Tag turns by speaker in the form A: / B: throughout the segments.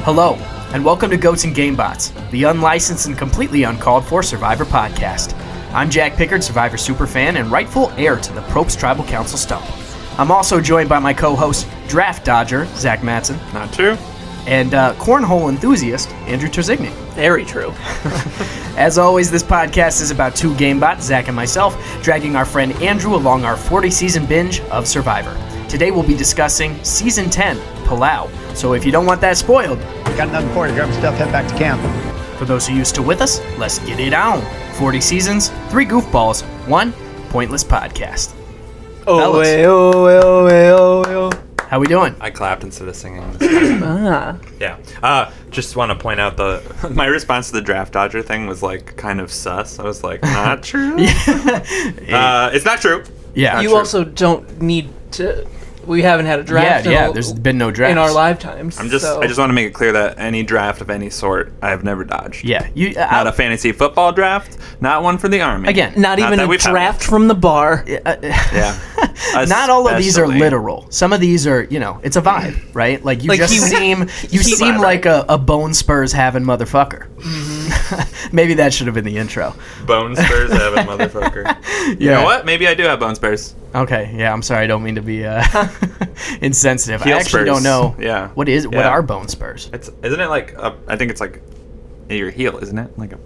A: Hello, and welcome to Goats and Gamebots, the unlicensed and completely uncalled for Survivor podcast. I'm Jack Pickard, Survivor superfan and rightful heir to the Propes Tribal Council stump. I'm also joined by my co-host, Draft Dodger, Zach Matson.
B: Not true.
A: And cornhole enthusiast, Andrew Terzigny.
C: Very true.
A: As always, this podcast is about two gamebots, Zach and myself, dragging our friend Andrew along our 40-season binge of Survivor. Today we'll be discussing Season 10, Palau. So if you don't want that spoiled...
D: Got nothing for you. Grab your stuff, head back to camp.
A: For those who used to with us, let's get it on. 40 seasons, 3 goofballs, 1 pointless podcast.
C: Oh.
A: How we doing?
B: I clapped instead of singing. Yeah. Just want to point out my response to the Draft Dodger thing was like kind of sus. I was like, not true. It's not true.
A: Yeah.
B: Not
C: You
B: true.
C: also don't need to. We haven't had a draft.
A: There's been no draft
C: in our lifetimes.
B: I just want to make it clear that any draft of any sort, I have never dodged.
A: Yeah.
B: Not a fantasy football draft, not one for the Army.
A: Again,
C: not even
B: that
C: a
B: we've had
C: draft from the bar.
B: Yeah.
A: Not all of these are
B: Especially-
A: literal. Some of these are, it's a vibe, right? Like you
C: Like
A: just
C: he-
A: seem like a Bone Spurs having motherfucker.
C: Mm-hmm.
A: Maybe that should have been the intro.
B: Bone spurs have a motherfucker. You know what? Maybe I do have bone spurs.
A: Okay, yeah, I'm sorry, I don't mean to be insensitive.
B: Heel
A: I actually
B: spurs.
A: don't know.
B: Yeah.
A: What
B: Yeah.
A: are bone spurs?
B: Isn't it like I think it's like your heel, isn't it? Like a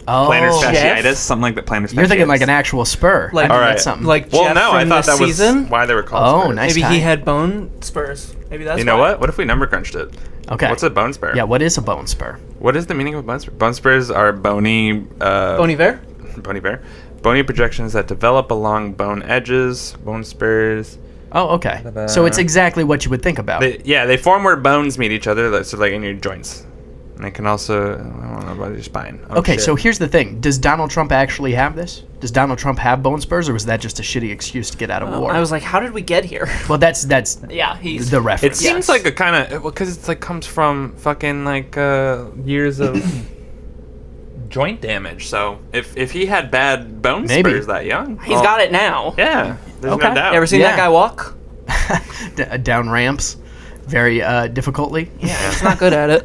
A: Oh,
B: plantar
C: Jeff?
B: fasciitis, something like that. Plantar fasciitis.
A: you're thinking like an actual spur.
C: Like-
A: I mean,
B: All right.
A: that's something.
C: Like
B: Well,
C: Jeff
B: no, I
C: from
B: thought
C: this
B: that was
C: season.
B: why they were called
A: Oh,
B: spurs.
A: nice.
C: Maybe he
A: tie.
C: had bone spurs. Maybe that's
B: You know
C: why.
B: what? What if we number crunched it?
A: Okay.
B: What's a bone spur?
A: Yeah, what is a bone spur?
B: What is the meaning of a bone spur? Bone spurs are bony.
C: Bony bear?
B: Bony bear. Bony projections that develop along bone edges. Bone spurs.
A: Oh, okay. So it's exactly what you would think about.
B: They form where bones meet each other, so like in your joints. And they can also, I don't know about your spine. Oh,
A: Okay,
B: shit.
A: so here's the thing. Does Donald Trump actually have this? Does Donald Trump have bone spurs, or was that just a shitty excuse to get out of war?
C: I was like, how did we get here?
A: Well, that's
C: Yeah, he's
A: the
B: It
A: reference.
B: seems like a kind of, because it's like comes from fucking like years of joint damage. So if he had bad bone
A: Maybe.
B: spurs that young,
C: He's got it now.
B: Yeah, there's
A: Okay.
B: no doubt.
C: You ever seen
A: Yeah.
C: that guy walk?
A: Down ramps, very difficultly.
C: Yeah, he's not good at it.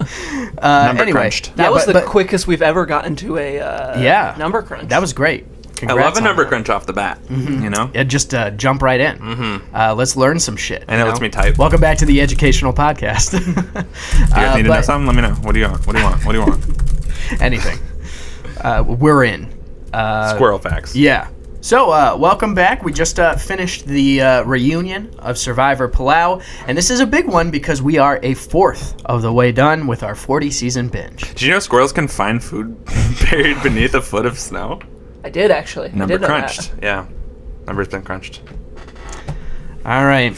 B: Number
A: Anyway,
B: crunched.
C: That
A: yeah,
C: was
A: but-
C: the
A: but-
C: quickest we've ever gotten to a number crunch.
A: That was great.
B: I
A: Congrats
B: love a
A: on
B: number
A: that.
B: crunch off the bat. You know,
A: Yeah, just jump right in. Mm-hmm. Let's learn some shit.
B: and it lets me type.
A: Welcome back to the educational podcast.
B: Do you guys need to know something? Let me know. What do you want? What do you want? What do you want?
A: Anything. We're in.
B: Squirrel facts.
A: Yeah. So, welcome back. We just finished the reunion of Survivor Palau, and this is a big one because we are a fourth of the way done with our 40-season binge.
B: Did you know squirrels can find food buried beneath a foot of snow?
C: I did actually.
B: Number
C: I did know
B: crunched. Yeah. Number's been crunched.
A: All right.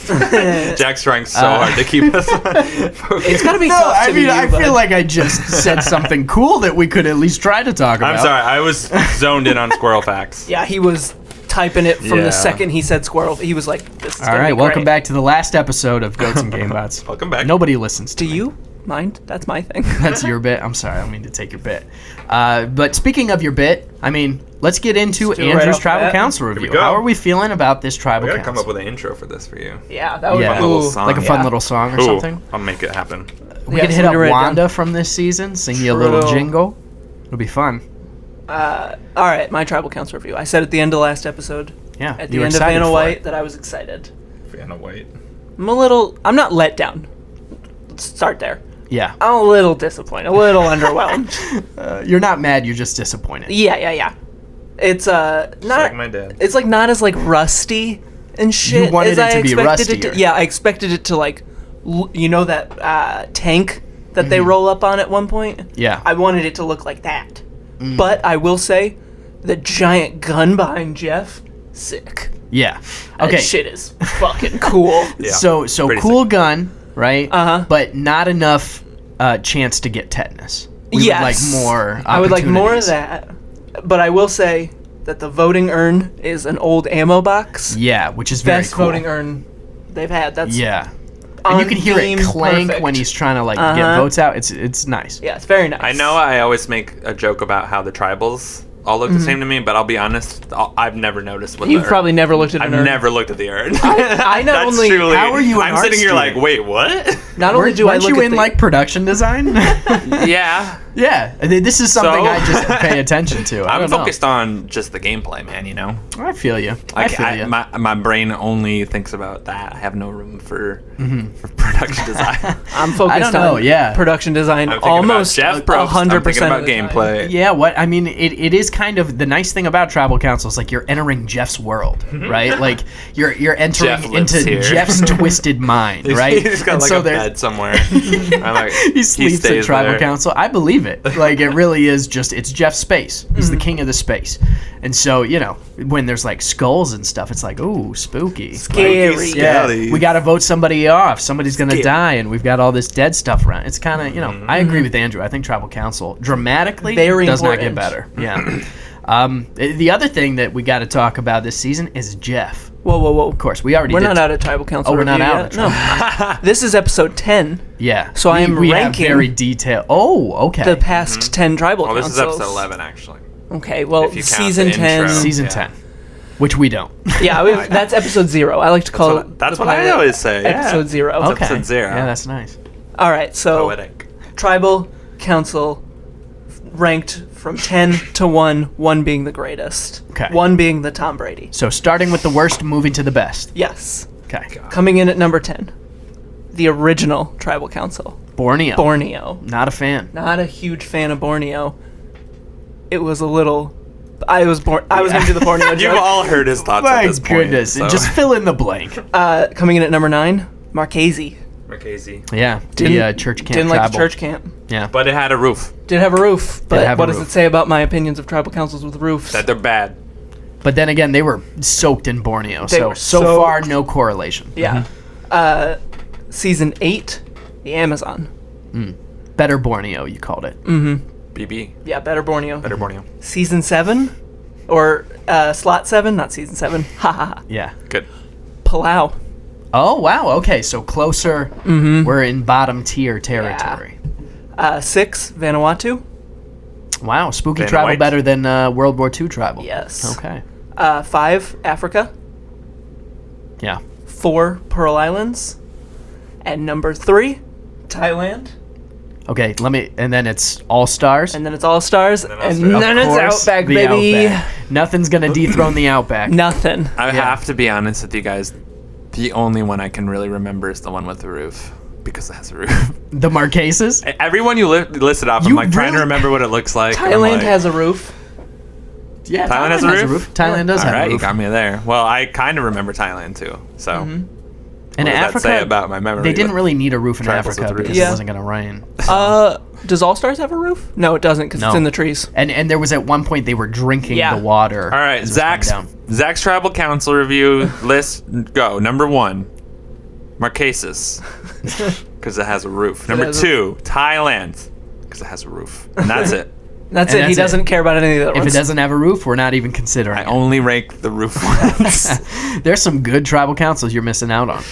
B: Jack's trying so hard to keep us focused.
C: It's gotta be
A: No,
C: tough to
A: I mean,
C: be you,
A: I
C: bud.
A: feel like I just said something cool that we could at least try to talk about.
B: I'm sorry, I was zoned in on squirrel facts.
C: Yeah, he was typing it from
B: Yeah.
C: the second he said squirrel. He was like, "This is
A: All
C: gonna
A: right,
C: be
A: welcome
C: great."
A: back to the last episode of Goats and Gamebots.
B: Welcome back.
A: Nobody listens to
C: Do
A: me.
C: you mind? That's my thing.
A: That's your bit. I'm sorry, I don't mean to take your bit. But speaking of your bit, I mean, let's get into
C: Let's do it right
A: Andrew's
C: off the
A: Tribal
C: bat.
A: Council
B: we
A: review.
B: go.
A: How are we feeling about this
B: We
A: Tribal
B: gotta
A: Council?
B: come up with an intro for this for you.
C: Yeah, that would
A: Yeah.
C: be
B: A little
C: cool.
B: song.
A: Like a fun
C: Yeah.
A: little song or
B: Ooh,
A: something?
B: I'll make it happen.
A: We
C: Yeah,
A: could hit
C: somebody
A: up
C: write it down.
A: Wanda from this season, sing you a little
C: True.
A: jingle. It'll be fun.
C: All right, my tribal council review. I said at the end of last episode,
A: Yeah,
C: at
A: you
C: the
A: were
C: end of
A: excited
C: Vanna
A: for
C: White,
A: it.
C: that I was excited.
B: Vanna White.
C: I'm not let down. Let's start there.
A: Yeah.
C: I'm a little disappointed, a little underwhelmed.
A: You're not mad, you're just disappointed.
C: Yeah. It's not
B: like my dad.
C: It's like not as like rusty and shit.
A: You wanted
C: as
A: it
C: I
A: to be
C: expected it
A: rustier.
C: Yeah, I expected it to like, that tank that they roll up on at one point.
A: Mm-hmm. Yeah.
C: I wanted it to look like that.
A: Mm.
C: But I will say, the giant gun behind Jeff, sick.
A: Yeah.
C: That
A: Okay.
C: shit is fucking cool.
B: Yeah,
A: So
B: pretty
A: cool
B: sick.
A: gun, right?
C: Uh-huh.
A: But not enough chance to get tetanus. We
C: Yes.
A: would like more
C: I would like more of
A: opportunities.
C: that. But I will say that the voting urn is an old ammo box.
A: Yeah, which is very
C: Best
A: cool.
C: voting urn they've had. That's
A: Yeah. And you can hear it
C: on-theme,
A: clank
C: perfect.
A: when he's trying to like get
C: Uh-huh.
A: votes out. It's nice.
C: Yeah, it's very nice.
B: I know I always make a joke about how the tribals all look the same to me, but I'll be honest, I've never noticed what
C: You've probably never looked at an
B: I've
C: urn.
B: never looked at the urn.
C: I not
B: That's
C: only-
B: truly,
A: How are you an
B: I'm
A: art
B: sitting here like,
A: student?
B: wait, what?
C: Not only do I
A: Weren't
C: look
A: you
C: at
A: in
C: the,
A: like production design?
B: Yeah.
A: Yeah, this is something
B: So?
A: I just pay attention to. I
B: I'm
A: don't
B: focused on just the gameplay, man, you know?
A: I feel you. I feel you.
B: My brain only thinks about that. I have no room for production design.
C: I'm focused
A: I don't know,
C: on
A: yeah.
C: production design
B: I'm thinking
C: almost
B: about Jeff Probst. I'm
C: 100%
B: thinking about
C: of the time.
B: gameplay.
A: Yeah, what I mean, it is kind of the nice thing about Tribal Council is like you're entering Jeff's world, right? Like you're entering
B: Jeff lives
A: into
B: here.
A: Jeff's twisted mind, right?
B: He's got
A: And
B: like
A: so
B: a
A: there's-
B: bed somewhere. I'm like,
A: He sleeps at
B: stays
A: Tribal
B: there.
A: Council. I believe it. Like it really is just it's Jeff's space. He's the king of the space, and so when there's like skulls and stuff, it's like ooh spooky.
C: Scary.
A: Yeah,
B: Scary.
A: we got to vote somebody off. Somebody's gonna
B: Scary.
A: die, and we've got all this dead stuff around. It's kind of I agree with Andrew. I think Tribal Council dramatically
C: Very
A: does not get
C: important.
A: better. Yeah. The other thing that we got to talk about this season is Jeff.
C: Whoa.
A: Of course, we already.
C: We're
A: did
C: not out of Tribal Council.
A: Oh, we're not
C: review
A: out
C: yet. No. This is episode 10.
A: Yeah.
C: So I am
A: we
C: ranking
A: have very detailed. Oh, okay.
C: The past 10 Tribal
B: Well, this
C: Councils.
B: is episode 11, actually.
C: Okay, well,
B: If you count
C: season
B: the
C: 10.
B: intro.
A: Season
B: Yeah.
A: 10, which we don't.
C: Yeah, that's episode 0. I like to call it.
B: That's
C: the
B: what I
C: pilot
B: always say. Yeah.
C: Episode 0.
A: Okay.
B: episode 0.
A: Yeah, that's nice.
C: All right, so
B: Poetic.
C: Tribal Council ranked from 10 to 1, 1 being the greatest.
A: Okay.
C: 1 being the Tom Brady.
A: So starting with the worst, moving to the best.
C: Yes.
A: Okay.
C: Coming in at number 10, the original Tribal Council,
A: Borneo.
C: Borneo.
A: Not a fan.
C: Not a huge fan of Borneo. It was a little. I was going to do the Borneo
B: You've
C: joke.
B: all heard his thoughts
A: My
B: at this point.
A: goodness.
B: so.
A: Just fill in the blank.
C: Coming in at number 9, Marchese.
B: Marchese.
A: Yeah.
C: Didn't-
A: The church camp
C: Didn't like
A: tribal.
C: the church camp.
A: Yeah.
B: But it had a roof.
C: Did have a roof, but
A: have a
C: what does
A: roof.
C: it say about my opinions of tribal councils with roofs?
B: That they're bad.
A: But then again, they were soaked in Borneo.
C: They
A: So
C: were
A: so
C: soaked.
A: far, no correlation.
C: Yeah. Season 8, the Amazon.
A: Better Borneo, you called it.
B: BB.
C: Yeah, better Borneo.
B: Better Borneo.
C: Season 7, or slot 7, not season 7. Ha ha ha.
A: Yeah.
B: Good.
C: Palau.
A: Oh, wow. Okay. So closer. We're in bottom tier territory.
C: 6, Vanuatu.
A: Wow. Spooky
B: Vanna
A: tribal
B: White.
A: better than World War II tribal.
C: Yes.
A: Okay.
C: 5, Africa.
A: Yeah.
C: 4, Pearl Islands. And number 3, Thailand.
A: Okay. And then it's All Stars.
C: And then it's All Stars.
B: then
C: And
B: All-Stars.
C: then it's Outback,
A: the
C: baby.
A: Outback. Nothing's going to dethrone the Outback.
C: Nothing.
B: I have to be honest with you guys. The only one I can really remember is the one with the roof. Because it has a roof.
A: The Marquesas?
B: Everyone you listed off, I'm
A: You
B: like trying to
A: really-
B: remember what it looks like. and I'm
C: Thailand
B: like,
C: has a roof.
A: Yeah.
B: Thailand has a roof?
A: Thailand does
B: All
A: have
B: right,
A: a
B: you
A: roof.
B: got me there. Well, I kind of remember Thailand too. So,
A: And
B: what does
A: Africa,
B: that say about my memory?
A: they didn't
B: with
A: really need a roof in
B: tribals
A: Africa
B: with roofs?
A: because
C: Yeah.
A: it wasn't going to rain.
C: Does All Stars have a roof? No, it doesn't because
A: No.
C: it's in the trees.
A: And there was at one point they were drinking
C: Yeah.
A: the water.
B: All right,
A: as it was coming down.
B: Zach's tribal council review list. Go number 1, Marquesas, because it has a roof. Number
C: has a-
B: 2, Thailand, because it has a roof, and that's it.
C: That's
A: And
C: it. He
A: that's it.
C: doesn't care about any of the other
A: If it
C: ones.
A: doesn't have a roof, we're not even considering
B: I
A: it.
B: only rank the roof ones.
A: There's some good tribal councils you're missing out on.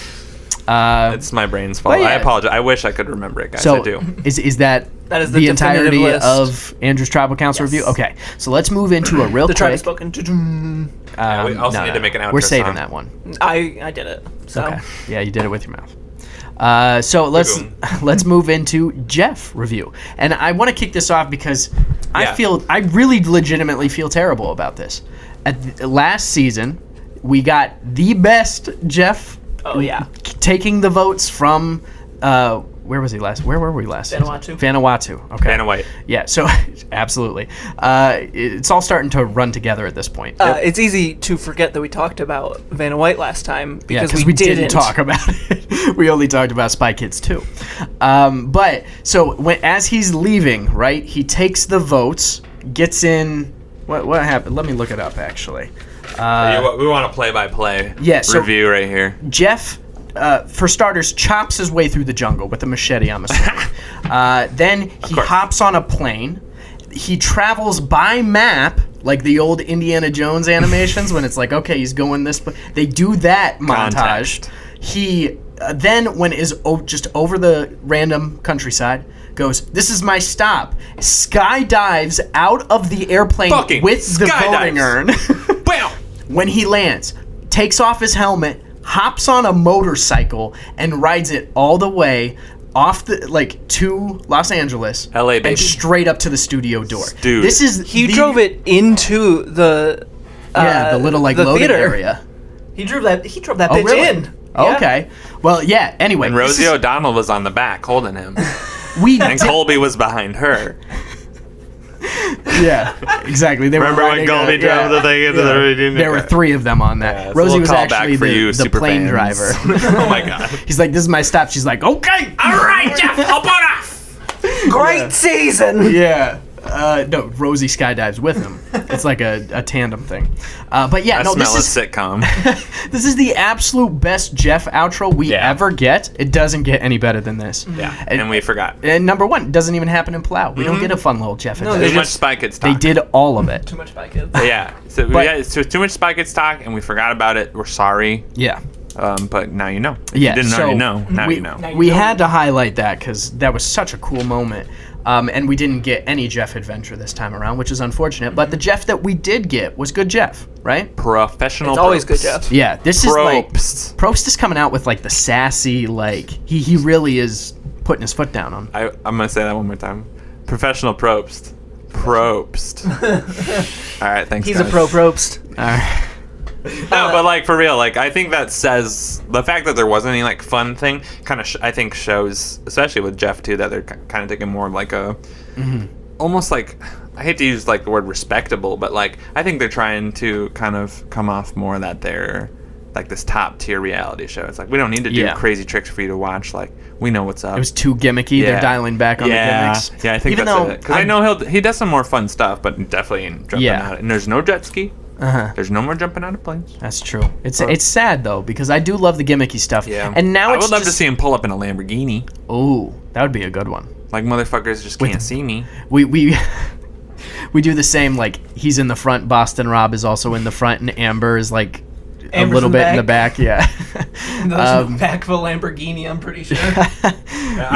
B: It's my brain's fault.
A: But yeah.
B: I apologize. I wish I could remember it, guys.
A: So
B: I do.
A: is that
C: That is
A: the
C: the definitive
A: entirety
C: list.
A: of Andrew's tribal council
C: Yes.
A: review? Okay, so let's move into a real
C: the tribe
A: quick.
C: is spoken.
B: We also need to make an outro
A: We're saving
B: song.
A: that one.
C: I did it. So
A: Okay. Yeah, you did it with your mouth. So let's move into Jeff review, and I want to kick this off because
B: Yeah.
A: I really legitimately feel terrible about this. Last season, we got the best Jeff.
C: Oh, yeah.
A: Taking the votes from where was he last? Where were we last?
C: Vanuatu.
A: Season? Vanuatu. Okay.
B: Vanna White.
A: Yeah. So absolutely, it's all starting to run together at this point.
C: it's easy to forget that we talked about Vanna White last time
A: Yeah,
C: because
A: we didn't talk about it. We only talked about Spy Kids 2. But so as he's leaving, right, he takes the votes, gets in. What happened? Let me look it up actually.
B: we want a play-by-play
A: yeah, so-
B: review right here.
A: Jeff, for starters, chops his way through the jungle with a machete, I'm assuming. Then he
B: course.
A: hops on a plane. He travels by map, like the old Indiana Jones animations when it's like, okay, he's going this. They do that montage.
B: Context.
A: He then, when is just over the random countryside, goes, "This is my stop." Skydives out of the airplane
B: Fucking
A: with the voting
B: skydives.
A: urn.
B: Bam!
A: When he lands, takes off his helmet, hops on a motorcycle, and rides it all the way off to Los Angeles,
B: LA, baby.
A: and straight up to the studio door.
B: Dude.
A: This is
C: He drove it into the
A: the little
C: the
A: loading
C: theater.
A: area.
C: He drove that
A: Oh,
C: bitch
A: really?
C: in.
A: Oh,
C: Yeah.
A: okay. Well, yeah. Anyway,
B: And Rosie O'Donnell was on the back holding him.
A: we
B: And Colby was behind her.
A: yeah, exactly. They
B: Remember
A: were
B: when
A: riding
B: Colby drove the thing into the reading?
A: There were 3 of them on that.
B: Yeah, it's a
A: Rosie
B: little
A: was
B: callback
A: actually
B: for you,
A: the
B: super
A: plane
B: fans.
A: driver.
B: Oh my god.
A: He's like, "This is my stop." She's like, "Okay,
B: All right, Jeff, hop on off.
C: Great season.
A: yeah." No, Rosie skydives with him. It's like a tandem thing. But yeah,
B: I
A: no,
B: smell a
A: this is
B: sitcom.
A: this is the absolute best Jeff outro we
B: Yeah.
A: ever get. It doesn't get any better than this.
B: Yeah, and we forgot.
A: And number 1, it doesn't even happen in Palau. We don't get a fun little Jeff
C: No,
A: adventure.
B: Too much Spy Kids
A: They
B: talk.
A: did all of it.
C: Too much Spy Kids.
B: Yeah, so too much Spy Kids talk, and we forgot about it. We're sorry.
A: Yeah.
B: But now you know.
A: Yeah,
B: If you didn't
A: so
B: already know. Now
A: we,
B: you know.
C: Now you
A: we
C: know.
A: had to highlight that because that was such a cool moment. And we didn't get any Jeff adventure this time around, which is unfortunate. But the Jeff that we did get was good Jeff, right?
B: Professional.
C: It's always good,
B: Probst.
C: Jeff.
A: Yeah, this is like
B: Probst.
A: Probst is coming out with like the sassy, like he really is putting his foot down on.
B: I'm gonna say that one more time. Professional Probst. Probst. All right, thanks.
C: He's
B: guys.
C: a pro Probst.
A: All right.
B: No, but like for real, like I think that says the fact that there wasn't any like fun thing kind of I think shows, especially with Jeff too, that they're kind of taking more of like a almost like, I hate to use like the word respectable, but like I think they're trying to kind of come off more that they're like this top tier reality show. It's like we don't need to do
A: Yeah.
B: crazy tricks for you to watch. Like we know what's up.
A: It was too gimmicky. They're dialing back on the gimmicks.
B: Yeah, I think
A: Even
B: that's
A: though
B: it. Because I know he does some more fun stuff, but definitely ain't jumping
A: Yeah.
B: out. And there's no jet ski.
A: Uh-huh.
B: There's no more jumping out of planes.
A: That's true. It's sad though because I do love the gimmicky stuff.
B: Yeah.
A: And now
B: I
A: it's
B: would love to
A: just-
B: see him pull up in a Lamborghini.
A: Ooh, that would be a good one.
B: Like motherfuckers just can't see me.
A: We we do the same. Like he's in the front. Boston Rob is also in the front, and Amber is like
C: Amber's
A: a little
C: in
A: bit in the
C: back.
A: back. Yeah.
C: There's no back of a Lamborghini, I'm pretty sure.
B: I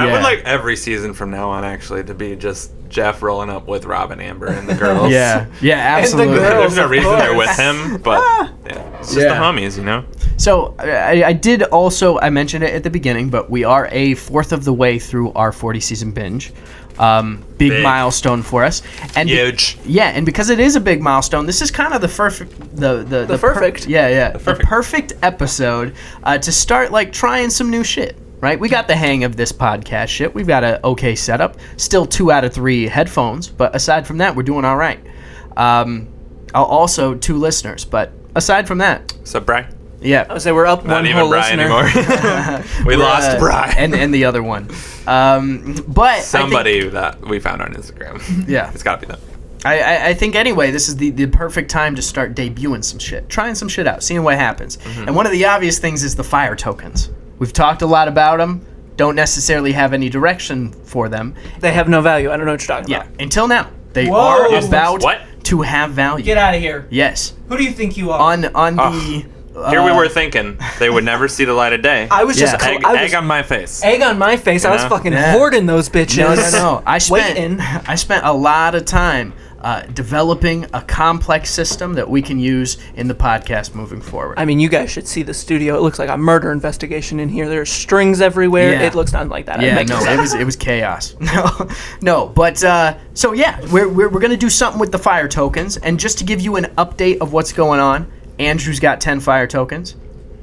A: Yeah.
B: would like every season from now on actually to be just Jeff rolling up with Rob and Amber and the girls.
A: Yeah. Yeah.
C: And the
A: Absolutely.
C: girls.
B: There's no
C: Of
B: reason they're
C: course.
B: with him, but yeah, it's just
A: Yeah.
B: the homies, you know?
A: So I did also, I mentioned it at the beginning, but we are a fourth of the way through our 40 season binge. Big milestone for us. And
B: Huge.
A: and because it is a big milestone, this is kind of the perfect the
C: perfect.
A: the perfect episode to start like trying some new shit. Right, we got the hang of this podcast shit. We've got a okay setup. Still 2 out of 3 headphones, but aside from that, we're doing all right. Also 2 listeners, but aside from that,
B: What's up, Bri?
A: yeah.
C: I would say we're up
B: Not
C: one
B: even
C: whole
B: Bri
C: listener.
B: anymore. We lost Bri.
A: and the other one. But
B: Somebody that we found on Instagram.
A: Yeah.
B: It's gotta be them.
A: I think anyway, this is the perfect time to start debuting some shit, trying some shit out, seeing what happens. And one of the obvious things is the fire tokens. We've talked a lot about them. Don't necessarily have any direction for them.
C: They have no value. I don't know what you're talking about.
A: Until now, they
C: Whoa.
A: are about
B: What?
A: to have value.
C: Get out of here.
A: Yes.
C: Who do you think you are?
A: On the.
B: Here we were thinking they would never see the light of day.
C: I was just
A: Yeah.
B: egg on my face.
C: egg on my face. I was
B: know?
C: fucking
A: Yeah.
C: hoarding those bitches.
A: No. I
C: Waiting.
A: spent a lot of time developing a complex system that we can use in the podcast moving forward.
C: I mean, you guys should see the studio. It looks like a murder investigation in here. There's strings everywhere.
A: Yeah.
C: It looks not like that.
A: Yeah,
C: Make
A: no,
C: sense.
A: it was chaos. No, but so yeah, we're gonna do something with the fire tokens, and just to give you an update of what's going on, Andrew's got 10 fire tokens.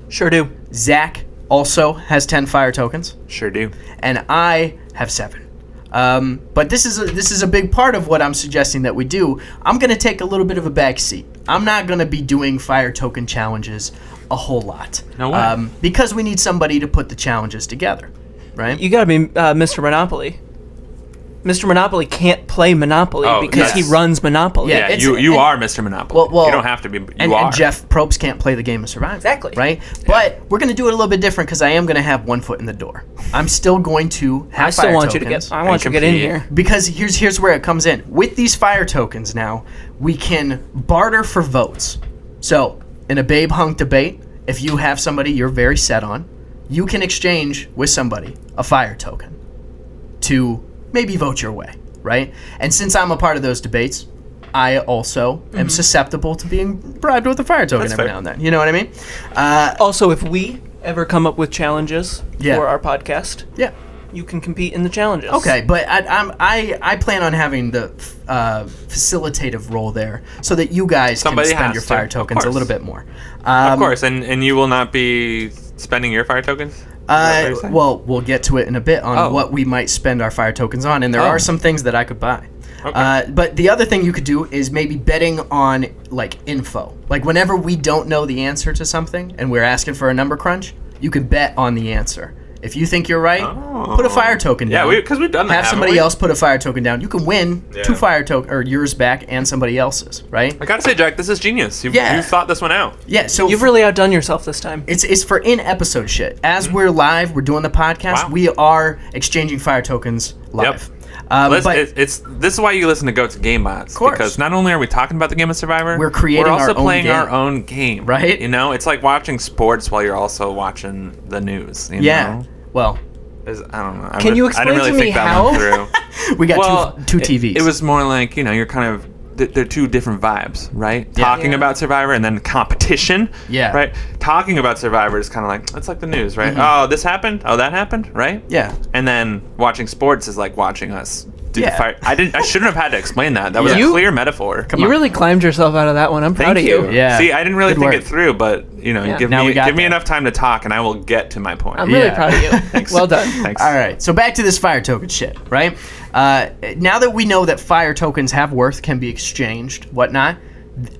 C: Sure do.
A: Zach also has 10 fire tokens,
B: Sure do.
A: and I have 7. But this is a big part of what I'm suggesting that we do. I'm gonna take a little bit of a back seat. I'm not gonna be doing fire token challenges a whole lot.
B: No way.
A: Because we need somebody to put the challenges together, right?
C: You gotta be Mr. Monopoly. Mr. Monopoly can't play Monopoly
B: Oh,
C: because he
B: yes.
C: runs Monopoly.
A: Yeah,
B: Yeah,
A: it's-
B: you
A: and-
B: are Mr. Monopoly.
A: Well,
B: you don't have to be. You
A: and
B: are.
A: Jeff Probst can't play the game of survival.
C: Exactly.
A: Right? But we're going to do it a little bit different because I am going to have one foot in the door. I'm still going to have
C: I still
A: fire
C: want you to
A: tokens.
C: get. I want you to get in
B: compete.
C: here.
A: Because here's where it comes in. With these fire tokens now, we can barter for votes. So, in a babe hunk debate, if you have somebody you're very set on, you can exchange with somebody a fire token to maybe vote your way, right? And since I'm a part of those debates, I also am susceptible to being bribed with a fire token
B: That's
A: every
B: fair.
A: now and then. You know what I mean?
C: Also, if we ever come up with challenges
A: Yeah.
C: for our podcast,
A: Yeah.
C: you can compete in the challenges.
A: Okay, but I plan on having the facilitative role there so that you guys
B: Somebody
A: can spend
B: has
A: your
B: to,
A: fire
B: of
A: tokens a
B: course.
A: little bit more.
B: Of course, and you will not be spending your fire tokens? Is that what you're saying?
A: Well, we'll get to it in a bit on
B: Oh.
A: what we might spend our fire tokens on, and there
B: Oh.
A: are some things that I could buy.
B: Okay.
A: But the other thing you could do is maybe betting on like info. Like whenever we don't know the answer to something and we're asking for a number crunch, you could bet on the answer. If you think you're right, put a fire token down.
B: Yeah, because we've done that.
A: Have
B: haven't
A: somebody
B: we?
A: else put a fire token down. You can win
B: Yeah.
A: 2 fire token or yours back and somebody else's, right?
B: I gotta say, Jack, this is genius. You've thought this one out.
A: Yeah. So
C: You've really outdone yourself this time.
A: it's for in episode shit. As we're live, we're doing the podcast.
B: Wow.
A: We are exchanging fire tokens live.
B: This is why you listen to Goats Game Bots.
A: course.
B: Because not only are we talking about the game of Survivor,
A: We're creating
B: we're also
A: our own
B: playing
A: game.
B: our own game.
A: Right?
B: You know, it's like watching sports while you're also watching the news. You
A: Yeah.
B: know?
A: Well,
B: I don't know.
C: Can you
B: I
C: explain
B: didn't really
C: to me
B: think that
C: how?
B: one through.
A: we got
B: Well,
A: two TVs.
B: It was more like, you know, you're kind of they're two different vibes, right?
A: Yeah.
B: Talking
C: Yeah.
B: about Survivor and then competition.
A: Yeah.
B: Right? Talking about Survivor is kind of like, it's like the news, right? Oh, this happened? Oh, that happened? Right?
A: Yeah.
B: And then watching sports is like watching us do
A: Yeah.
B: the fire. I shouldn't have had to explain that. That was
C: You-
B: a clear metaphor.
C: You really climbed yourself out of that one. I'm proud
B: Thank
C: of
B: you.
C: you.
A: Yeah.
B: See, I didn't really
A: Good
B: think
A: work.
B: it through, but you know,
C: Yeah.
B: give
A: Now we
B: me
A: got that.
B: enough time to talk, and I will get to my point.
C: I'm really
A: Yeah.
C: proud of you. Well done.
B: Thanks.
A: All right, so back to this fire token shit, right? Now that we know that fire tokens have worth, can be exchanged, whatnot,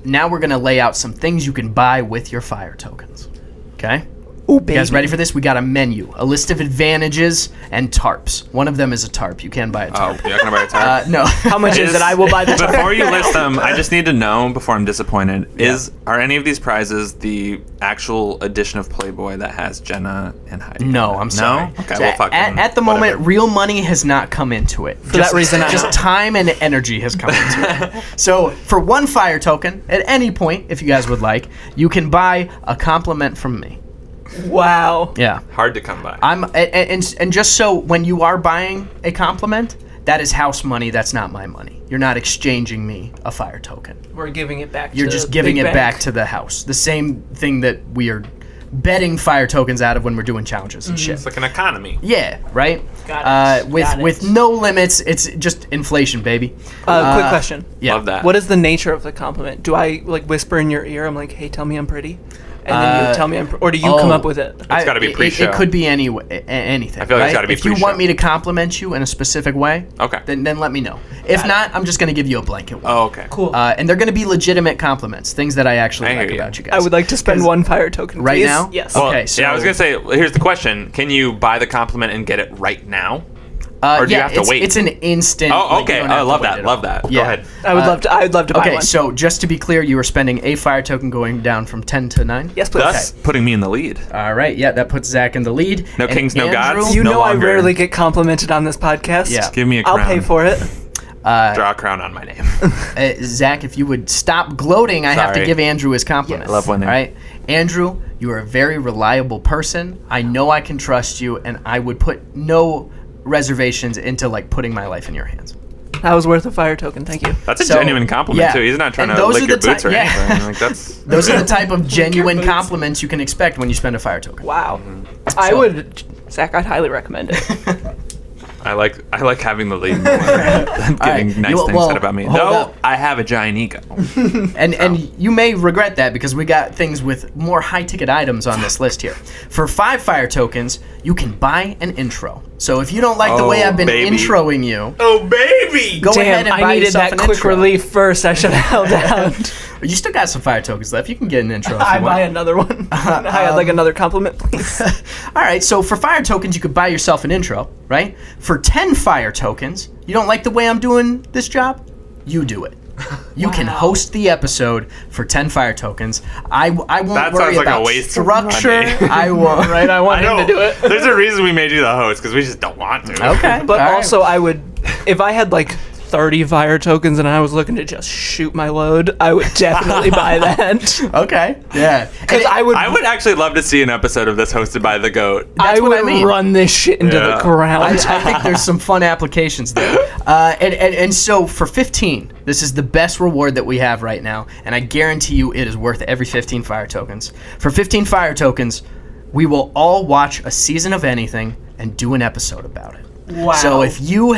A: now we're gonna lay out some things you can buy with your fire tokens. Okay?
C: Ooh,
A: You
C: baby.
A: guys ready for this? We got a menu, a list of advantages, and tarps. One of them is a tarp. You can buy a
B: Oh,
A: tarp.
B: you're not gonna buy a tarp?
A: No.
C: How much is it? I will buy the tarp.
B: Before you list them, I just need to know before I'm disappointed. Are any of these prizes the actual edition of Playboy that has Jenna and Heidi?
A: No, I'm sorry.
B: No? Okay,
A: So
B: well, fuck them.
A: at the moment,
B: Whatever.
A: real money has not come into it. For
C: that reason,
A: just time and energy has come into it. So for 1 fire token, at any point, if you guys would like, you can buy a compliment from me.
C: Wow.
A: Yeah.
B: Hard to come by.
A: And just so when you are buying a compliment, that is house money. That's not my money. You're not exchanging me a fire token.
C: We're giving it back
A: You're
C: to
A: just giving
C: Big
A: it
C: Bank.
A: back to the house. The same thing that we are betting fire tokens out of when we're doing challenges and shit.
B: It's like an economy.
A: Yeah, right.
C: Got it.
A: With
C: Got it.
A: with no limits, it's just inflation, baby.
C: Quick question.
A: Yeah.
B: Love that.
C: What is the nature of the compliment? Do I like whisper in your ear? I'm like, hey, tell me I'm pretty, and then you tell me or do you come up with it?
B: It's gotta be pre-show.
A: It could be anything.
B: I feel like it's
A: right?
B: gotta be
A: If you
B: pre-show.
A: want me to compliment you in a specific way,
B: Okay.
A: then let me know. If not, I'm just gonna give you a blanket one.
B: Oh, okay.
C: Cool.
A: And they're gonna be legitimate compliments, things that I actually
B: I
A: like
B: hear you.
A: about you guys.
C: I would like to spend 1 fire token
A: right
C: please.
A: now?
C: Yes.
A: Well,
B: Well,
A: Okay, so-
B: yeah, I was gonna say. Here's the question: can you buy the compliment and get it right now? Or do you have to wait?
A: It's an instant.
B: Oh,
A: like, you
B: okay.
A: don't
B: I
A: have to
B: love
A: wait
B: that.
A: at
B: Love
A: all.
B: that. Go
A: Yeah.
B: ahead.
C: I would love to. I'd love to buy
A: Okay,
C: one.
A: so just to be clear, you are spending a fire token going down from 10 to 9?
C: Yes, please.
B: Thus, putting me in the lead.
A: All right, yeah, that puts Zach in the lead.
B: No
A: And
B: kings, no
A: Andrew,
B: gods.
C: You
B: no
C: know
B: longer.
C: I rarely get complimented on this podcast.
A: Yeah.
B: Give me a
C: I'll
B: crown.
C: pay for it.
B: Draw a crown on my name.
A: Zach, if you would stop gloating, I have to
B: Sorry.
A: give Andrew his compliments.
B: I love winning.
A: All right, Andrew, you are a very reliable person. I know I can trust you, and I would put no reservations into like putting my life in your hands.
C: That was worth a fire token. Thank you.
B: That's a
A: So,
B: genuine compliment
A: yeah.
B: too. He's not trying
A: And
B: to
A: those
B: lick
A: are
B: your
A: the
B: boots or
A: yeah.
B: anything. Like that's
A: Those are the type of genuine
C: boots.
A: compliments you can expect when you spend a fire token.
C: Wow. I would, Zach. I'd highly recommend it.
B: I like having the lead more than getting
A: right.
B: nice
A: You-
B: things
A: well,
B: said about me.
A: hold
B: Though
A: up.
B: I have a giant ego.
A: And you may regret that because we got things with more high ticket items on this list here. For 5 fire tokens, you can buy an intro. So if you don't like the way
B: Oh,
A: I've been
B: baby.
A: introing you,
B: Oh baby!
A: go ahead
C: Damn,
A: and buy
C: I needed
A: yourself
C: that
A: an
C: quick
A: intro.
C: relief first. I should have held down.
A: You still got some fire tokens left. You can get an intro if
C: I
A: you
C: buy
A: want.
C: another one. I'd like another compliment, please.
A: All right, so for fire tokens, you could buy yourself an intro, right? For 10 fire tokens, you don't like the way I'm doing this job? You do it. You can host the episode for 10 fire tokens. I won't
B: That
A: worry
B: sounds like a
A: about
B: waste of
A: structure.
B: money.
A: I won't.
C: Right? I want
B: I
C: him
B: know.
C: to do it.
B: There's a reason we made you the host because we just don't want to.
A: Okay.
C: But
A: all right.
C: also, I would, if I had like 30 fire tokens and I was looking to just shoot my load, I would definitely buy that.
A: Okay. Yeah.
C: Because I would
B: actually love to see an episode of this hosted by the GOAT.
A: That's what I
C: would
A: mean.
C: run this shit into the ground.
A: I think there's some fun applications there. And so for 15, this is the best reward that we have right now, and I guarantee you it is worth every 15 fire tokens. For 15 fire tokens, we will all watch a season of anything and do an episode about it.
C: Wow.
A: So if you've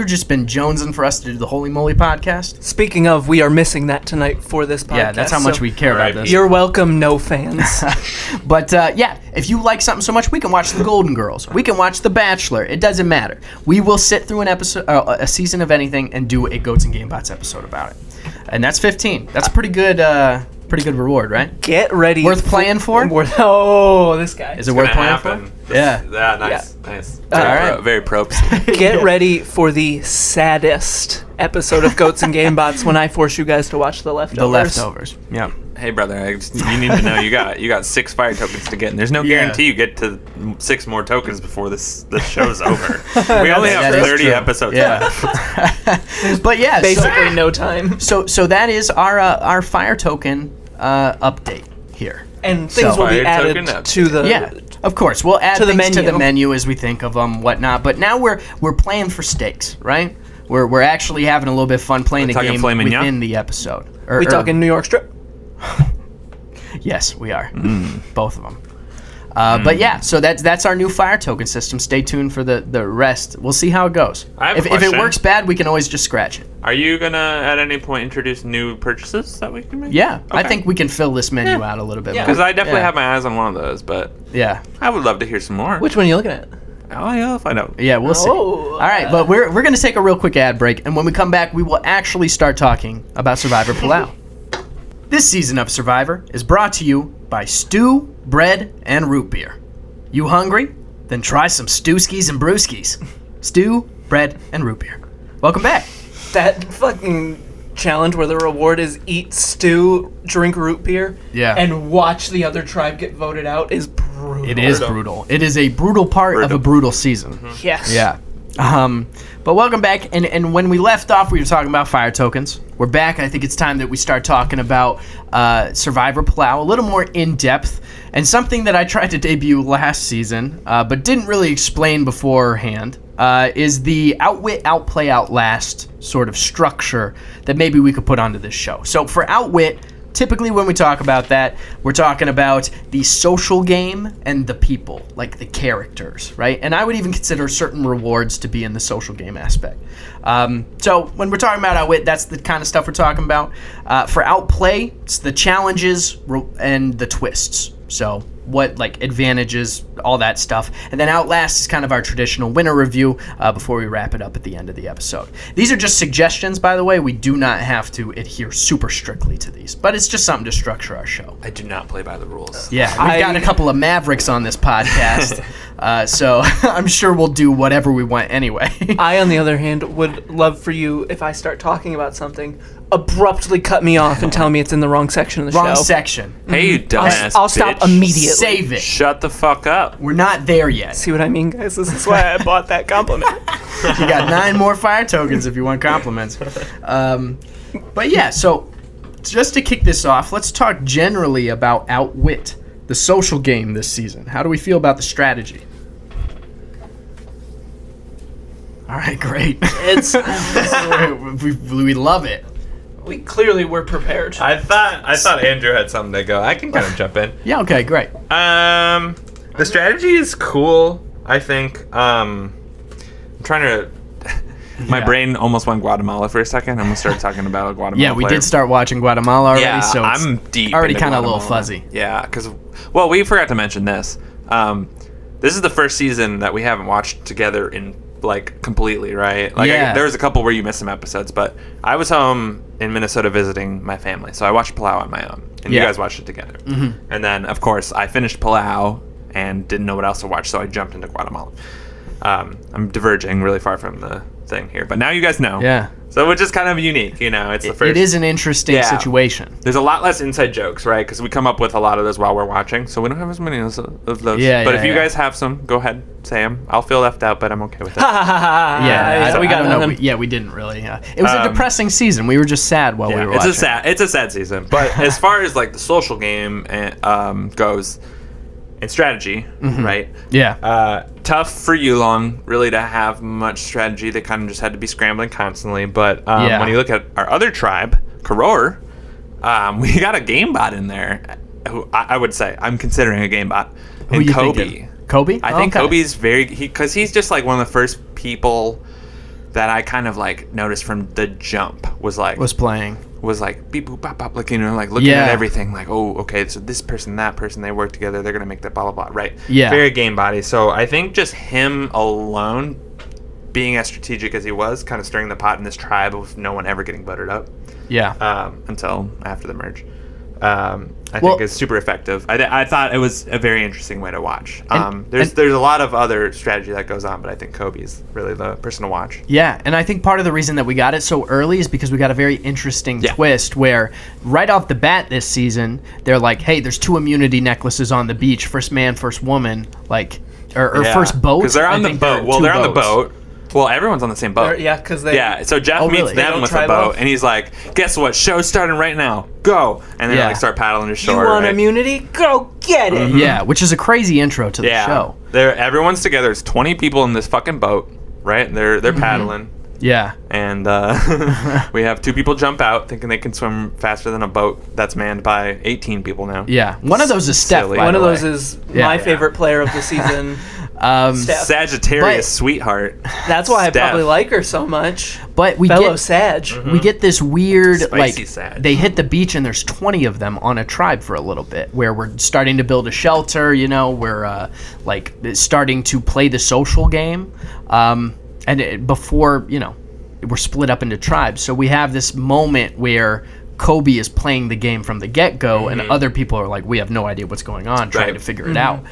A: just been jonesing for us to do the Holy Moly podcast,
C: Speaking of, we are missing that tonight for this podcast.
A: yeah, that's how much
C: so
A: we care about this.
C: You're welcome, no fans.
A: But yeah, if you like something so much, we can watch The Golden Girls. We can watch The Bachelor. It doesn't matter. We will sit through an episode, a season of anything, and do a Goats and Gamebots episode about it. And that's 15. That's a pretty good reward, right?
C: Get ready.
A: Worth playing for?
C: Oh, this guy.
A: Is it worth playing for? Yeah.
B: Yeah, nice.
A: All right.
B: Very props.
C: Get ready for the saddest episode of Goats and Gamebots when I force you guys to watch The Leftovers.
A: The Leftovers. Yeah.
B: Hey, brother, you need to know you got 6 fire tokens to get, and there's no guarantee you get to 6 more tokens before this show's over. We only have
A: That is
B: 30
A: true.
B: episodes
A: Yeah.
B: left.
A: But yeah,
C: Basically no time.
A: so that is our fire token update here.
C: And things
A: So-
C: will be
B: Fire
C: added
B: token up.
C: to the...
A: Yeah, of course. We'll add
C: To the
A: things to the
C: menu.
A: menu as we think of them, whatnot. But now we're playing for stakes, right? We're actually having a little bit of fun playing
B: We're
A: a
B: talking
A: game
B: filet mignon?
A: within the episode.
C: We talking New York Strip?
A: Yes, we are. Both of them. But yeah, so that's our new fire token system. Stay tuned for the rest. We'll see how it goes.
B: I have a
A: If it
B: question.
A: works bad, we can always just scratch it.
B: Are you gonna at any point introduce new purchases that we can make?
A: Yeah, I
B: Okay.
A: think we can fill this menu out a little bit more.
B: Because I definitely
A: Yeah.
B: have my eyes on one of those, but
A: Yeah.
B: I would love to hear some more.
C: Which one are you looking at?
B: Oh, yeah, I'll find out.
A: Yeah, we'll see.
C: Oh,
A: All right, but we're going to take a real quick ad break, and when we come back, we will actually start talking about Survivor Palau. This season of Survivor is brought to you by stew, bread, and root beer. You hungry? Then try some stewskis and brewskis. Stew, bread, and root beer. Welcome back.
C: That fucking challenge where the reward is eat stew, drink root beer,
A: Yeah.
C: and watch the other tribe get voted out is brutal.
A: It is brutal. It is a brutal part of a brutal season.
C: Yes.
A: Yeah. But welcome back. And when we left off, we were talking about fire tokens. We're back. I think it's time that we start talking about Survivor Palau a little more in depth. And something that I tried to debut last season, but didn't really explain beforehand, is the outwit, outplay, outlast sort of structure that maybe we could put onto this show. So for outwit, typically when we talk about that, we're talking about the social game and the people, like the characters, right? And I would even consider certain rewards to be in the social game aspect. So when we're talking about outwit, that's the kind of stuff we're talking about. For outplay, it's the challenges and the twists. So what, like, advantages, all that stuff. And then Outlast is kind of our traditional winner review before we wrap it up at the end of the episode. These are just suggestions, by the way. We do not have to adhere super strictly to these, but it's just something to structure our show.
B: I do not play by the rules.
A: Yeah, we've got a couple of mavericks on this podcast, so I'm sure we'll do whatever we want anyway.
C: I, on the other hand, would love for you, if I start talking about something, abruptly cut me off and tell me it's in the wrong section of the
A: Wrong
C: show.
A: section.
B: Hey, you dumbass
C: I'll stop
B: bitch.
C: immediately.
A: Save it.
B: Shut the fuck up.
A: We're not there yet.
C: See what I mean, guys? This is why I bought that compliment.
A: You got 9 more fire tokens if you want compliments. But yeah, so just to kick this off, let's talk generally about Outwit, the social game this season. How do we feel about the strategy? All right, great.
C: It's
A: we love it.
C: we clearly were prepared.
B: I thought Andrew had something to go. I can kind of jump in.
A: Yeah, okay, great.
B: The strategy is cool, I think. I'm trying to... My
A: Yeah.
B: brain almost went Guatemala for a second. I'm going to start talking about a Guatemala
A: Yeah, we
B: player.
A: did start watching Guatemala already,
B: Yeah,
A: so it's
B: I'm deep
A: already
B: into
A: kind of a little
B: Guatemala.
A: fuzzy.
B: Yeah, because... Well, we forgot to mention this. This is the first season that we haven't watched together in, like, completely, right? Like,
A: Yeah.
B: there was a couple where you missed some episodes, but I was home in Minnesota visiting my family, so I watched Palau on my own, and you
A: Yeah.
B: guys watched it together. Mm-hmm. And then, of course, I finished Palau and didn't know what else to watch, so I jumped into Guatemala. I'm diverging really far from the thing here. But now you guys know.
A: Yeah.
B: So which is kind of unique, it's the first.
A: It is an interesting situation.
B: There's a lot less inside jokes, right? Because we come up with a lot of those while we're watching, so we don't have as many of those.
A: Yeah,
B: but if you guys have some, go ahead, say them. I'll feel left out, but I'm okay with it.
A: Yeah,
C: we got
A: nothing.
C: nothing.
A: We didn't really. It was a depressing season. We were just sad while we were watching.
B: It's a sad season. But as far as like the social game goes, in strategy, right?
A: Yeah.
B: Tough for Yulong really to have much strategy. They kind of just had to be scrambling constantly. But when you look at our other tribe, Karor, we got a game bot in there. Who I would say I'm considering a game bot. And Kobe.
A: Kobe?
B: I think Kobe's because he's just like one of the first people that I kind of like noticed from the jump was like beep boop bop bop, like like looking at everything like, oh, okay, so this person, that person, they work together, they're gonna make that blah blah blah, right?
A: Yeah,
B: very game body. So I think just him alone being as strategic as he was, kind of stirring the pot in this tribe with no one ever getting buttered up, until after the merge, I think is super effective. I thought it was a very interesting way to watch. There's a lot of other strategy that goes on, but I think Kobe's really the person to watch.
A: Yeah, and I think part of the reason that we got it so early is because we got a very interesting twist where right off the bat this season, they're like, hey, there's 2 immunity necklaces on the beach, first man, first woman, like, or first boat.
B: Because they're on the boat. Well, they're on the boat. Well, everyone's on the same boat.
C: Because they...
B: Yeah, so Jeff meets them with a boat, and he's like, guess what? Show's starting right now. Go! And then like start paddling to shore.
C: You want immunity? Go get it!
A: Yeah, which is a crazy intro to the show.
B: Everyone's together. It's 20 people in this fucking boat, right? They're paddling.
A: Yeah.
B: And we have 2 people jump out thinking they can swim faster than a boat that's manned by 18 people now.
A: Yeah. One of those is Steph, by
C: One
A: the
C: of
A: way.
C: those is my favorite player of the season. Steph.
B: Sagittarius sweetheart.
C: That's why I probably like her so much.
A: But we
C: we
A: get this weird
B: spicy Sag.
A: They hit the beach and there's 20 of them on a tribe for a little bit where we're starting to build a shelter, we're starting to play the social game. Before, we're split up into tribes. So we have this moment where Kobe is playing the game from the get-go, and other people are like, we have no idea what's going on, trying to figure it out.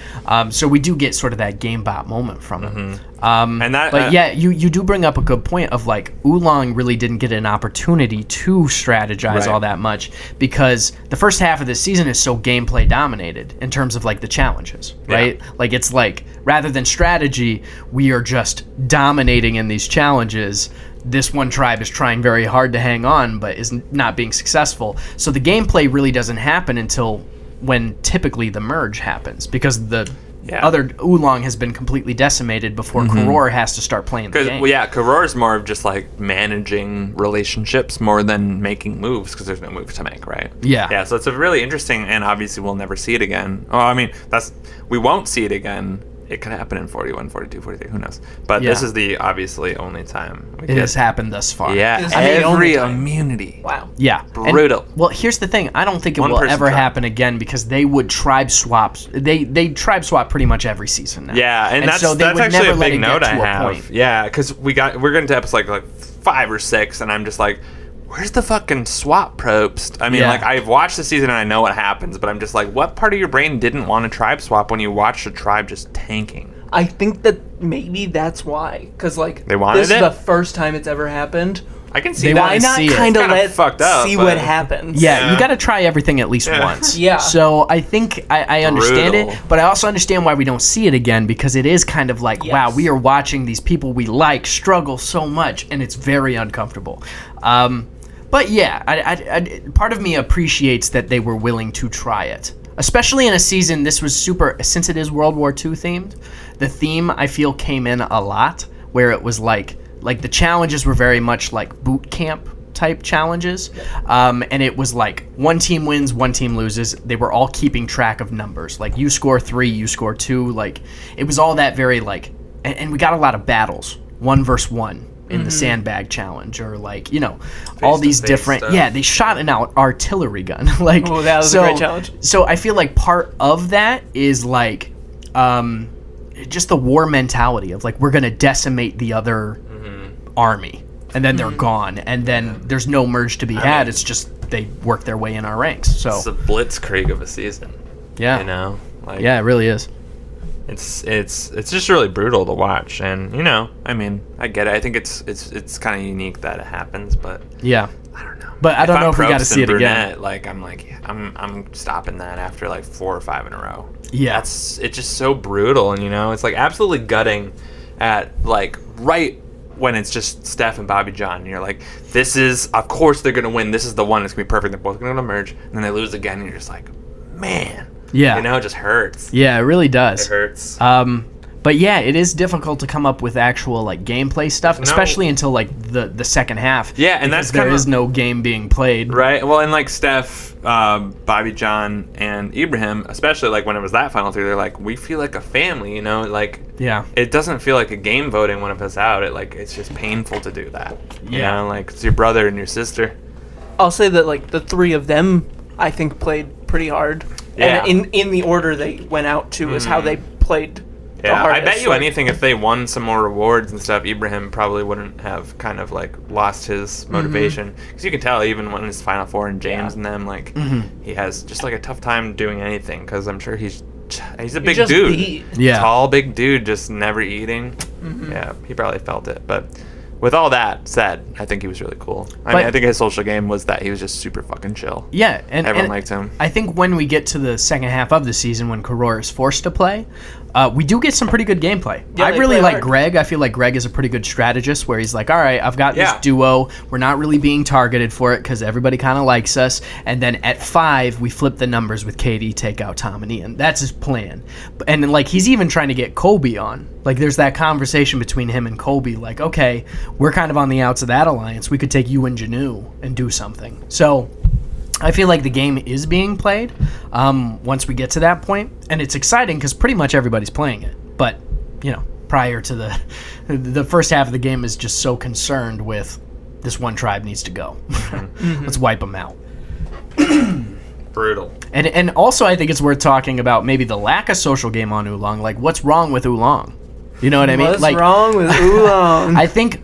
A: So we do get sort of that game bot moment from him. You do bring up a good point of like, Oolong really didn't get an opportunity to strategize all that much because the first half of the season is so gameplay dominated in terms of like the challenges, right? Like it's like, rather than strategy, we are just dominating in these challenges. This one tribe is trying very hard to hang on, but is not being successful. So the gameplay really doesn't happen until when typically the merge happens, because the other Oolong has been completely decimated before Karor has to start playing the game.
B: Karor is more of just like managing relationships more than making moves because there's no moves to make, right? Yeah, so it's a really interesting, and obviously we'll never see it again. Oh, I mean, we won't see it again. It could happen in 41, 42, 43, who knows? But this is the obviously only time
A: it has happened thus far.
B: Yeah, every immunity.
C: Wow.
A: Yeah.
B: Brutal.
A: Well, here's the thing. I don't think it will ever happen again because they would tribe swap. They tribe swap pretty much every season now.
B: Yeah, and that's actually a big note I have. Yeah, because we're getting to episode like 5 or 6, and I'm just like, where's the fucking swap probst? I mean, like, I've watched the season and I know what happens, but I'm just like, what part of your brain didn't want to tribe swap when you watched a tribe just tanking?
C: I think that maybe that's why. Because, like,
B: they wanted
C: this is the first time it's ever happened.
B: I can see that.
C: Why not kind of see what happens?
A: Yeah, you got to try everything at least once.
C: Yeah.
A: So I think I understand it, but I also understand why we don't see it again, because it is kind of like, wow, we are watching these people we like struggle so much, and it's very uncomfortable. But yeah, I part of me appreciates that they were willing to try it. Especially in a season, this was super, since it is World War II themed, the theme, I feel, came in a lot, where it was like the challenges were very much like boot camp type challenges. And it was like one team wins, one team loses. They were all keeping track of numbers. Like you score 3, you score 2. Like it was all that very like, and we got a lot of battles, 1 versus 1. In the sandbag challenge, or like, all these different stuff. They shot an artillery gun. Like,
C: oh, that was a great challenge.
A: So I feel like part of that is like just the war mentality of like, we're gonna decimate the other army, and then they're gone, and then there's no merge to be had. It's just they work their way in our ranks. So
B: it's a blitzkrieg of a season.
A: Yeah,
B: like,
A: yeah, it really is.
B: it's just really brutal to watch. And I mean, I get it. I think it's kind of unique that it happens, but
A: Yeah.
B: I don't know.
A: But I don't know if we got to see it again.
B: I'm stopping that after like 4 or 5 in a row.
A: Yeah.
B: It's just so brutal, and it's like absolutely gutting at like right when it's just Steph and Bobby John, and you're like, this is, of course they're gonna win. This is the one that's gonna be perfect. They're both gonna merge, and then they lose again, and you're just like, man.
A: Yeah.
B: It just hurts.
A: Yeah, it really does.
B: It hurts.
A: But yeah, it is difficult to come up with actual like gameplay stuff, especially until like the second half.
B: Yeah, and that's
A: there is no game being played.
B: Right. Well, and like Steph, Bobby John, and Ibrahim, especially like when it was that final 3, they're like, we feel like a family, like.
A: Yeah.
B: It doesn't feel like a game voting one of us out. It's just painful to do that.
A: Yeah.
B: Like it's your brother and your sister.
C: I'll say that like the 3 of them, I think, played pretty hard.
B: Yeah.
C: And in the order they went out to is how they played.
B: Yeah, I bet you anything if they won some more rewards and stuff, Ibrahim probably wouldn't have kind of like lost his motivation. Because you can tell even when his Final Four and James and them, like he has just like a tough time doing anything. Because I'm sure he's a big dude, tall big dude, just never eating. Yeah, he probably felt it. But with all that said, I think he was really cool. I think his social game was that he was just super fucking chill.
A: Yeah, and
B: everyone liked him.
A: I think when we get to the second half of the season, when Karor is forced to play, we do get some pretty good gameplay.
C: Yeah,
A: I really like
C: hard.
A: Greg. I feel like Greg is a pretty good strategist where he's like, all right, I've got this duo. We're not really being targeted for it because everybody kind of likes us. And then at 5, we flip the numbers with KD, take out Tom and Ian. That's his plan. And like he's even trying to get Kobe on. Like there's that conversation between him and Kobe. Like, okay, we're kind of on the outs of that alliance. We could take you and Janu and do something. So I feel like the game is being played once we get to that point, and it's exciting because pretty much everybody's playing it. But prior to the first half of the game is just so concerned with this one tribe needs to go. Let's wipe them out.
B: Brutal.
A: And also I think it's worth talking about maybe the lack of social game on Oolong. Like what's wrong with Oolong? You know what I mean?
C: What's wrong with Oolong?
A: I think,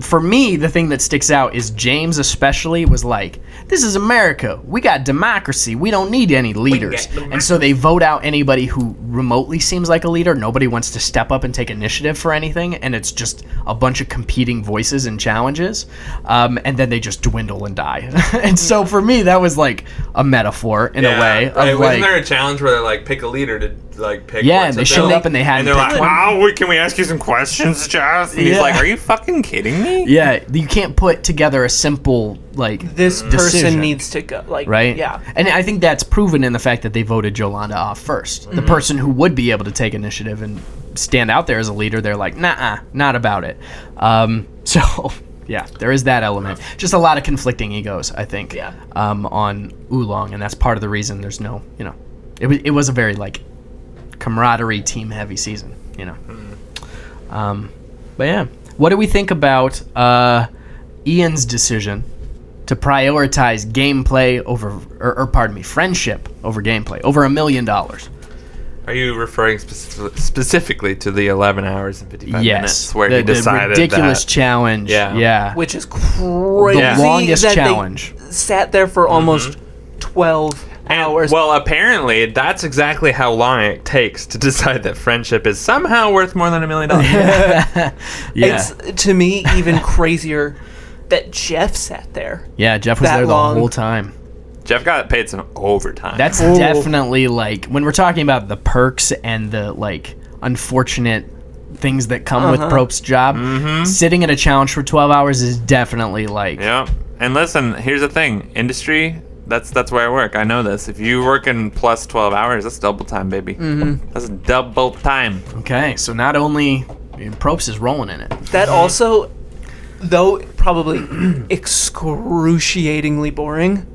A: for me, the thing that sticks out is James especially was like, this is America. We got democracy. We don't need any leaders. And so they vote out anybody who remotely seems like a leader. Nobody wants to step up and take initiative for anything. And it's just a bunch of competing voices and challenges. And then they just dwindle and die. And so for me, that was like a metaphor in a way.
B: Right.
A: Of
B: Wasn't
A: like,
B: there a challenge where they like pick a leader to like pick?
A: Yeah, and they showed up and they had.
B: And they're like, "Wow, can we ask you some questions, Jeff?" And he's like, "Are you fucking kidding me?"
A: Yeah, you can't put together a simple like
C: This person
A: decision.
C: needs to go. Like,
A: Right?
C: Yeah.
A: And I think that's proven in the fact that they voted Jolanda off first. The person who would be able to take initiative and stand out there as a leader, they're like, nah, not about it. So, yeah, there is that element. Just a lot of conflicting egos, I think, on Oolong. And that's part of the reason there's no, it was a very, like, camaraderie, team-heavy season, But, yeah. What do we think about Ian's decision to prioritize gameplay over, or pardon me, friendship over gameplay, over $1 million?
B: Are you referring specifically to the 11 hours and 55 minutes where he decided
A: the ridiculous
B: that,
A: challenge? Yeah.
C: Which is crazy.
A: The longest
C: that
A: challenge.
C: They sat there for almost 12 hours.
B: Well, apparently, that's exactly how long it takes to decide that friendship is somehow worth more than $1 million.
A: Yeah.
C: It's, to me, even crazier that Jeff sat there.
A: Yeah, Jeff was
C: that
A: there the
C: long.
A: whole time.
B: Jeff got paid some overtime.
A: That's definitely like when we're talking about the perks and the like unfortunate things that come with Prope's job. Sitting at a challenge for 12 hours is definitely like.
B: Yeah. And listen, here's the thing. Industry, that's where I work. I know this. If you work in plus 12 hours, that's double time, baby. That's double time.
A: Okay, so not only Prope's is rolling in it.
C: That also, though probably excruciatingly boring,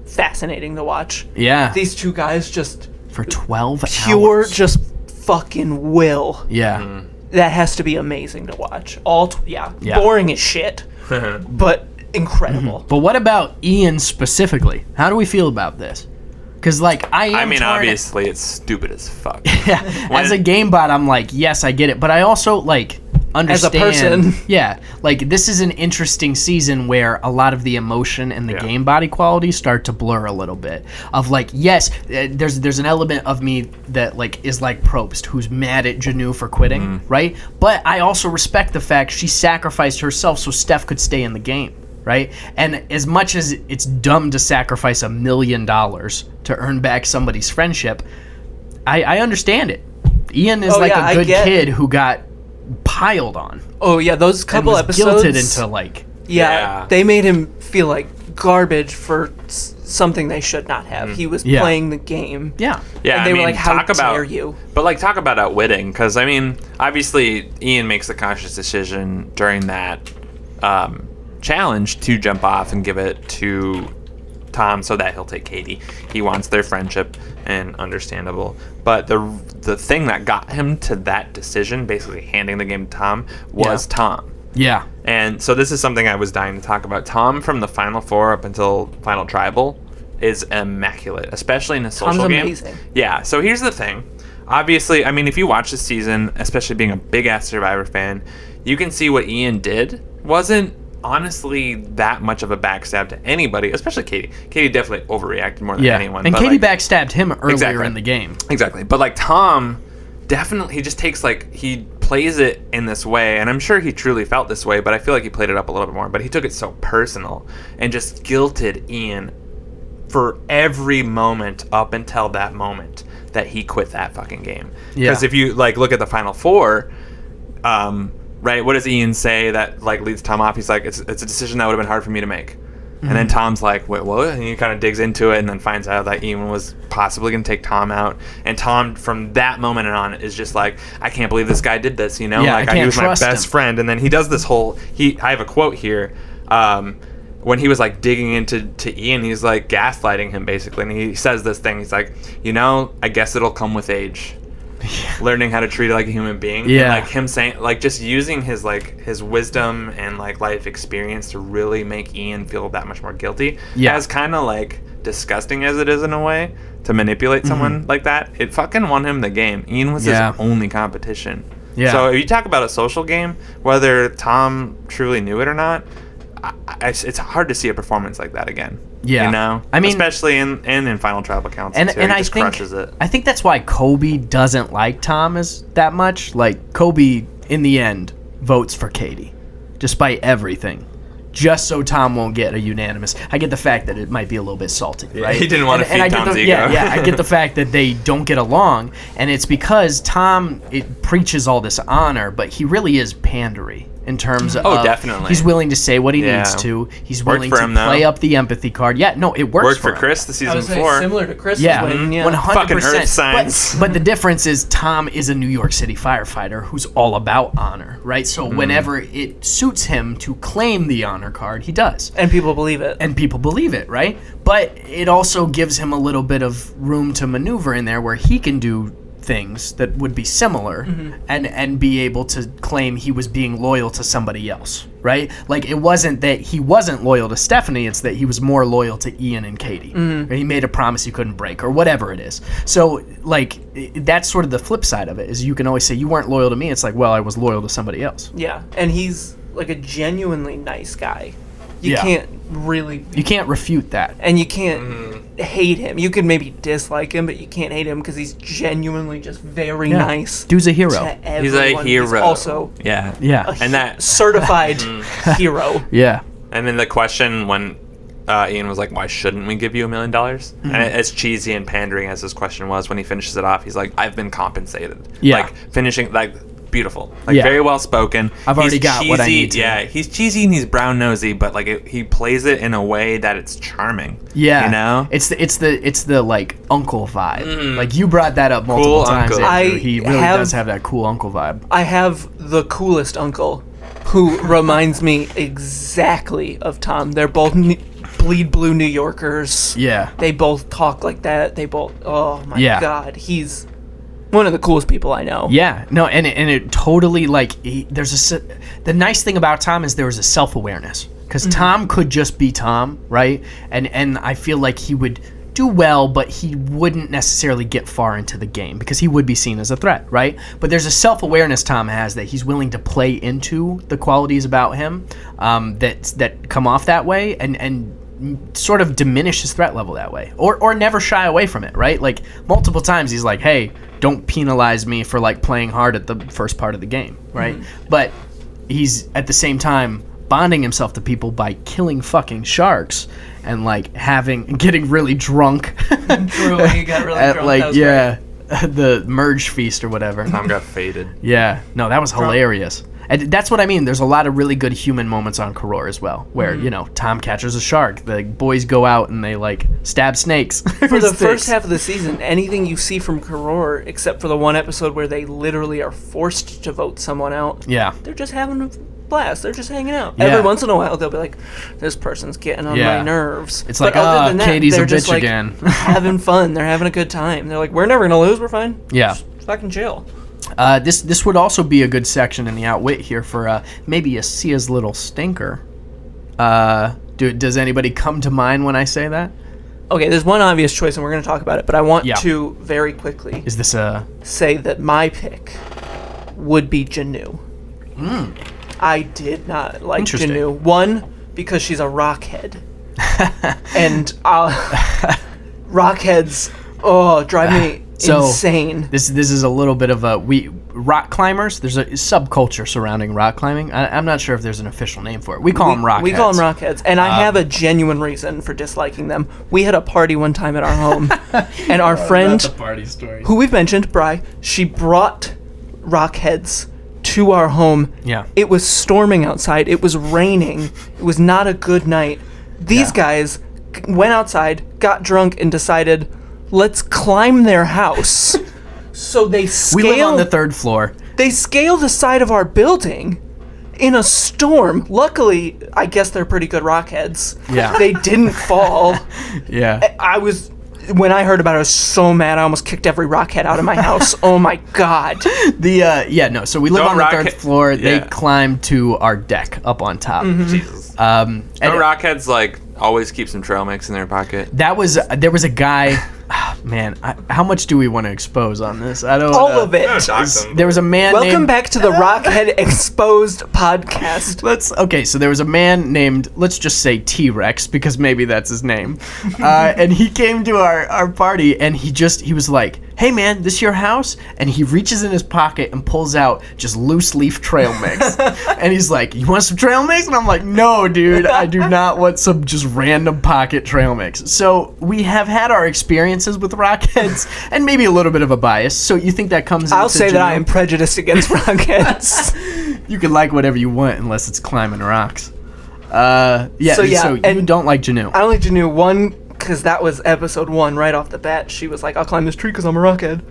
C: fascinating to watch.
A: Yeah.
C: These two guys just
A: For 12
C: pure
A: hours.
C: just fucking will.
A: Yeah.
C: That has to be amazing to watch.
A: Yeah.
C: Boring as shit, but incredible.
A: But what about Ian specifically? How do we feel about this? Because, like, I mean,
B: obviously, it's stupid as fuck.
A: As a game bot, I'm like, yes, I get it. But I also, like, understand
C: as a person.
A: Yeah, like this is an interesting season where a lot of the emotion and the game body qualities start to blur a little bit. Of like, yes, there's an element of me that like is like Probst, who's mad at Janu for quitting, right? But I also respect the fact she sacrificed herself so Steph could stay in the game, right? And as much as it's dumb to sacrifice $1 million to earn back somebody's friendship, I understand it. Ian is a good kid who got piled on.
C: Oh yeah, those couple
A: and was
C: episodes
A: guilted into like
C: they made him feel like garbage for something they should not have. He was playing the game.
A: Yeah.
C: And they were like, how dare you?
B: But like, talk about outwitting, because I mean, obviously Ian makes the conscious decision during that challenge to jump off and give it to Tom so that he'll take Katie. He wants their friendship, and understandable. But the thing that got him to that decision, basically handing the game to Tom, was Tom.
A: Yeah.
B: And so this is something I was dying to talk about. Tom, from the Final Four up until Final Tribal, is immaculate, especially in a social game.
C: Amazing.
B: Yeah, so here's the thing. Obviously, I mean, if you watch this season, especially being a big-ass Survivor fan, you can see what Ian did wasn't honestly that much of a backstab to anybody, especially Katie. Katie definitely overreacted more than anyone.
A: And
B: but
A: Katie backstabbed him earlier
B: Exactly.
A: in the game.
B: Exactly. But like Tom, definitely, he just takes like, he plays it in this way, and I'm sure he truly felt this way, but I feel like he played it up a little bit more. But he took it so personal and just guilted Ian for every moment up until that moment that he quit that fucking game. Because if you like look at the Final Four, right, what does Ian say that like leads Tom off? He's like, it's a decision that would have been hard for me to make. And then Tom's like, wait, what? And he kind of digs into it and then finds out that Ian was possibly going to take Tom out. And Tom, from that moment on, is just like, I can't believe this guy did this, you know?
A: Yeah,
B: like,
A: I can't
B: he was my
A: trust
B: best
A: him.
B: friend. And then he does this whole, I have a quote here. When he was like digging into Ian, he's like gaslighting him basically. And he says this thing. He's like, you know, I guess it'll come with age. Learning how to treat it like a human being.
A: Yeah.
B: And like him saying, like, just using his like his wisdom and like life experience to really make Ian feel that much more guilty.
A: Yeah.
B: As kind of like disgusting as it is in a way to manipulate someone like that, it fucking won him the game. Ian was his only competition.
A: Yeah.
B: So if you talk about a social game, whether Tom truly knew it or not, it's hard to see a performance like that again.
A: Yeah.
B: You know?
A: I mean,
B: especially in Final Tribal Council,
A: and
B: too.
A: and
B: He
A: I
B: just
A: think
B: crushes it.
A: I think that's why Kobe doesn't like Tom as that much. Like Kobe, in the end, votes for Katie, despite everything, just so Tom won't get a unanimous. I get the fact that it might be a little bit salty, right?
B: He didn't want to feed
A: I get
B: Tom's
A: the,
B: ego.
A: Yeah, I get the fact that they don't get along, and it's because Tom preaches all this honor, but he really is pandery. In terms of,
B: definitely.
A: he's willing to say what he needs to. He's
B: Worked
A: willing
B: for
A: to
B: him, though.
A: play up the empathy card. Yeah, no, it works
B: Worked for
A: him.
B: Chris the
C: I
B: season
C: was saying,
B: before.
C: similar to Chris.
A: Yeah,
C: When,
A: 100%.
B: Fucking earth signs.
A: But the difference is Tom is a New York City firefighter who's all about honor, right? So whenever it suits him to claim the honor card, he does.
C: And people believe it.
A: And people believe it, right? But it also gives him a little bit of room to maneuver in there where he can do things that would be similar and be able to claim he was being loyal to somebody else, right? Like, it wasn't that he wasn't loyal to Stephanie, it's that he was more loyal to Ian and Katie. Or he made a promise he couldn't break, or whatever it is. So, like, that's sort of the flip side of it, is you can always say, you weren't loyal to me. It's like, well, I was loyal to somebody else.
C: Yeah, and he's like a genuinely nice guy. You can't really...
A: You can't refute that.
C: And you can't hate him. You can maybe dislike him, but you can't hate him because he's genuinely just very nice.
A: Dude's a hero.
C: to
B: He's a
C: everyone.
B: hero.
C: He's also
B: Yeah.
A: Yeah.
B: And that,
C: certified hero.
A: Yeah.
B: and then the question when Ian was like, why shouldn't we give you $1 million? And as cheesy and pandering as his question was, when he finishes it off, he's like, I've been compensated.
A: Yeah.
B: Like, finishing, like, beautiful. Like,
A: Yeah.
B: very well spoken.
A: I've already
B: He's
A: got what I
B: cheesy,
A: need to.
B: Yeah, he's cheesy and he's brown nosy, but like he plays it in a way that it's charming.
A: Yeah,
B: you know,
A: it's the like uncle vibe. Like, you brought that up multiple
B: Cool
A: times.
B: uncle.
A: Andrew.
C: I
A: He really
C: have-
A: does have that cool uncle vibe.
C: I have the coolest uncle who reminds me exactly of Tom. They're both bleed blue New Yorkers.
A: Yeah,
C: They both talk like that. They both, oh my
A: Yeah.
C: God. He's one of the coolest people I know.
A: yeah. No, and it totally like the nice thing about Tom is there was a self-awareness, because Tom could just be Tom, right? And I feel like he would do well, but he wouldn't necessarily get far into the game because he would be seen as a threat, right? But there's a self-awareness Tom has that he's willing to play into the qualities about him that come off that way and sort of diminish his threat level that way, or never shy away from it, right? Like multiple times he's like, hey, don't penalize me for like playing hard at the first part of the game, right? But he's at the same time bonding himself to people by killing fucking sharks and like getting really drunk.
C: True, he got really
A: at
C: drunk.
A: like
C: That was great.
A: the merge feast or whatever.
B: Tom got faded.
A: Yeah, no, that was hilarious. And that's what I mean. There's a lot of really good human moments on Koror as well, where Tom catches a shark, the boys go out and they like stab snakes.
C: For the first half of the season, anything you see from Koror, except for the one episode where they literally are forced to vote someone out,
A: Yeah.
C: they're just having a blast. They're just hanging out.
A: Yeah.
C: Every once in a while, they'll be like, "This person's getting on my nerves."
A: It's
C: But
A: like,
C: other than that,
A: Katie's a
C: they're just,
A: bitch
C: like,
A: again.
C: having fun. They're having a good time. They're like, "We're never gonna lose. We're fine.
A: Yeah.
C: Just fucking chill."
A: This would also be a good section in the Outwit here for maybe a Sia's little stinker. Does anybody come to mind when I say that?
C: Okay, there's one obvious choice, and we're gonna talk about it. But I want
A: Yeah.
C: to very quickly
A: Is this a...
C: say that my pick would be Janu. I did not like
A: Interesting.
C: Janu. One, because she's a rockhead. And rockheads, drive me
A: So,
C: insane.
A: This is a little bit of rock climbers. There's a subculture surrounding rock climbing. I'm not sure if there's an official name for it. We call them rockheads.
C: We call them rockheads. And I have a genuine reason for disliking them. We had a party one time at our home, and our friend,
A: party story.
C: who we've mentioned, Bri, she brought rockheads to our home.
A: Yeah.
C: It was storming outside. It was raining. It was not a good night. These guys went outside, got drunk, and decided, let's climb their house. So they
A: We live on the
C: scaled.
A: 3rd floor.
C: They scaled the side of our building in a storm. Luckily, I guess they're pretty good rockheads.
A: Yeah.
C: They didn't fall.
A: Yeah.
C: When I heard about it, I was so mad. I almost kicked every rockhead out of my house. Oh my god.
A: So we live on the 3rd
B: rocket-
A: floor. They
B: yeah.
A: climbed to our deck up on top.
B: Jesus.
A: And
B: No rockheads like always keep some trail mix in their pocket.
A: there was a guy. Man, how much do we want to expose on this? I don't.
C: All of it.
A: There was a man.
C: Welcome
A: named,
C: back to the Rockhead Exposed podcast.
A: So there was a man named, let's just say T-Rex, because maybe that's his name. And he came to our party, and he was like, hey man, this your house? And he reaches in his pocket and pulls out just loose leaf trail mix. And he's like, you want some trail mix? And I'm like, no dude, I do not want some just random pocket trail mix. So we have had our experiences with rockheads and maybe a little bit of a bias. So you think that comes
C: I'll
A: into
C: say that
A: Janelle?
C: I am prejudiced against rockheads.
A: You can like whatever you want unless it's climbing rocks. So you
C: and
A: don't like Janu.
C: I only knew one because that was episode 1 right off the bat. She was like, I'll climb this tree because I'm a rockhead.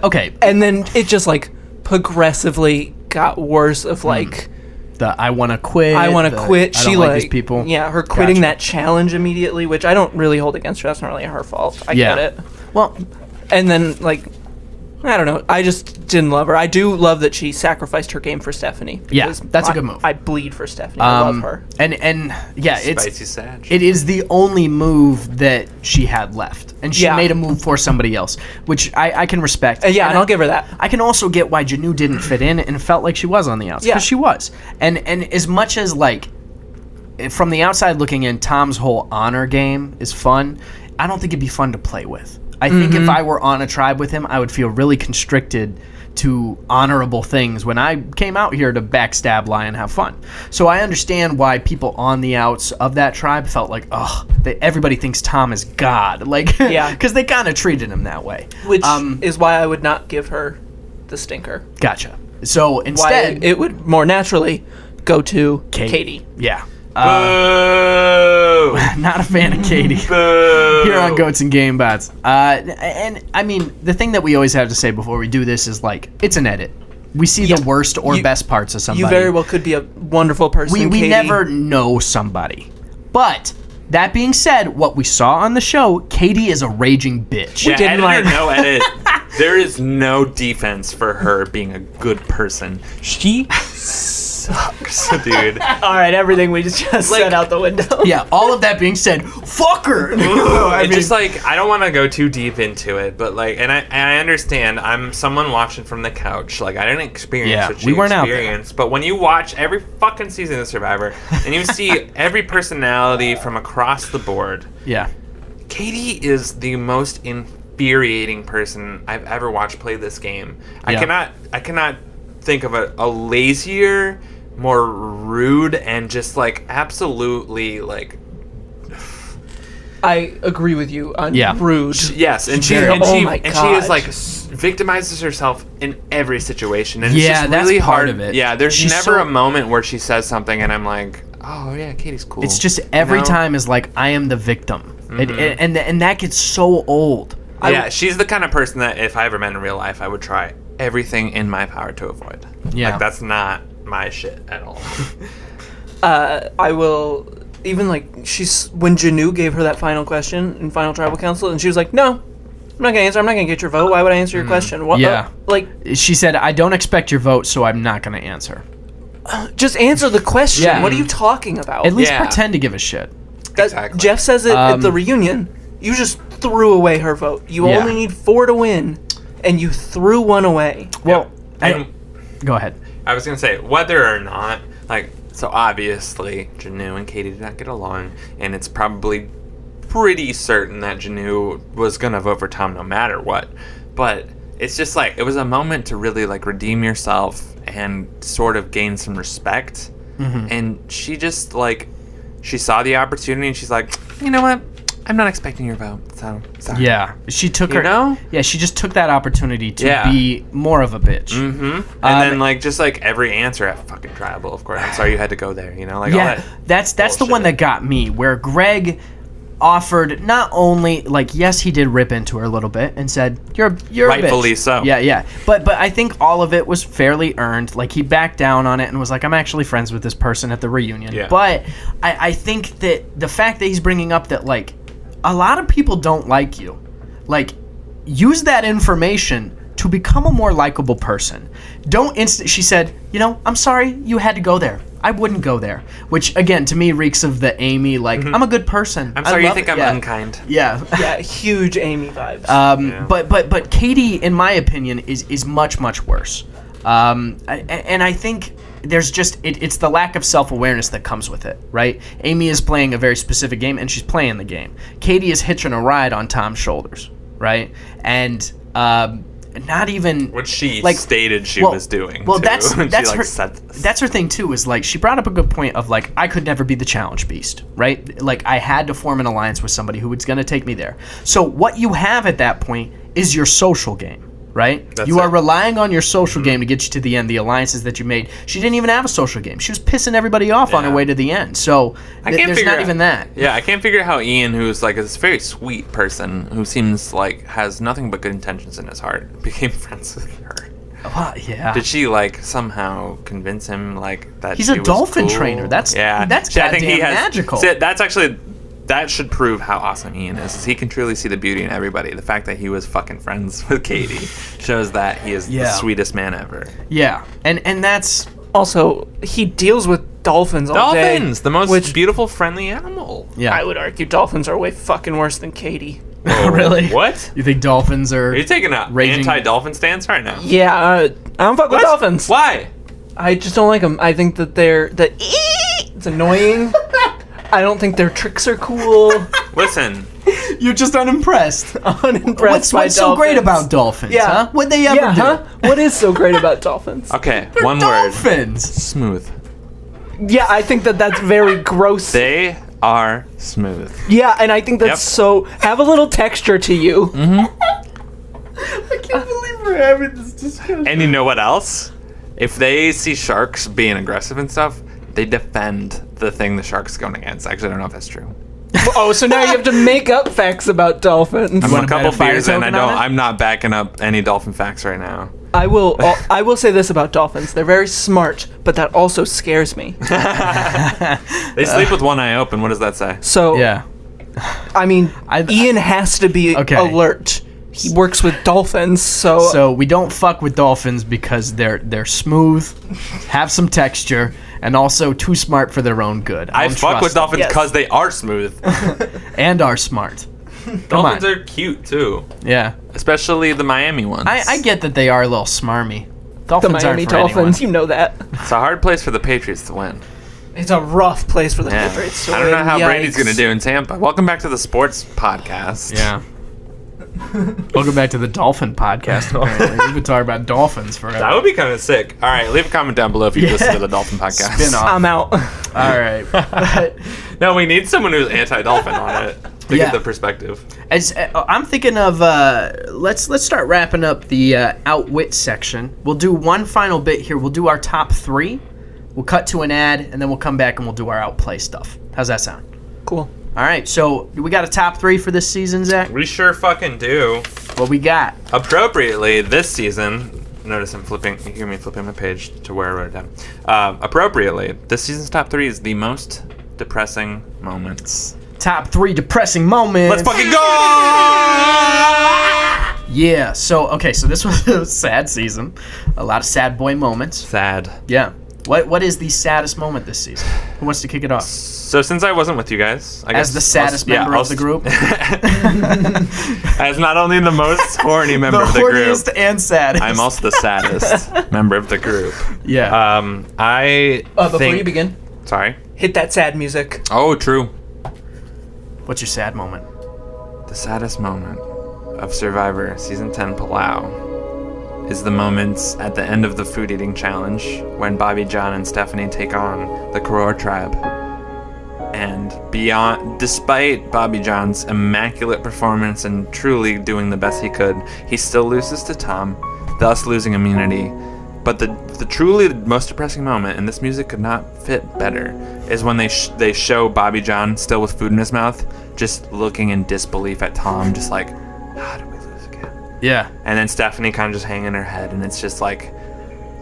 A: Okay.
C: And then it just like progressively got worse of like,
A: I want to quit.
C: I want to quit.
A: I
C: She
A: don't like these
C: like,
A: people.
C: yeah, her quitting
A: Gotcha.
C: that challenge immediately, which I don't really hold against her. That's not really her fault. I
A: Yeah.
C: get it.
A: Well,
C: And then like, I don't know. I just didn't love her. I do love that she sacrificed her game for Stephanie.
A: Yeah,
C: because
A: that's a good move.
C: I bleed for Stephanie. I love her.
A: and yeah,
B: Spicy Sag.
A: it is the only move that she had left, and she
C: Yeah.
A: made a move for somebody else, which I can respect.
C: Yeah, and I'll give her that.
A: I can also get why Janu didn't fit in and felt like she was on the outs,
C: Yeah.
A: because she was. And as much as like from the outside looking in, Tom's whole honor game is fun. I don't think it'd be fun to play with. I think if I were on a tribe with him, I would feel really constricted to honorable things when I came out here to backstab, lie, and have fun. So I understand why people on the outs of that tribe felt like, everybody thinks Tom is God. Like,
C: Yeah.
A: because they kind of treated him that way.
C: Which is why I would not give her the stinker.
A: Gotcha. So
C: Why
A: instead,
C: it would more naturally go to Katie.
A: Yeah.
B: Boo!
A: Not a fan of Katie.
B: Boo!
A: Here on Goats and Game Bots. And I mean, the thing that we always have to say before we do this is like, it's an edit. We see the worst or best parts of somebody.
C: You very well could be a wonderful person.
A: We
C: Katie.
A: never know somebody. But that being said, what we saw on the show, Katie is a raging bitch.
B: Yeah,
C: didn't
B: edit or
C: like-
B: no edit. There is no defense for her being a good person. She sucks, dude.
C: All right, everything we just said out the window.
A: Yeah, all of that being said, fuck her.
B: I don't want to go too deep into it, but like, and I understand. I'm someone watching from the couch. Like, I didn't experience what
A: we
B: you
A: weren't out there.
B: experienced. But when you watch every fucking season of Survivor and you see every personality from across the board,
A: Yeah.
B: Katie is the most infuriating person I've ever watched play this game.
A: Yeah.
B: I cannot think of a lazier, more rude, and just like absolutely like.
C: I agree with you on
A: Yeah.
C: rude.
B: Yes, and she
C: Oh my
B: she is
C: God.
B: like victimizes herself in every situation, and
A: Yeah,
B: it's just
A: that's
B: really
A: part
B: hard.
A: of it.
B: Yeah, there's
A: She's
B: never
A: so-
B: a moment where she says something, and I'm like, oh yeah, Katie's cool.
A: It's just every
B: You know?
A: time is like, I am the victim. And that gets so old.
B: Yeah, she's the kind of person that if I ever met in real life, I would try everything in my power to avoid.
A: Yeah.
B: Like, that's not my shit at all.
C: I will even like when Janu gave her that final question in Final Tribal Council, and she was like, "No, I'm not gonna answer. I'm not gonna get your vote. Why would I answer your question? What?
A: Yeah.
C: Like,
A: She said, I don't expect your vote, so I'm not going to answer.
C: just answer the question.
A: Yeah.
C: What are you talking about?
A: At least
B: Yeah.
A: pretend to give a shit.
B: Exactly.
C: Jeff says it at the reunion. You just threw away her vote. You
A: Yeah.
C: only need 4 to win, and you threw one away.
A: Well,
B: And
A: go ahead.
B: I was gonna say, whether or not, like, so obviously Janu and Katie did not get along, and it's probably pretty certain that Janu was gonna vote for Tom no matter what. But it's just like, it was a moment to really like redeem yourself and sort of gain some respect. And she just like, she saw the opportunity and she's like, you know what? I'm not expecting your vote, so sorry.
A: Yeah, she took
B: You know?
A: Yeah, she just took that opportunity to
B: Yeah.
A: be more of a bitch.
B: Mm-hmm. And then like just like every answer at fucking tribal, of course. I'm sorry you had to go there. You know, like all
A: Yeah,
B: that.
A: that's the one that got me. Where Greg offered not only like, yes, he did rip into her a little bit and said you're a
B: Rightfully
A: bitch.
B: so.
A: Yeah, but I think all of it was fairly earned. Like, he backed down on it and was like, I'm actually friends with this person at the reunion.
B: Yeah.
A: But I think that the fact that he's bringing up that like a lot of people don't like you, like, use that information to become a more likable person. She said, you know, I'm sorry you had to go there. I wouldn't go there. Which, again, to me reeks of the Amy, like, I'm a good person.
B: I'm
A: I
B: sorry you
A: love
B: think
A: it."
B: I'm
A: Yeah.
B: unkind.
A: Yeah.
C: Yeah, huge Amy vibes.
B: Yeah.
A: But Katie, in my opinion, is much worse. And I think there's just it's the lack of self-awareness that comes with it, right? Amy is playing a very specific game, and she's playing the game. Katie is hitching a ride on Tom's shoulders, right? And not even
B: Which she
A: like,
B: stated she
A: well-
B: was doing.
A: well,
B: too.
A: that's
B: She, like,
A: her.
B: said this.
A: That's her thing too. Is like she brought up a good point of like, I could never be the challenge beast, right? Like, I had to form an alliance with somebody who was going to take me there. So what you have at that point is your social game, right?
B: That's
A: You are
B: it.
A: relying on your social game to get you to the end. The alliances that you made. She didn't even have a social game. She was pissing everybody off on her
B: Yeah.
A: way to the end. So there's
B: figure
A: not
B: out-
A: even that.
B: Yeah, I can't figure out how Ian, who's like this very sweet person who seems like has nothing but good intentions in his heart, became friends with her.
A: Well, yeah.
B: Did she like somehow convince him like that
A: He's
B: she
A: a
B: was
A: dolphin
B: cool?
A: trainer. That's
B: See,
A: goddamn magical.
B: See, that's actually that should prove how awesome Ian is he can truly see the beauty in everybody. The fact that he was fucking friends with Katie shows that he is the
A: Yeah.
B: sweetest man ever.
A: Yeah, and that's
C: Also, he deals with dolphins all day.
B: Dolphins, the most
C: which
B: beautiful, friendly animal.
A: yeah.
C: I would argue dolphins are way fucking worse than Katie.
A: Really?
B: What?
A: You think dolphins are?
B: Are you taking an
A: Raging-
B: anti-dolphin stance right now?
C: Yeah, I don't fuck with
B: What?
C: dolphins.
B: Why?
C: I just don't like them. I think that it's annoying. I don't think their tricks are cool.
B: Listen,
A: You're just unimpressed.
C: Unimpressed by
A: What's so great about dolphins?
C: Yeah.
A: Huh? What'd they ever
C: Yeah,
A: do?
C: huh? What is so great about dolphins?
B: okay,
A: They're
B: one word.
A: dolphins.
B: Smooth.
C: Yeah, I think that that's very gross.
B: They are smooth.
C: Yeah, and I think that's
B: Yep.
C: so. Have a little texture to you.
A: I can't believe we're having this discussion.
B: And you know what else? If they see sharks being aggressive and stuff, they defend the thing the shark's going against. Actually, I don't know if that's true.
C: Oh, so now you have to make up facts about dolphins.
B: I'm
A: wanna
B: a
A: bet
B: couple
A: a fire
B: beers in.
A: token on it?
B: I'm not backing up any dolphin facts right now.
C: I will say this about dolphins: they're very smart, but that also scares me.
B: They sleep with one eye open. What does that say?
C: So
A: Yeah.
C: I mean, Ian has to be
A: Okay.
C: alert He works with dolphins,
A: So we don't fuck with dolphins because they're smooth, have some texture, and also too smart for their own good.
B: I
A: don't
B: fuck
A: trust
B: with
A: them.
B: dolphins because they are smooth.
A: And are smart.
B: Dolphins
A: on.
B: are cute too,
A: Yeah.
B: especially the Miami ones.
A: I get that they are a little smarmy.
C: the
A: Dolphins
C: Miami
A: aren't for
C: Dolphins.
A: anyone.
C: You know that.
B: It's a hard place for the Patriots to win.
C: It's a rough place for the
B: Yeah.
C: Patriots to
B: I don't know
C: win.
B: how Brady's
C: Yikes.
B: gonna do in Tampa. Welcome back to the sports podcast.
A: Yeah. Welcome back to the Dolphin Podcast. Apparently. We've been talking about dolphins forever.
B: That would be kind of sick. All right, leave a comment down below if you listen to the Dolphin podcast.
A: Spin off.
C: I'm out.
A: All right. But
B: No, we need someone who's anti-dolphin on it to
A: Yeah.
B: get the perspective.
A: I'm thinking of let's start wrapping up the outwit section. We'll do one final bit here. We'll do our top 3. We'll cut to an ad, and then we'll come back and we'll do our outplay stuff. How's that sound?
C: Cool.
A: All right. So we got a top 3 for this season, Zach.
B: We sure fucking do.
A: What we got?
B: Appropriately, this season, notice I'm flipping, you hear me flipping my page to where I wrote it down. Appropriately, this season's top 3 is the most depressing moments.
A: Top 3 depressing moments.
B: Let's fucking go!
A: Yeah. So this was a sad season. A lot of sad boy moments.
B: Sad.
A: Yeah. What is the saddest moment this season? Who wants to kick it off?
B: So since I wasn't with you guys, I guess
A: As the saddest member of the group?
B: As not only the most horny member
A: The
B: of the group,
A: horniest and saddest.
B: I'm also the saddest member of the group.
A: Yeah.
B: I
C: Before
B: think,
C: you begin,
B: Sorry.
C: hit that sad music.
B: Oh, true.
A: What's your sad moment?
B: The saddest moment of Survivor Season 10 Palau is the moments at the end of the food eating challenge when Bobby John and Stephanie take on the Koror tribe. And despite Bobby John's immaculate performance and truly doing the best he could, he still loses to Tom, thus losing immunity. But the truly most depressing moment, and this music could not fit better, is when they show Bobby John still with food in his mouth, just looking in disbelief at Tom, just like, how did we lose again?
A: Yeah.
B: And then Stephanie kind of just hanging her head, and it's just like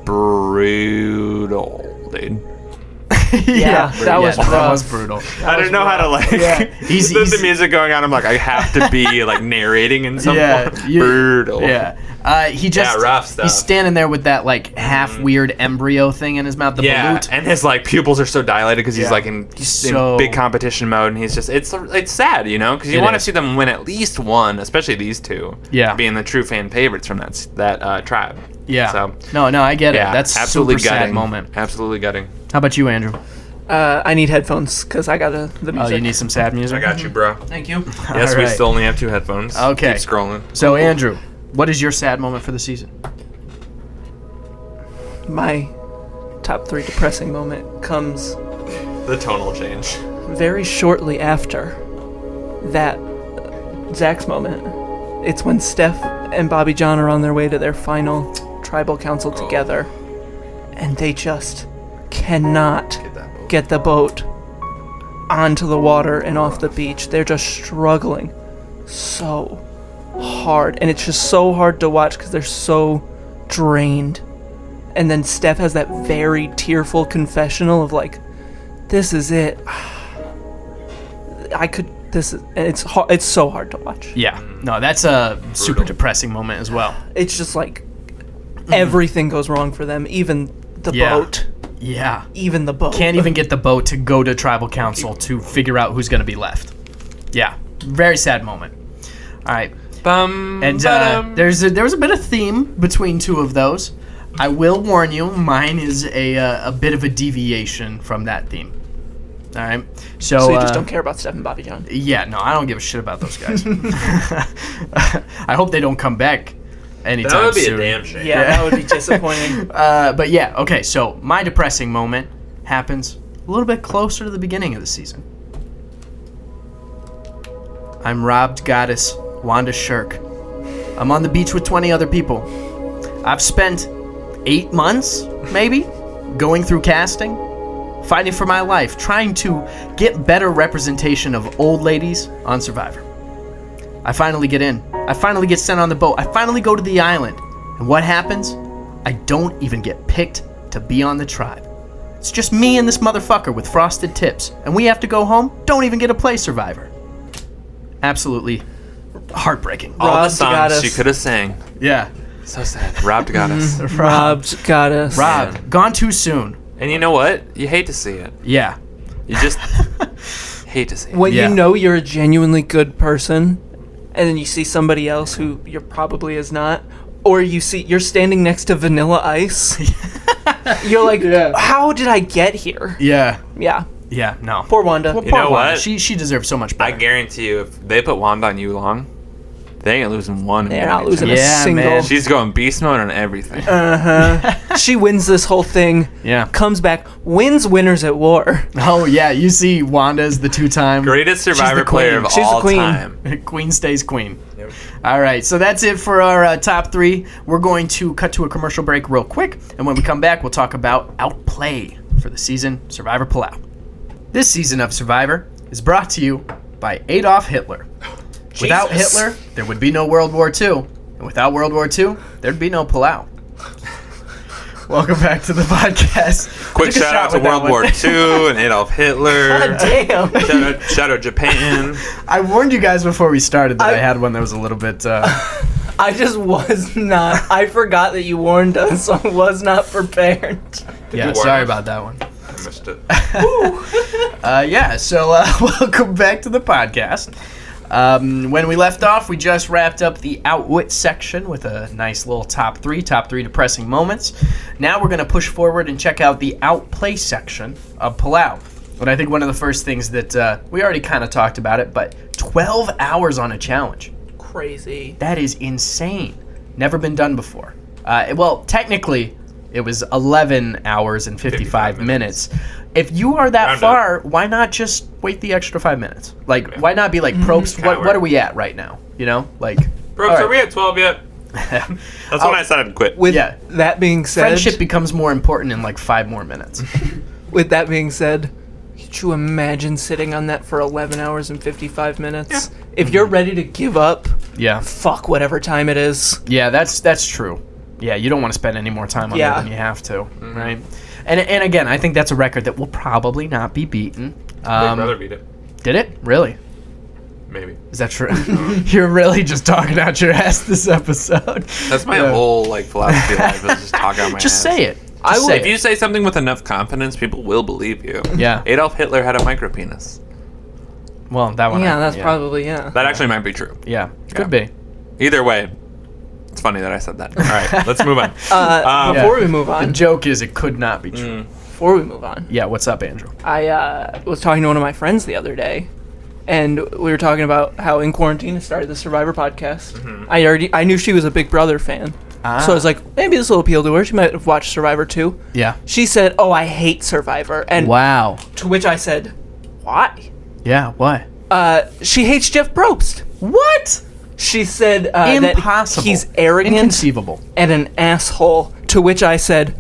B: brutal, dude.
C: Yeah, that was rough.
A: That was brutal.
B: I don't know how to like.
A: Yeah.
B: He's the music going on. I'm like, I have to be like narrating in some
A: Yeah,
B: form. Brutal.
A: Yeah. He just
B: rough stuff.
A: He's standing there with that like half weird embryo thing in his mouth, the
B: Yeah,
A: balut.
B: and his like pupils are so dilated because he's
A: Yeah.
B: like in
A: So-
B: big competition mode, and he's just it's sad, you know, because you
A: It
B: want to
A: is.
B: see them win at least one, especially these two.
A: Yeah.
B: being the true fan favorites from that tribe.
A: Yeah.
B: So
A: No, I get
B: yeah,
A: it. That's
B: absolutely
A: super
B: gutting.
A: sad moment.
B: Absolutely gutting.
A: How about you, Andrew?
C: I need headphones because I got the
A: Oh,
C: music.
A: you need some sad music?
B: I got you, bro.
C: Thank you.
B: Yes,
A: All
B: we
A: right.
B: still only have 2 headphones.
A: Okay.
B: Keep scrolling.
A: So, Andrew, what is your sad moment for the season?
C: My top 3 depressing moment comes
B: The tonal change.
C: very shortly after that Zach's moment. It's when Steph and Bobby John are on their way to their final tribal council together, and they just cannot get the boat onto the water and off the beach. They're just struggling so hard, and it's just so hard to watch because they're so drained. And then Steph has that very tearful confessional of like, this is it. It's so hard to watch.
A: Yeah. No, that's a super depressing moment as well.
C: It's just like everything goes wrong for them, even the
A: Yeah.
C: boat.
A: Yeah.
C: Even the boat.
A: Can't even get the boat to go to tribal council to figure out who's going to be left. Yeah. Very sad moment. All right. And there was a bit of theme between 2 of those. I will warn you, mine is a bit of a deviation from that theme. All right.
C: So you just don't care about Steph and Bobby John.
A: Yeah, no, I don't give a shit about those guys. I hope they don't come back anytime
B: That would be
A: soon.
B: a damn shame.
C: Yeah, that would be disappointing.
A: But yeah, okay, so my depressing moment happens a little bit closer to the beginning of the season. I'm robbed goddess Wanda Shirk. I'm on the beach with 20 other people. I've spent 8 months, maybe, going through casting, fighting for my life, trying to get better representation of old ladies on Survivor. I finally get in. I finally get sent on the boat. I finally go to the island. And what happens? I don't even get picked to be on the tribe. It's just me and this motherfucker with frosted tips. And we have to go home? Don't even get to play Survivor. Absolutely Heartbreaking.
B: All the
C: Robbed got
B: songs
C: us.
B: she could have sang.
A: Yeah.
B: So sad. Robbed got us.
C: Robbed got us.
A: Rob, gone too soon.
B: And you know what? You hate to see it.
A: Yeah.
B: You just hate to see it.
C: When
A: Yeah.
C: you know you're a genuinely good person, and then you see somebody else who you're probably is not, or you're standing next to Vanilla Ice, you're like, how did I get here?
A: Yeah.
C: Yeah.
A: Yeah, no.
C: Poor Wanda.
B: You know what?
A: She deserves so much
B: I
A: better.
B: guarantee you, if they put Wanda on you long, they ain't losing one.
C: They're not losing
A: Yeah,
C: a single.
A: man.
B: She's going beast mode on everything.
C: She wins this whole thing.
A: Yeah.
C: Comes back, wins Winners at War.
A: Oh, yeah. You see Wanda as the two-time...
B: Greatest
A: She's
B: Survivor
A: the
B: player
A: queen.
B: of
C: She's the
B: all
C: queen.
B: time.
A: Queen stays queen. All right, so that's it for our top 3. We're going to cut to a commercial break real quick, and when we come back, we'll talk about Outplay for the season Survivor Palau. This season of Survivor is brought to you by Adolf Hitler. Without Hitler, there would be no World War II, and without World War II, there'd be no Palau. Welcome back to the podcast.
B: Quick
A: Took a
B: shout out
A: shot
B: to
A: with that
B: World
A: one.
B: War II and Adolf Hitler.
C: Damn.
B: Shout out Japan.
A: I warned you guys before we started that I had one that was a little bit...
C: I just was not. I forgot that you warned us, so I was not prepared.
A: yeah,
B: warn
A: sorry
B: us?
A: about that one.
B: I missed it.
A: Welcome back to the podcast. When we left off, we just wrapped up the Outwit section with a nice little top three depressing moments. Now we're going to push forward and check out the Outplay section of Palau. And I think one of the first things that we already kind of talked about it, but 12 hours on a challenge.
C: Crazy.
A: That is insane. Never been done before. Well, technically, it was 11 hours and 55 minutes. If you are that
B: Round
A: far,
B: up.
A: why not just wait the extra 5 minutes? Like, why not be like, Probst,
B: Coward.
A: what are we at right now? You know? Like,
B: Bro,
A: all
B: are
A: right.
B: we at 12 yet? That's when I said I'd quit.
C: With
A: Yeah.
C: that being said,
A: Friendship becomes more important in like 5 more minutes.
C: with that being said, could you imagine sitting on that for 11 hours and 55 minutes? If you're ready to give up,
A: Yeah.
C: fuck whatever time it is.
A: Yeah, that's true. Yeah, you don't want to spend any more time on
C: Yeah.
A: it than you have to, right? And again, I think that's a record that will probably not be beaten.
B: Big Brother beat it.
A: Did it? Really?
B: Maybe.
A: Is that true? You're really just talking out your ass this episode.
B: That's my
A: Yeah.
B: whole like philosophy of life, is just talk out my
A: Just
B: ass.
A: say it.
C: I
A: Just
C: will-
A: say
B: If
A: it.
B: you say something with enough confidence, people will believe you.
A: Yeah.
B: Adolf Hitler had a micropenis.
A: Well, that one.
C: Yeah, that's probably, yeah.
B: That actually might be true.
A: Yeah, could be.
B: Either way, it's funny that I said that. All right, let's move on.
C: Before we move
A: The
C: on,
A: joke is it could not be true. Yeah, what's up, Andrew?
C: I was talking to one of my friends the other day, and we were talking about how in quarantine I started the Survivor podcast. I knew she was a Big Brother fan, so I was like, maybe this will appeal to her. She might have watched Survivor too.
A: Yeah.
C: She said, "Oh, I hate Survivor," and
A: Wow.
C: to which I said, "Why?"
A: Yeah, what?
C: She hates Jeff Probst.
A: What?
C: She said
A: Impossible.
C: that he's arrogant
A: Inconceivable.
C: and an asshole. To which I said,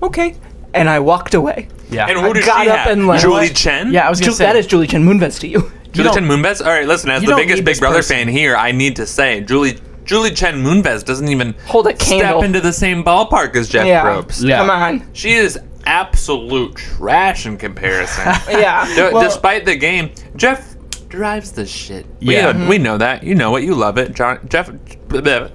C: okay, and I walked away.
A: Yeah.
B: And who did
C: got
B: she
C: up
B: have?
C: and left.
B: Julie Chen?
A: Yeah, I was going to say.
C: That is Julie Chen Moonves to you.
B: Julie
A: don't-
B: Chen Moonves? All right, listen, as
A: you
B: the
A: don't
B: biggest
A: need
B: Big
A: this
B: Brother
A: person.
B: fan here, I need to say, Julie Chen Moonves doesn't even
C: Hold a candle.
B: step into the same ballpark as Jeff
C: Yeah.
B: Probst.
A: Yeah.
C: Come on.
B: She is absolute trash in comparison.
C: Yeah.
B: Despite the game, Jeff drives the shit.
A: Yeah.
B: We know that. You know it. You love it. Jeff.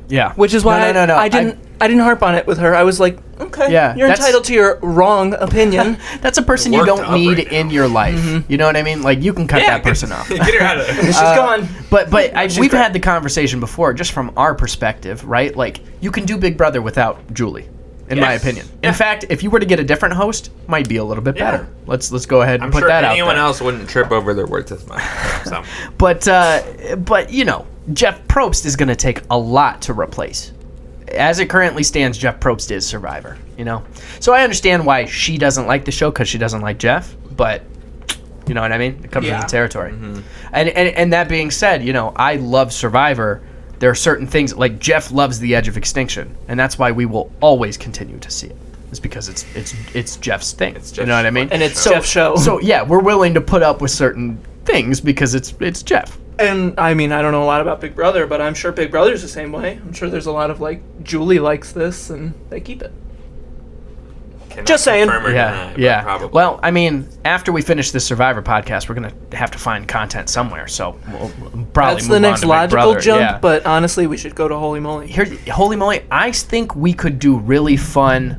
A: Yeah.
C: Which is why
A: No.
C: I didn't harp on it with her. I was like, okay,
A: Yeah,
C: you're
A: that's-
C: entitled to your wrong opinion.
A: That's a person you
B: Worked
A: don't
B: up
A: need
B: right now.
A: in your life. You know what I mean? Like, you can cut that person off.
B: Get her out of there.
C: She's gone.
A: But we've
C: great.
A: had the conversation before, just from our perspective, right? Like, you can do Big Brother without Julie, in my
B: Yes.
A: opinion.
B: Yeah.
A: In fact, if you were to get a different host, might be a little bit better. Let's go ahead and
B: I'm
A: put
B: sure
A: that out
B: anyone
A: there.
B: else wouldn't trip over their words as much. So.
A: But you know, Jeff Probst is going to take a lot to replace. As it currently stands, Jeff Probst is Survivor, you know? So I understand why she doesn't like the show, because she doesn't like Jeff, but you know what I mean? It comes with the territory. And that being said, you know, I love Survivor. There are certain things, like Jeff loves the edge of extinction, and that's why we will always continue to see it. It's because it's Jeff's thing. You know what I mean?
C: And it's Jeff's show.
A: So yeah, we're willing to put up with certain things because it's Jeff.
C: And I mean, I don't know a lot about Big Brother, but I'm sure Big Brother's the same way. I'm sure there's a lot of like, Julie likes this, and they keep it.
B: Cannot
C: Just saying.
B: confirm or deny, but
A: Yeah.
B: probably.
A: Well, I mean, after we finish this Survivor podcast, we're gonna have to find content somewhere. So we'll probably
C: That's
A: move
C: the next
A: on to Big
C: logical
A: Brother.
C: jump,
A: Yeah.
C: but honestly, we should go to Holy Moly.
A: Here, holy moly! I think we could do really fun,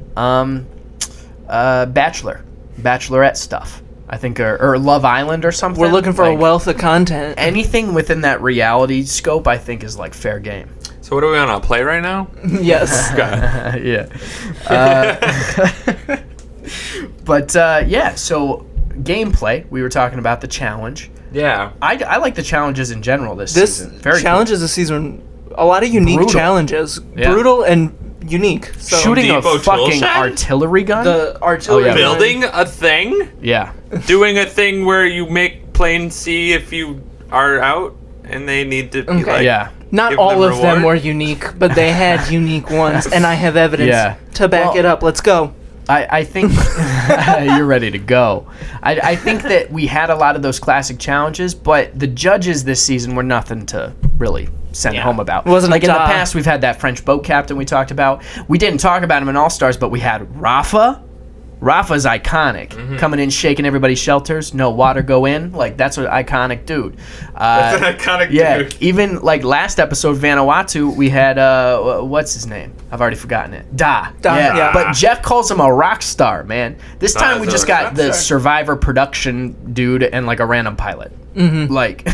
A: bachelorette stuff. I think, or Love Island or something.
C: We're looking for a
A: Like,
C: wealth of content.
A: Anything within that reality scope, I think, is like fair game.
B: So what are we on a play right now?
C: Yes.
A: Yeah. But yeah, so gameplay. We were talking about the challenge.
B: Yeah.
A: I like the challenges in general this
C: This
A: season. Very
C: challenge is a season, a lot of unique
A: Brutal.
C: challenges.
A: Yeah.
C: Brutal and unique. So
A: shooting a
B: Depot tool
A: fucking
B: shed?
A: artillery gun.
C: the artillery.
A: Oh, yeah.
B: Building a thing?
A: Yeah.
B: Doing a thing where you make planes see if you are out and they need to be
C: Okay.
B: like...
A: Yeah.
C: Not
B: give
C: all
B: them
C: of them
B: reward?
C: were unique, but they had unique ones, and I have evidence
A: Yeah.
C: to back
A: Well-
C: it up. Let's go.
A: I think you're ready to go. I think that we had a lot of those classic challenges, but the judges this season were nothing to really send home about.
C: It wasn't
A: like in the
C: a-
A: past, we've had that French boat captain we talked about. We didn't talk about him in All Stars, but we had Rafa. Rafa's iconic, coming in, shaking everybody's shelters. No water go in. Like that's an iconic dude.
B: That's an iconic
A: Yeah,
B: dude.
A: even like last episode, Vanuatu, we had what's his name? I've already forgotten it. Da.
C: Yeah.
A: But Jeff calls him a rock star, man. This
B: Da
A: time
B: is
A: we
B: a
A: just got
B: rock
A: the
B: star.
A: Survivor production dude and like a random pilot. Like,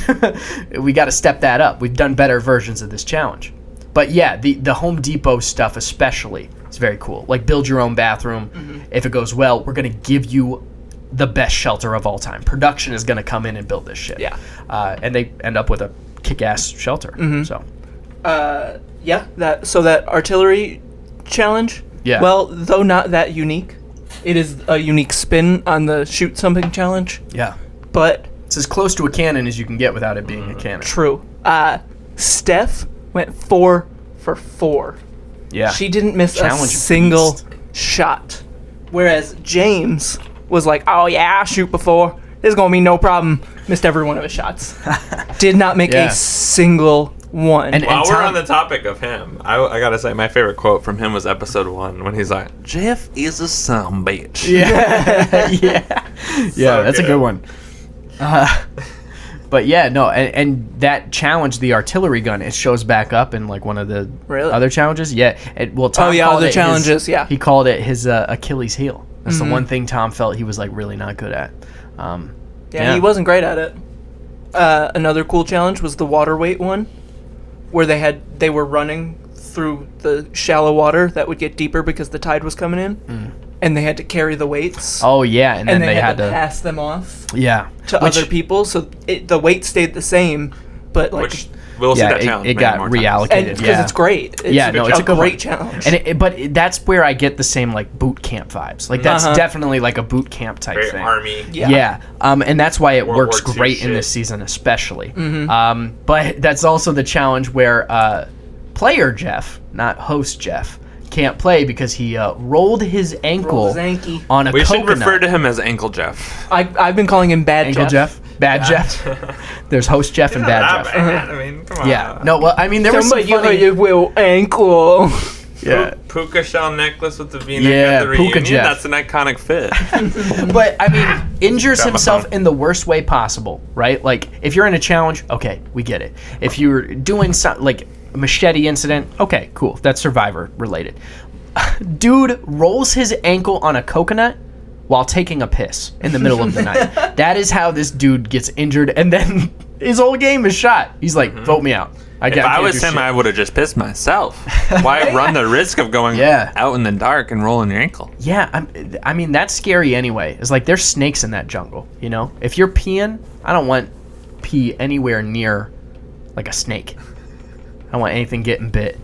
A: we got to step that up. We've done better versions of this challenge. But yeah, the Home Depot stuff especially is very cool. Like build your own bathroom. If it goes well, we're gonna give you the best shelter of all time. Production is gonna come in and build this shit.
C: Yeah.
A: And they end up with a kick-ass shelter. So
C: Yeah, that artillery challenge.
A: Yeah.
C: Well, though not that unique, it is a unique spin on the shoot something challenge.
A: yeah,
C: But
A: it's as close to a cannon as you can get without it being a cannon.
C: true. Steph went 4 for 4.
A: Yeah.
C: She didn't miss
A: Challenge
C: a single
A: beast.
C: shot. Whereas James was like, "Oh yeah, I shoot before. There's gonna be no problem." Missed every one of his shots. Did not make
A: Yeah.
C: a single one.
A: And-
B: While we're
A: Tom-
B: on the topic of him, I gotta say my favorite quote from him was episode 1 when he's like, "Jeff is a son bitch."
A: Yeah, yeah, that's a
B: good.
A: good one. But yeah, no, and that challenge, the artillery gun, it shows back up in like one of the
C: Really?
A: other challenges. Yeah, Tom
C: yeah,
A: called
C: other
A: it
C: challenges, yeah.
A: he called it his Achilles heel. That's the one thing Tom felt he was like really not good at.
C: Yeah, he wasn't great at it. Another cool challenge was the water weight one, where they were running through the shallow water that would get deeper because the tide was coming in, and they had to carry the weights,
A: Oh yeah, and then
C: and they had to
A: to
C: pass them off
A: yeah
C: to
A: Which-
C: other people, so the weight stayed the same, but like.
B: Which we'll see
A: Yeah,
B: that challenge
A: it
B: many
A: got
B: more times.
A: reallocated.
C: And because
A: yeah.
C: it's great. It's
A: Yeah, no, it's a good
C: great
A: one.
C: challenge.
A: But that's where I get the same like boot camp vibes. Like that's
C: Uh-huh.
A: definitely like a boot camp type
B: Very
A: thing.
B: army.
C: Yeah.
A: Yeah, and that's why it
B: World
A: works
B: War II
A: great in
B: shit.
A: this season, especially. But that's also the challenge where player Jeff, not host Jeff, can't play because he rolled his ankle
C: Rolled his anky.
A: on a
B: We should
A: coconut.
B: refer to him as Ankle Jeff.
C: I've been calling him Bad
A: Ankle Jeff, Bad Jeff. There's host Jeff and Bad Jeff.
B: I mean, come on.
A: Yeah, no, well, I mean there was some
C: Somebody
A: funny.
C: you will ankle.
A: Yeah,
B: Puka shell necklace with the V-neck
A: Yeah,
B: at the
A: Puka
B: reunion.
A: Jeff.
B: That's an iconic fit.
A: but I mean, injures
B: Got my
A: himself
B: phone.
A: in the worst way possible, right? Like if you're in a challenge, okay, we get it. If you're doing something like a machete incident, okay, cool, that's Survivor related. Dude rolls his ankle on a coconut while taking a piss in the middle of the night. That is how this dude gets injured, and then his whole game is shot. He's like, vote me out.
B: If I was him, I would have just pissed myself. Why run the risk of going
A: Yeah.
B: out in the dark and rolling your ankle?
A: Yeah, I mean, that's scary anyway. It's like there's snakes in that jungle, you know? If you're peeing, I don't want pee anywhere near like a snake. I don't want anything getting bit.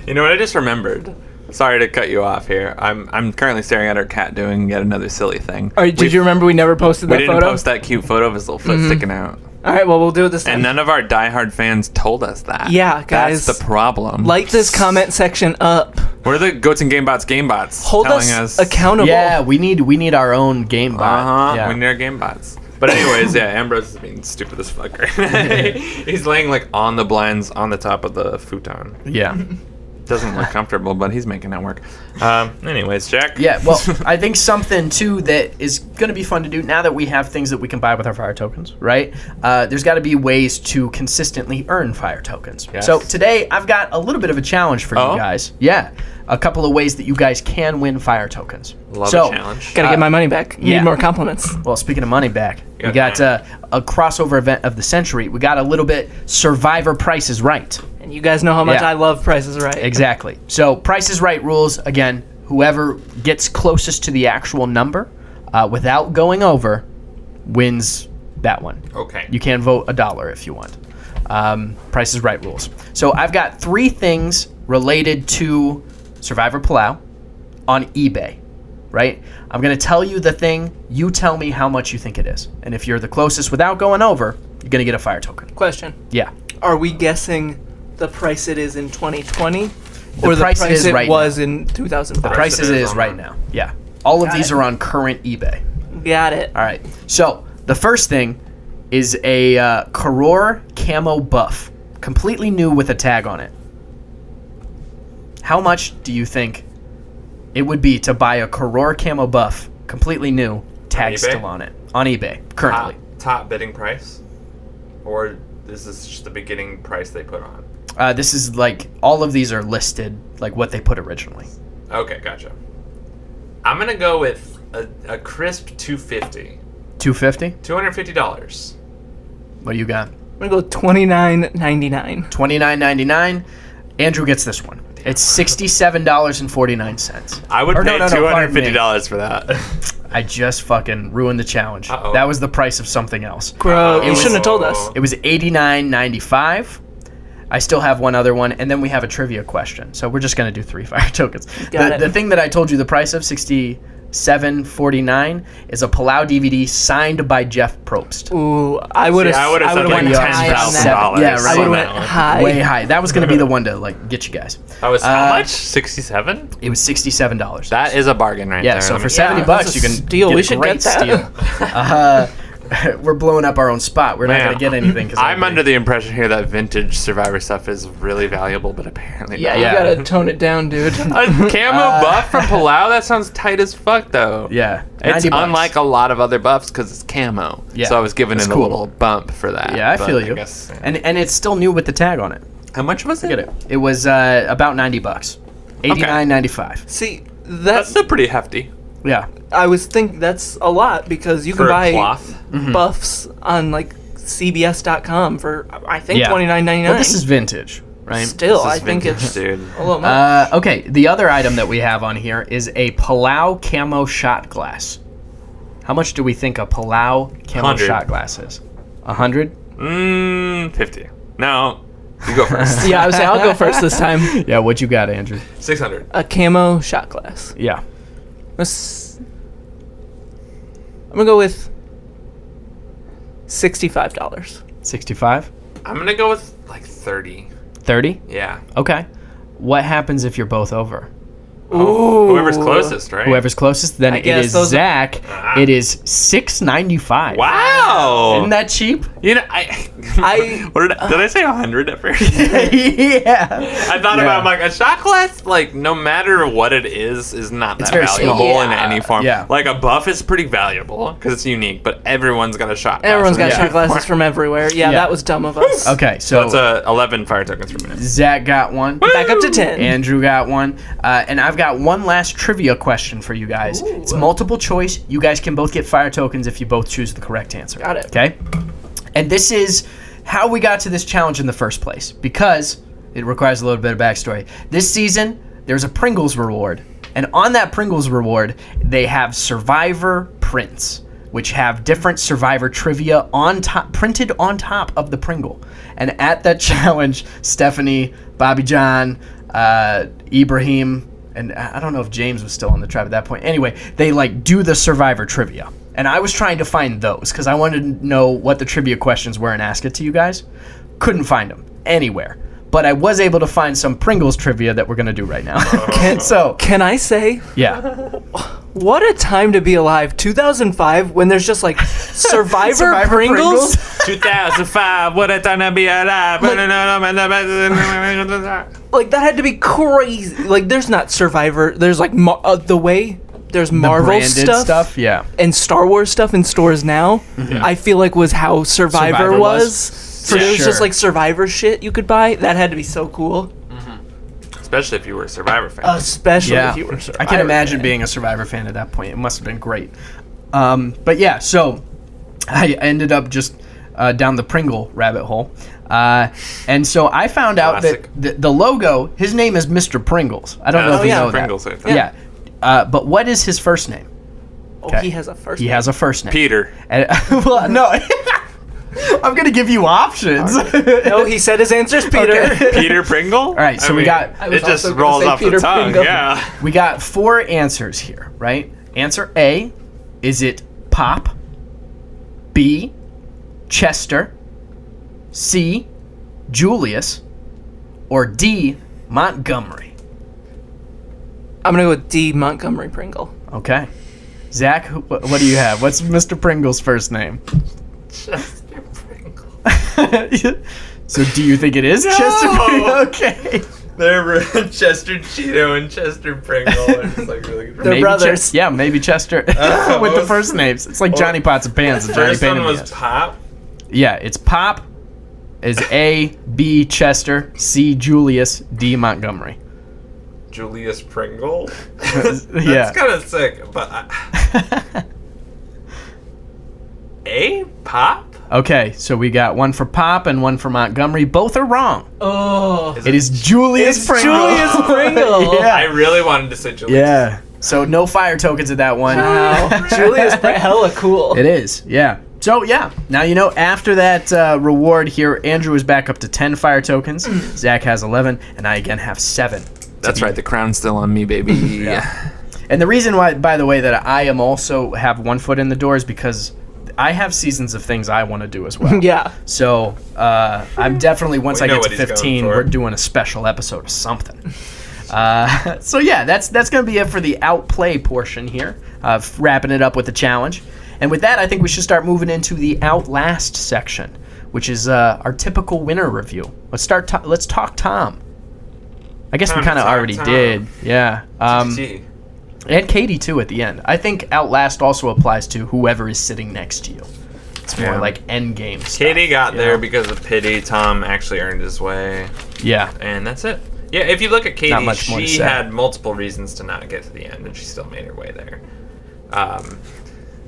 B: You know what I just remembered? Sorry to cut you off here. I'm currently staring at our cat doing yet another silly thing.
C: All right, did you remember we never posted
B: We
C: that
B: didn't
C: photo?
B: post that cute photo of his little foot sticking out.
C: All right, well, we'll do it this time.
B: And none of our diehard fans told us that.
C: Yeah, guys.
B: That's the problem.
C: Light this comment section up.
B: We're the Goats and Gamebots
C: Hold
B: telling
C: us accountable.
A: Yeah, we need our own game bot.
B: Uh-huh.
A: Yeah.
B: We need our Gamebots. But anyways, yeah, Ambrose is being stupid as fuck right now. He's laying like on the blinds on the top of the futon.
A: Yeah.
B: Doesn't look comfortable, but he's making it work. Anyways, Jack.
A: Yeah, well, I think something, too, that is going to be fun to do now that we have things that we can buy with our fire tokens, right? There's got to be ways to consistently earn fire tokens.
B: Yes.
A: So today, I've got a little bit of a challenge for you guys. Yeah, a couple of ways that you guys can win fire tokens.
B: Love a challenge.
C: Gotta get my money back. Need
A: yeah.
C: more compliments.
A: Well, speaking of money back, we
B: Yeah.
A: got a crossover event of the century. We got a little bit Survivor Price is Right.
C: And you guys know how much
A: Yeah.
C: I love Price is Right.
A: Exactly. So Price is Right rules, again, whoever gets closest to the actual number without going over wins that one.
B: Okay.
A: You can vote $1 if you want. Price is Right rules. So I've got 3 things related to Survivor Palau on eBay, right? I'm going to tell you the thing. You tell me how much you think it is. And if you're the closest without going over, you're going to get a fire token.
C: Question.
A: Yeah.
C: Are we guessing the price it is in 2020? Or the
A: price
C: price
A: it is
C: it
A: right
C: was in 2005?
A: Price
B: it
A: it
B: is
A: is right now. Yeah. All of
C: Got
A: these
C: it.
A: are on current eBay.
C: Got it.
A: All right. So the first thing is a Karor camo buff, completely new with a tag on it. How much do you think it would be to buy a Karor camo buff, completely new, tag
B: eBay?
A: still on it, on eBay currently?
B: Top bidding price? Or is this just the beginning price they put on?
A: This is like all of these are listed like what they put originally.
B: Okay, gotcha. I'm going to go with a crisp $250.
A: $250.
B: $250.
A: What do you got?
C: I'm gonna go $29.99.
A: $29.99. Andrew gets this one. It's $67.49.
B: I would
A: Or
B: pay
A: pardon me.
B: $250 for that.
A: I just fucking ruined the challenge.
B: Uh-oh.
A: That was the price of something else.
C: Bro, you
A: was-
C: shouldn't have told us.
A: It was $89.95. I still have one other one, and then we have a trivia question. So we're just gonna do 3 fire tokens.
C: Got it.
A: The thing that I told you the price of $67.49 is a Palau DVD signed by Jeff Probst.
C: Ooh, I would have.
B: I would've said
C: went
B: like
C: high on that.
B: $10,000.
A: Yeah, right.
C: I would have went
B: on that one.
C: high.
A: Way high. That was gonna be the one to like get you guys.
B: That was how
A: Uh,
B: much? 67?
A: It was $67.
B: That is a bargain right
A: Yeah,
B: there.
A: so
B: Let
A: for
B: me-
A: 70
C: Yeah,
A: bucks
C: that's
A: you
C: a
A: can
C: steal.
A: get
C: We
A: a
C: should
A: great
C: get that.
A: steal. We're blowing up our own spot. We're not
B: Man,
A: going to get anything. 'cause
B: I'm
A: nobody-
B: under the impression here that vintage Survivor stuff is really valuable, but apparently
C: Yeah,
B: not.
C: you
A: Yeah.
C: gotta tone it down, dude.
B: A camo buff from Palau? That sounds tight as fuck, though.
A: Yeah.
B: It's
A: 90 bucks.
B: unlike a lot of other buffs because it's camo.
A: Yeah,
B: So I was giving
A: it's
B: it
A: cool.
B: a little bump for that.
A: Yeah, I
B: but
A: feel you.
B: guess, yeah.
A: And it's still new with the tag on it.
B: How much was it?
A: Get it. It was about 90 bucks. 89.95.
C: See,
B: That's
C: that's.
B: still pretty hefty.
A: Yeah.
C: I was thinking that's a lot because you
B: For
C: can
B: a
C: buy
B: cloth?
C: buffs on like CBS.com for I think
A: Yeah.
C: $29.99.
A: Well, this is vintage, right?
C: Still,
B: This
C: I
B: is
C: think
B: vintage,
C: it's
B: dude.
C: a little much.
A: Okay, the other item that we have on here is a Palau camo shot glass. How much do we think a Palau camo
B: 100.
A: shot glass is? 100?
B: 50. No, you go first.
C: Yeah, I was saying I'll go first this time.
A: Yeah, what you got, Andrew?
B: 600.
C: A camo shot glass.
A: Yeah.
C: I'm gonna go with $65.
A: 65?
B: I'm gonna go with like 30.
A: 30?
B: Yeah.
A: Okay. What happens if you're both over?
B: Oh, whoever's closest, right?
A: Whoever's closest, then it
C: guess
A: is
C: those are-
A: Zach. It is $6.95.
B: Wow.
A: Isn't that cheap?
B: You know,
C: I-
B: what did I say 100 at first?
A: Yeah.
B: I thought about it, I'm like a shot glass, like no matter what it is not
A: It's
B: that
A: very
B: valuable
C: small.
B: in any form.
A: Yeah.
B: Like a buff is pretty valuable because it's unique, but everyone's got a shot glass.
C: Everyone's got
A: Yeah.
C: shot glasses from everywhere. Yeah,
A: Yeah.
C: that was dumb of us.
A: Okay,
B: So
A: so
B: it's 11 fire tokens for me.
A: Zach got one.
C: Back up to 10.
A: Andrew got one. And I've got one last trivia question for you guys. It's multiple choice. You guys can both get fire tokens if you both choose the correct answer.
C: Got it.
A: Okay? And this is how we got to this challenge in the first place, because it requires a little bit of backstory. This season, there's a Pringles reward. And on that Pringles reward, they have Survivor prints, which have different Survivor trivia on top, printed on top of the Pringle. And at that challenge, Stephanie, Bobby John, Ibrahim, and I don't know if James was still on the tribe at that point. Anyway, they like do the Survivor trivia. And I was trying to find those because I wanted to know what the trivia questions were and ask it to you guys. Couldn't find them anywhere. But I was able to find some Pringles trivia that we're going to do right now. So,
C: Can I say,
A: yeah.
C: what a time to be alive? 2005, when there's just like Survivor,
A: Survivor
C: Pringles?
B: 2005, what a time to be alive.
C: Like, that had to be crazy. Like, there's not Survivor. There's, like, the way there's Marvel
A: branded
C: stuff.
A: Yeah.
C: And Star Wars stuff in stores now, I feel like was how Survivor was. So there was just, like, Survivor shit you could buy. That had to be so cool.
B: Especially if you were a Survivor fan.
C: Especially if you were a Survivor
A: I can imagine
C: fan.
A: being a Survivor fan at that point. It must have been great. But yeah, so I ended up just down the Pringle rabbit hole. And so I found out
B: Classic.
A: that the logo, his name is Mr. Pringles. I don't know if you know
B: Pringles,
A: that.
B: I think.
A: Yeah. But what is his first name?
C: Oh,
A: Okay.
C: he has a first
A: He
C: name.
A: has a first name.
B: Peter.
A: And, well, no. I'm going to give you options.
C: No, he said his answer's Peter.
A: Okay.
B: Peter Pringle?
A: All right, so we got...
C: I was
B: It just
C: also gonna
B: rolls
C: say
B: off
C: Peter
B: the tongue.
C: Pringle.
B: Yeah.
A: We got 4 answers here, right? Answer A, is it Pop? B, Chester? C, Julius? Or D, Montgomery?
C: I'm going to go with D, Montgomery Pringle.
A: Okay. Zach, what do you have? What's Mr. Pringle's first name?
B: Chester Pringle.
A: So do you think it is Chester Pringle? Okay.
B: They're Chester Cheeto and Chester Pringle. They're just like really good.
C: They're
A: Maybe
C: brothers.
A: Yeah, maybe Chester with the first names. It's like Johnny Pots and Pans and Johnny
B: First one
A: Pain in the
B: was
A: Ass.
B: Pop.
A: Yeah, it's Pop is A, B, Chester, C, Julius, D, Montgomery.
B: Julius Pringle.
A: Yeah.
B: That's kind of sick, but A? Pop?
A: Okay, so we got one for Pop and one for Montgomery. Both are wrong.
C: Oh.
A: It is Julius Pringle.
C: Julius Pringle.
B: I
A: Yeah.
B: really wanted to say Julius.
A: Yeah. So no fire tokens at that one.
C: Wow. Julius Pringle. Hella cool.
A: It is, yeah. So, yeah. Now, you know, after that reward here, Andrew is back up to 10 fire tokens. Zach has 11, and I again have 7.
B: That's right. The crown's still on me, baby. Yeah.
A: And the reason why, by the way, that I am also have 1 foot in the door is because I have seasons of things I want to do as well.
C: Yeah.
A: So I'm definitely, once
B: We
A: I
B: know
A: get to
B: what he's going
A: 15,
B: for.
A: we're doing a special episode of something. So yeah, that's going to be it for the outplay portion here, wrapping it up with the challenge. And with that, I think we should start moving into the outlast section, which is our typical winner review. Let's talk Tom. I guess we
B: Time to
A: kind of
B: talk
A: already
B: Tom.
A: did. Yeah.
B: Gee.
A: And Katie too at the end. I think Outlast also applies to whoever is sitting next to you. It's more
B: Yeah.
A: like end game stuff.
B: Katie got
A: you
B: there
A: know?
B: because of pity. Tom actually earned his way.
A: Yeah.
B: And that's it. Yeah, if you look at Katie,
A: Not much more to
B: she
A: say.
B: had multiple reasons to not get to the end, and she still made her way there.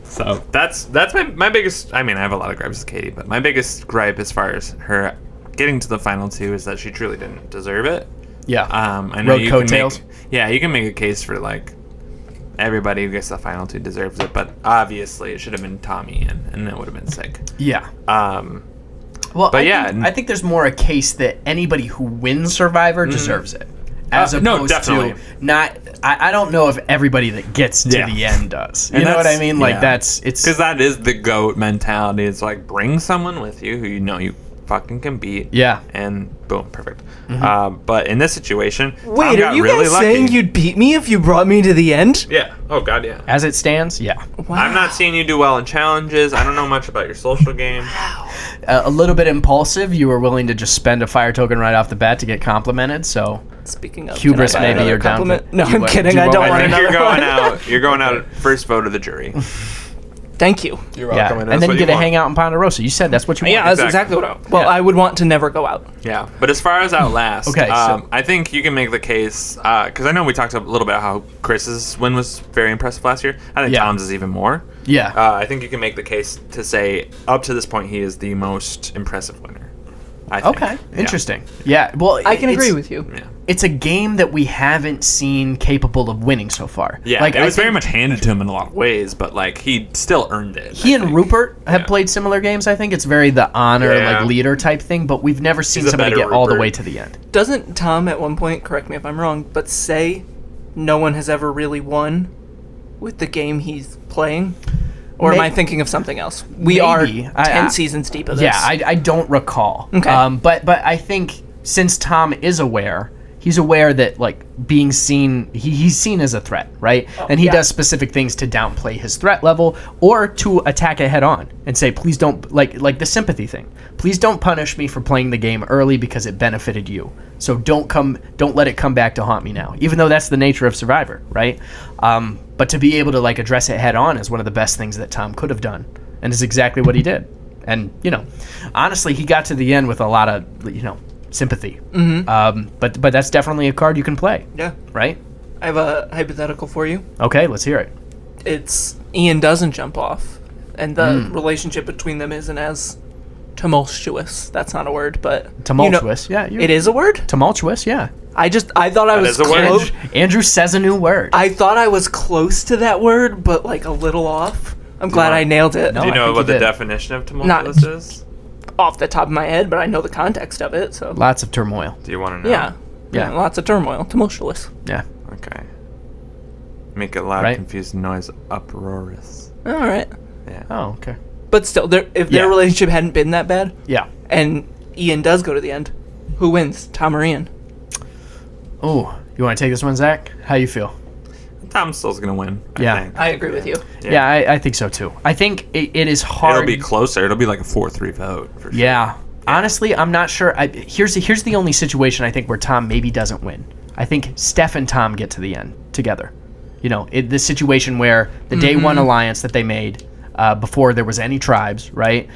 B: So that's my biggest. I mean, I have a lot of gripes with Katie, but my biggest gripe as far as her getting to the final 2 is that she truly didn't deserve it.
A: Yeah.
B: I know
A: Rode
B: you
A: coattails?
B: can make, you can make a case for like everybody who gets the final 2 deserves it, but obviously it should have been Tommy, and it would have been sick.
A: Yeah.
B: Um,
A: Well,
B: But
A: I
B: yeah,
A: think, I think there's more a case that anybody who wins Survivor deserves it, as
B: no,
A: opposed
B: definitely.
A: to not. I don't know if everybody that gets to
B: Yeah.
A: the end does. You
B: And
A: know what I
B: that's-
A: mean? Like
B: yeah.
A: it's
B: because that is the GOAT mentality. It's like bring someone with you who you know you fucking can beat.
A: Yeah.
B: And boom, perfect. But in this situation, Tom
C: Wait,
B: got
C: are you
B: really
C: guys
B: lucky.
C: saying you'd beat me if you brought me to the end?
B: Yeah. Oh God, yeah.
A: as it stands. Yeah.
C: Wow.
B: I'm not seeing you do well in challenges. I don't know much about your social game.
A: A little bit impulsive. You were willing to just spend a fire token right off the bat to get complimented. So
C: Speaking of
A: hubris,
C: can I buy
A: maybe
C: another
A: you're down.
C: compliment? No,
A: You
C: I'm
A: would-
C: kidding.
A: you
C: I
A: won't
C: don't
A: buy
C: want
B: I think
C: another
B: you're going
C: one.
B: out. You're going out at first vote of the jury.
C: Thank you.
B: You're
A: Yeah, and then you get to hang out in Ponderosa. You said that's what you want.
C: Yeah, that's
B: Exactly.
C: exactly what I. Well,
B: Yeah.
C: I would want to never go out.
B: Yeah, but as far as Outlast,
A: Okay, so-
B: I think you can make the case because I know we talked a little bit how Chris's win was very impressive last year. I think
A: Yeah.
B: Tom's is even more.
A: Yeah.
B: I think you can make the case to say up to this point he is the most impressive winner. I think.
A: Okay,
B: Yeah.
A: interesting. Yeah, well,
C: I can
A: it's-
C: agree with you.
B: Yeah.
A: It's a game that we haven't seen capable of winning so far.
B: Yeah,
A: like
B: it was
A: I
B: very
A: think
B: much handed to him in a lot of ways, but like he still earned it.
A: He
B: I
A: and
B: think.
A: Rupert have
B: Yeah.
A: played similar games. I think it's very the honor,
B: Yeah.
A: like leader type thing. But we've never seen
B: He's a
A: somebody
B: better
A: get all the
B: Rupert.
A: way to the end.
C: Doesn't Tom at one point, correct me if I'm wrong, but say no one has ever really won with the game he's playing? Or am
A: May-
C: I thinking of something else? We are
A: Maybe.
C: 10
A: I-
C: seasons deep of this.
A: Yeah, I don't recall.
C: Okay.
A: But I think since Tom is aware, he's aware that like being seen, he's seen as a threat, right? And he does specific things to downplay his threat level or to attack it head on and say, please don't, like the sympathy thing. Please don't punish me for playing the game early because it benefited you. So don't let it come back to haunt me now, even though that's the nature of Survivor, right? But to be able to like address it head on is one of the best things that Tom could have done, and is exactly what he did. And, you know, honestly, he got to the end with a lot of, you know, sympathy. But that's definitely a card you can play.
C: Yeah.
A: Right?
C: I have a hypothetical for you.
A: Okay, let's hear it.
C: It's Ian doesn't jump off, and the relationship between them isn't as tumultuous. That's not a word, but
A: Tumultuous, yeah.
C: It is a word?
A: Tumultuous, yeah.
C: I thought I was
B: is a word.
C: close.
A: Andrew says a new word.
C: I thought I was close to that word, but like a little off. I'm glad I nailed it.
A: No,
B: Do you
A: I
B: know
A: think
B: what
A: you
B: the
A: did.
B: definition of tumultuous is?
C: Off the top of my head, but I know the context of it, so.
A: Lots of turmoil.
B: Do you want to know?
C: Yeah.
A: Yeah.
C: Lots of turmoil. Tumultuous.
A: Yeah.
B: Okay. Make it loud,
A: Right.
B: confused noise, uproarious.
C: All right.
B: Yeah.
A: Oh, okay.
C: But still, if
A: Yeah.
C: their relationship hadn't been that bad,
A: Yeah.
C: and Ian does go to the end, who wins? Tom or Ian?
A: Oh, you want to take this one, Zach? How you feel?
B: Tom still's gonna win.
A: Yeah.
B: I think.
C: I agree with you.
A: Yeah, I think so too. I think it is hard.
B: It'll be closer. It'll be like a 4-3 vote for sure.
A: Yeah. Honestly, I'm not sure. Here's the only situation I think where Tom maybe doesn't win. I think Steph and Tom get to the end together. You know, this situation where the day one alliance that they made before there was any tribes, right?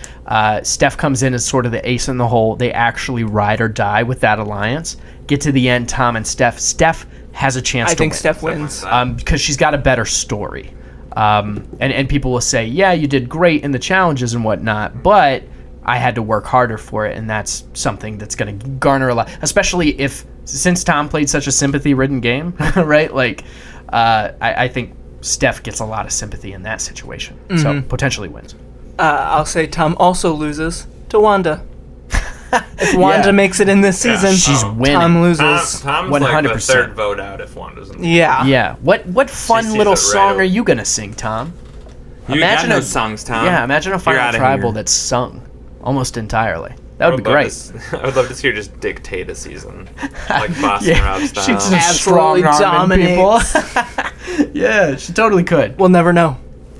A: Steph comes in as sort of the ace in the hole. They actually ride or die with that alliance. Get to the end, Tom and Steph. Steph has a chance to win.
C: I think Steph wins.
A: Because she's got a better story. And people will say, yeah, you did great in the challenges and whatnot, but I had to work harder for it, and that's something that's going to garner a lot, especially since Tom played such a sympathy-ridden game, right? Like, I think Steph gets a lot of sympathy in that situation, so potentially wins.
C: I'll say Tom also loses to Wanda. If Wanda makes it in this season,
A: She's winning.
C: Tom loses.
B: Tom's like the
A: 100%.
B: third vote out if Wanda's in the
C: Yeah.
A: Yeah. What fun
B: sees
A: little
B: it right
A: song
B: away.
A: are you going to sing, Tom?
B: You got no songs, Tom.
A: Yeah, imagine a
B: You're
A: final
B: outta
A: tribal
B: here.
A: that's sung almost entirely. That would be great.
B: I would love to see her just dictate a season, like Boston Rob style.
A: She'd just
C: Absolutely
A: strong-arming people.
C: dominates.
A: Yeah, she totally could.
C: We'll never know.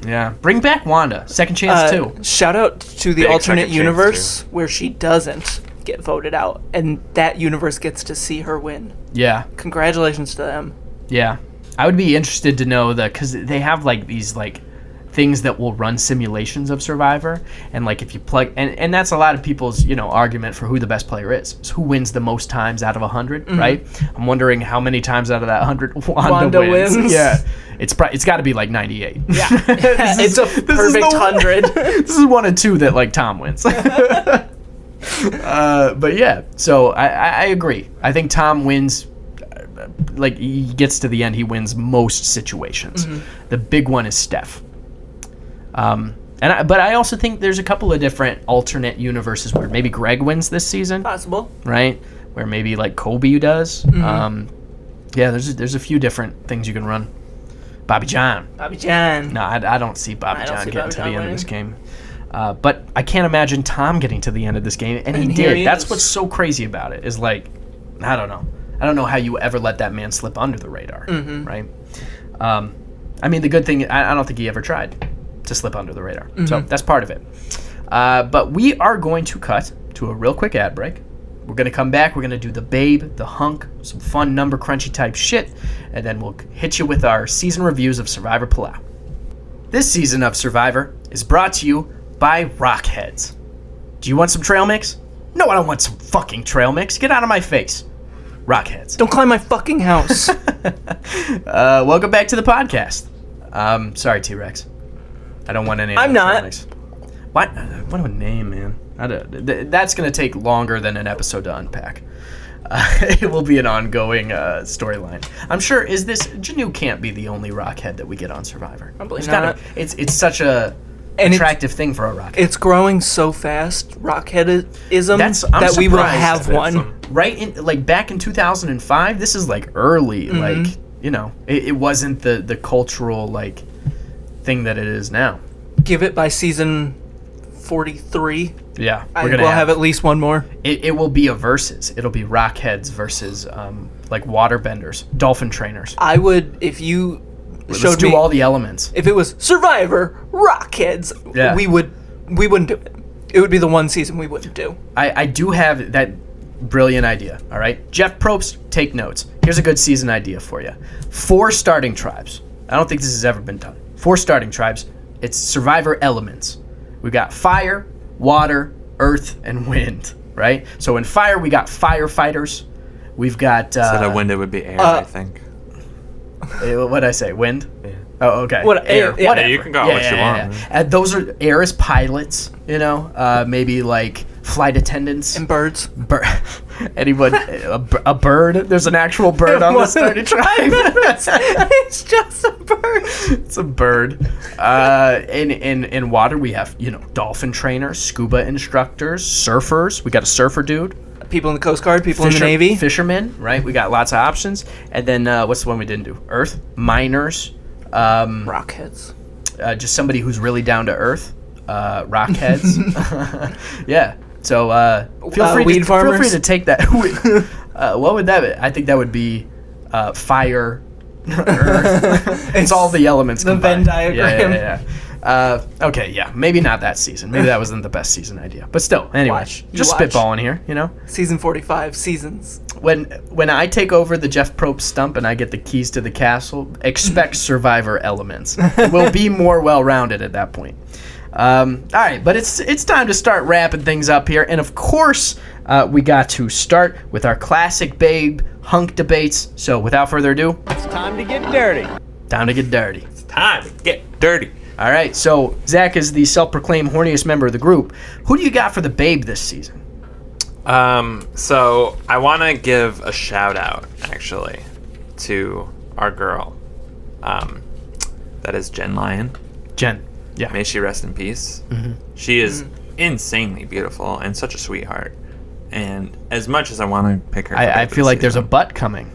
A: Yeah, bring back Wanda. Second chance too.
C: Shout out to the
B: Big
C: alternate
B: second chance,
C: universe where she doesn't get voted out, and that universe gets to see her win.
A: Yeah,
C: Congratulations to them.
A: yeah. I would be interested to know because they have like these like things that will run simulations of Survivor, and like if you plug and that's a lot of people's argument for who the best player is who wins the most times out of 100, right? I'm wondering how many times out of that 100 Wanda wins. Yeah, it's got to be like 98.
C: Yeah. It's a perfect 100.
A: This is one and two that like Tom wins. But yeah, so I agree. I think Tom wins. Like he gets to the end, he wins most situations. The big one is Steph. But I also think there's a couple of different alternate universes where maybe Greg wins this season,
C: Possible.
A: right? Where maybe like Kobe does. Yeah, there's a few different things you can run. Bobby John.
C: Bobby John.
A: No, I don't see Bobby
C: I don't
A: John
C: see
A: getting
C: Bobby
A: to the
C: John
A: end of this
C: winning.
A: game. But I can't imagine Tom getting to the end of this game, and he
C: here
A: did.
C: he
A: That's
C: is.
A: what's so crazy about it. Is like, I don't know. I don't know how you ever let that man slip under the radar, right? I mean, the good thing, I don't think he ever tried to slip under the radar. So that's part of it. But we are going to cut to a real quick ad break. We're going to come back. We're going to do the Babe, the Hunk, some fun number crunchy type shit, and then we'll hit you with our season reviews of Survivor Palau. This season of Survivor is brought to you by Rockheads. Do you want some trail mix? No, I don't want some fucking trail mix. Get out of my face. Rockheads.
C: Don't climb my fucking house.
A: Welcome back to the podcast. Sorry, T-Rex. I don't want any.
C: I'm
A: of the trail
C: not.
A: mix. What a name, man. That's going to take longer than an episode to unpack. It will be an ongoing storyline. I'm sure. Janu can't be the only Rockhead that we get on Survivor.
C: Probably
A: There's
C: not.
A: It's such a attractive thing for a Rockhead.
C: It's growing so fast, Rockheadism,
A: I'm
C: that we will
A: surprised
C: have
B: that
C: one.
A: Right in back in 2005. This is like early. Like it wasn't the cultural like thing that it is now.
C: Give it by season 43.
A: Yeah,
C: We'll have at least one more.
A: It will be a versus. It'll be rockheads versus like waterbenders, dolphin trainers.
C: I would, if you
A: Let's
C: showed
A: do
C: me,
A: all the elements.
C: if it was Survivor, Rockheads,
A: Yeah.
C: we wouldn't do it. It would be the one season we wouldn't do.
A: I do have that brilliant idea, all right? Jeff Probst, take notes. Here's a good season idea for you. 4 starting tribes. I don't think this has ever been done. 4 starting tribes. It's Survivor elements. We got fire, water, earth, and wind, right? So in fire, we got firefighters. We've got...
B: Instead of wind, it would be air, I think.
A: What'd I say? Wind? Yeah. Oh, okay.
C: What, air, yeah.
A: Whatever.
B: You can go what you want.
A: Those are air as pilots, you know? Maybe like flight attendants.
C: And birds.
A: Anyone? A bird? There's an actual bird on the starting tribe.
C: It's just a bird.
A: It's a bird. In water, we have, dolphin trainers, scuba instructors, surfers. We got a surfer dude.
C: People in the Coast Guard, people in the Navy.
A: Fishermen, right? We got lots of options. And then what's the one we didn't do? Earth, miners.
C: Rockheads.
A: Just somebody who's really down to earth. Rockheads. Yeah. So feel free to take that. What would that be? I think that would be fire, earth. It's all the elements
C: The
A: combined.
C: Venn diagram.
A: Yeah. Okay, yeah. Maybe not that season. Maybe that wasn't the best season idea. But still, anyway.
C: Watch.
A: Just
C: You watch.
A: spitballing here,
C: Season 45, seasons.
A: When I take over the Jeff Probst stump and I get the keys to the castle, expect Survivor elements. We'll be more well-rounded at that point. All right, but it's time to start wrapping things up here. And of course, we got to start with our classic babe hunk debates. So without further ado,
D: It's time to get dirty.
A: time to get dirty.
B: Time to get dirty.
A: All right, so Zach is the self-proclaimed horniest member of the group. Who do you got for the babe this season?
B: So I want to give a shout out, actually, to our girl. That is Jen Lyon.
A: Jen. Yeah.
B: May she rest in peace. Mm-hmm. She is insanely beautiful and such a sweetheart. And as much as I want to pick her,
A: I feel like there's a butt coming.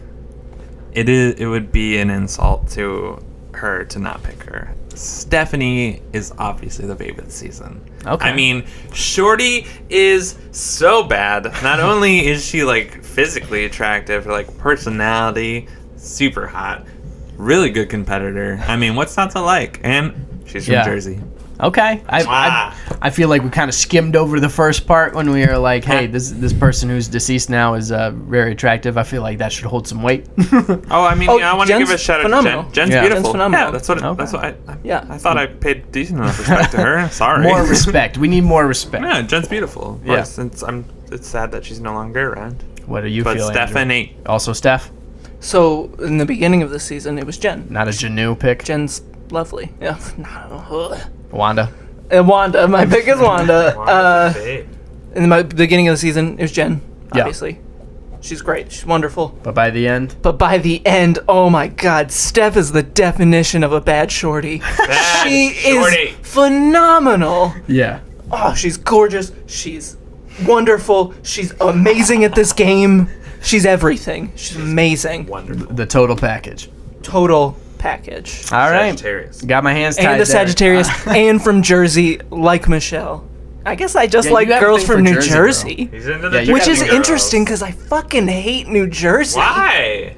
B: It would be an insult to her to not pick her. Stephanie is obviously the babe of the season.
A: Okay.
B: I mean, Shorty is so bad. Not only is she like physically attractive, her like personality, super hot, really good competitor. I mean, what's not to like? And she's from Jersey.
A: Okay. I feel like we kind of skimmed over the first part when we were like, hey, this person who's deceased now is very attractive. I feel like that should hold some weight.
B: Oh, I mean, I want to give a shout out to Jen. Jen's
A: Yeah.
B: beautiful.
C: Jen's phenomenal.
B: Yeah, that's what.
A: Okay.
B: That's what I.
C: Yeah.
B: I thought I paid decent enough respect to her. Sorry.
A: More respect. We need more respect.
B: Yeah, Jen's beautiful. Of
A: Yeah.
B: course. It's sad that she's no longer around.
A: What are you
B: But
A: feeling?
B: Stephanie.
A: Andrew? Also Steph?
C: So, in the beginning of the season, it was Jen.
A: Not a Janu pick?
C: Jen's lovely. Yeah. No.
A: Wanda?
C: Wanda. My pick is Wanda.
B: Babe.
C: In the beginning of the season, it was Jen,
A: Yeah.
C: obviously. She's great. She's wonderful.
A: But by the end?
C: But by the end, oh my God, Steph is the definition of a bad shorty.
B: Bad
C: She
B: shorty.
C: is phenomenal.
A: Yeah.
C: Oh, she's gorgeous. She's wonderful. She's amazing at this game. She's everything. She's amazing.
B: Wonderful.
A: The total package.
C: Total package.
A: All right.
B: Sagittarius.
A: Got my hands tied
C: And a
A: there.
C: Sagittarius, and from Jersey, like Michelle. I guess I just
A: Yeah,
C: like
A: you have a
C: girls
A: thing
C: from
A: for
C: New
A: Jersey,
C: Jersey.
B: He's into
A: Yeah,
B: the
A: you
C: Which
A: gotta
C: is
A: be
B: girls.
C: interesting because I fucking hate New Jersey.
B: Why?